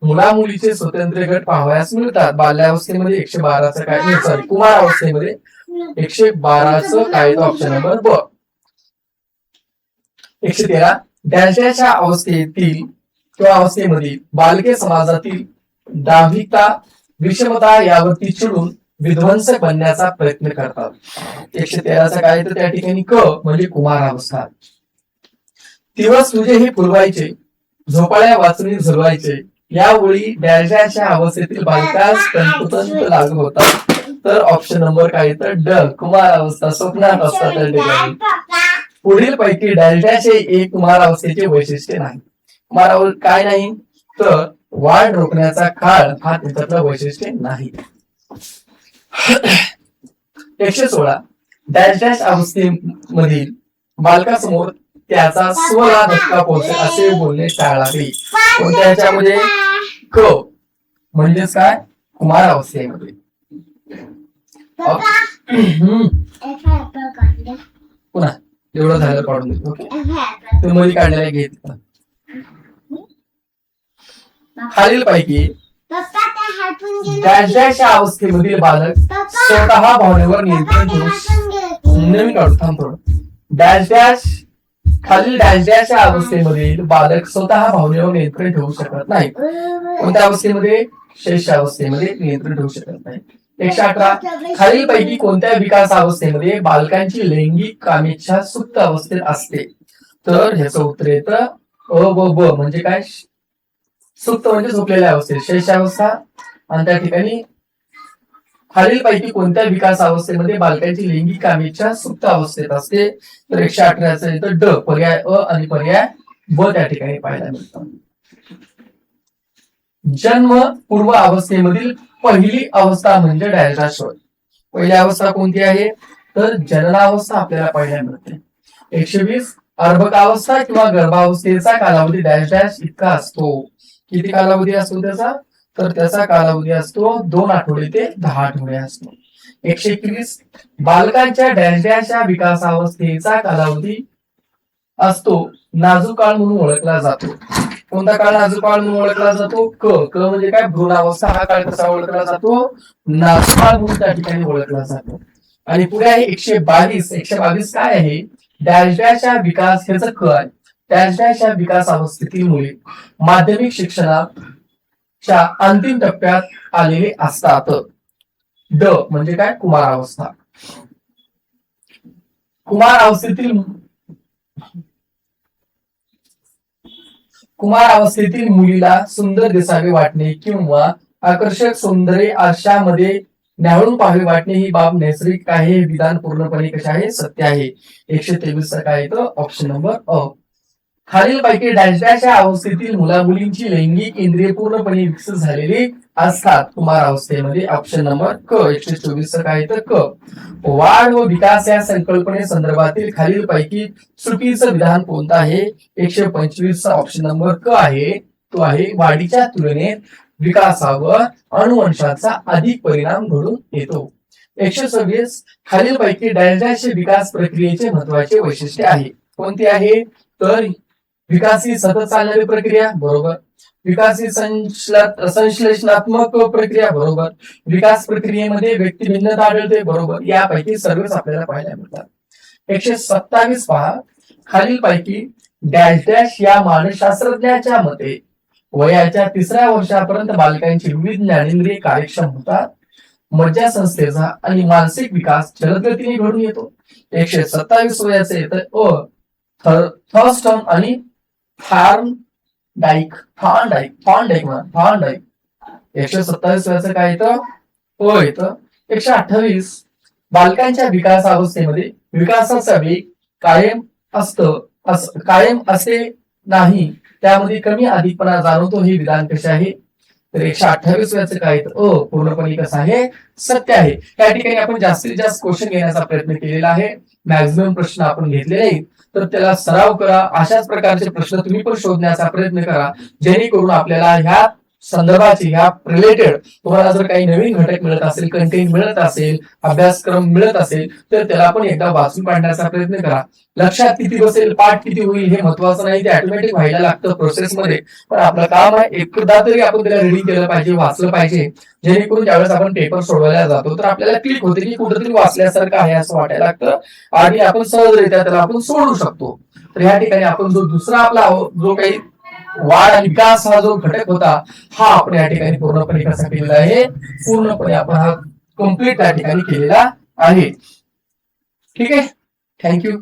A: मुला मुलीचे स्वतंत्र गट पाहावयास मिळतात. बाल्यावस्थेमध्ये 112चं काय? सॉरी कुमार अवस्थेमध्ये 112चं काय? ऑप्शन नंबर ब. 113. डॅश डॅश या अवस्थेतील किंवा अवस्थेमधील बालके समाजातील दांभिकता, विषमता यावरती चिडून विध्वंसक बनण्याचा प्रयत्न करतात. 113चं काय येतं त्या ठिकाणी? क. म्हणजे कुमार अवस्था. दिवस तुझे हे फुलवायचे, झोपाळ्या वाचून झुलवायचे यावेळी डॅश डॅश या अवस्थेतील बालकास तंतोतंत लागू होतात. तर ऑप्शन नंबर काय तर ड कुमारावस्था स्वप्नात असतात त्या ठिकाणी. पुढील पैकी डॅश हे एक कुमारावस्थेचे वैशिष्ट्य नाही. कुमारावस्था काय नाही तर वाढ रोखण्याचा काळ हा त्याच्यातलं वैशिष्ट्य नाही. 116 डॅश अवस्थेमधील बालकासमोर त्याचा स्वला धक्का पोहोचेल असे बोलणे टाळावे. कोणत्या ह्याच्यामध्ये क म्हणजेच काय कुमार अवस्थेमध्ये. पुन्हा एवढं झालं काढून देतो. ओके ते मध्ये काढलेला घेत. खालील पैकी डॅश अवस्थेमधील बालक स्वतः भावनेवर नियंत्रण ठेवू नवीन काढू थांब थोडं. डॅश खालील डॅश अवस्थेमधील बालक स्वतः भावनेवर नियंत्रण ठेवू शकत नाही. कोणत्या अवस्थेमध्ये शैशव अवस्थेमध्ये नियंत्रण ठेवू शकत नाही. 118 खालील पैकी कोणत्या विकास अवस्थेमध्ये बालकांची लैंगिक कामेच्छा सुप्त अवस्थेत असते. तर ह्याचं उत्तर येतं अ व ब म्हणजे काय सुप्त म्हणजे झोपलेल्या अवस्थेत शैशवावस्था. आणि त्या ठिकाणी खालील पैकी कोणत्या विकास अवस्थेमध्ये बालकांची लैंगिक कामेच्छा सुप्त अवस्थेत असते. तर 118 येतं ड पर्याय अ आणि पर्याय ब त्या ठिकाणी पाहायला मिळतं. जन्म पूर्व अवस्थेमधील पहिली अवस्था म्हणजे डॅश. पहिली अवस्था कोणती आहे तर जननावस्था आपल्याला पाहायला मिळते. 120 अर्भकावस्था किंवा गर्भावस्थेचा कालावधी डॅश इतका असतो. किती कालावधी असतो त्याचा तर त्याचा कालावधी असतो 2 आठवडे ते 10 आठवडे असतो. 121 बालकांच्या डॅश विकासावस्थेचा कालावधी असतो नाजूक काळ म्हणून ओळखला जातो. कोणता काळ नाजूक काळ म्हणून ओळखला जातो क म्हणजे काय भ्रूणावस्था. हा काळ कसा ओळखला जातो नाजूक काळ म्हणून त्या ठिकाणी ओळखला जातो. आणि पुढे आहे 122 काय आहे डॅश विकास ह्याचं क आहे. डॅश विकास अवस्थेतील मुले माध्यमिक शिक्षणाच्या अंतिम टप्प्यात आलेले असतात. ड म्हणजे काय कुमारावस्था. कुमार अवस्थेतील मुलीला सुंदर दिसावे वाटणे किंवा आकर्षक सौंदर्य आरशामध्ये न्याहाळून पाहावे वाटणे ही बाब नैसर्गिक आहे. हे विधान पूर्णपणे कसे आहे सत्य आहे. 123 काय येतं ऑप्शन नंबर अ. खालील पैकी डॅश अवस्थेतील मुला मुलींची लैंगिक इंद्रिय पूर्णपणे विकसित झालेली असतात कुमार अवस्थेमध्ये. ऑप्शन नंबर क. 124 काय येतं क. वाढ व विकास या संकल्पने संदर्भातील खालील पैकी चुकीचं विधान कोणतं आहे. 125 ऑप्शन नंबर क आहे. तो आहे वाढीच्या तुलनेत विकासावर अनुवंशाचा अधिक परिणाम घडून येतो. 126 खालील पैकी डॅश विकास प्रक्रियेचे महत्वाचे वैशिष्ट्य आहे. कोणते आहे तर विकास ही सतत चालणारी प्रक्रिया बरोबर. विकास ही संश्लेषणात्मक प्रक्रिया बरोबर. विकास प्रक्रियेमध्ये व्यक्ती भिन्नता आढळते बरोबर. यापैकी सर्वच आपल्याला पाहायला मिळतात. 127 पहा खालील पैकी डॅश या मानसशास्त्रज्ञाच्या मते वयाच्या 3ऱ्या वर्षापर्यंत बालकांची विविध ज्ञानेंद्रिय कार्यक्षम होतात. मज्जासंस्थेचा आणि मानसिक विकास जलद गतीने घडून येतो. 127 वयाचे येतं अ थर्स्टन आणि थॉर्नडाईक. 127 वयाचं काय येतं अ येतं. 128 बालकांच्या विकास अवस्थेमध्ये विकासाचा वेग कायम असे नाही त्यामध्ये कमी अधिकपणा जाणवतो. हे विधान कसे आहे तर 128 वयाचं काय अ पूर्णपणे कसं आहे सत्य आहे. त्या ठिकाणी आपण जास्तीत जास्त क्वेश्चन घेण्याचा प्रयत्न केलेला आहे. मॅक्झिमम प्रश्न आपण घेतलेले आहेत. तर त्याला सराव करा. अशाच प्रकारचे प्रश्न तुम्ही पण शोधण्याचा प्रयत्न करा जेणेकरून आपल्याला ह्या संदर्भाची ह्या रिलेटेड तुम्हाला जर काही नवीन घटक मिळत असेल कंटेंट मिळत असेल अभ्यासक्रम मिळत असेल तर त्याला आपण एकदा वाचून काढण्याचा प्रयत्न करा. लक्षात किती बसेल पाठ किती होईल हे महत्वाचं नाही. ते ऑटोमॅटिक व्हायला लागतं प्रोसेसमध्ये. पण आपलं काम आहे एकदा तरी आपण त्याला रीडिंग केलं पाहिजे वाचलं पाहिजे जेणेकरून ज्यावेळेस आपण पेपर सोडवायला जातो तर आपल्याला क्लिक होते की कुठेतरी वाचल्यासारखं आहे असं वाटायला लागतं आणि आपण सहजरित्या त्याला आपण सोडू शकतो. तर या ठिकाणी आपण जो दुसरा आपला जो काही वाढ आणि विकास हा जो घटक होता हा आपण या ठिकाणी पूर्णपणे कसा केलेला आहे पूर्णपणे आपण हा कम्प्लीट त्या ठिकाणी केलेला आहे. ठीक आहे थँक्यू.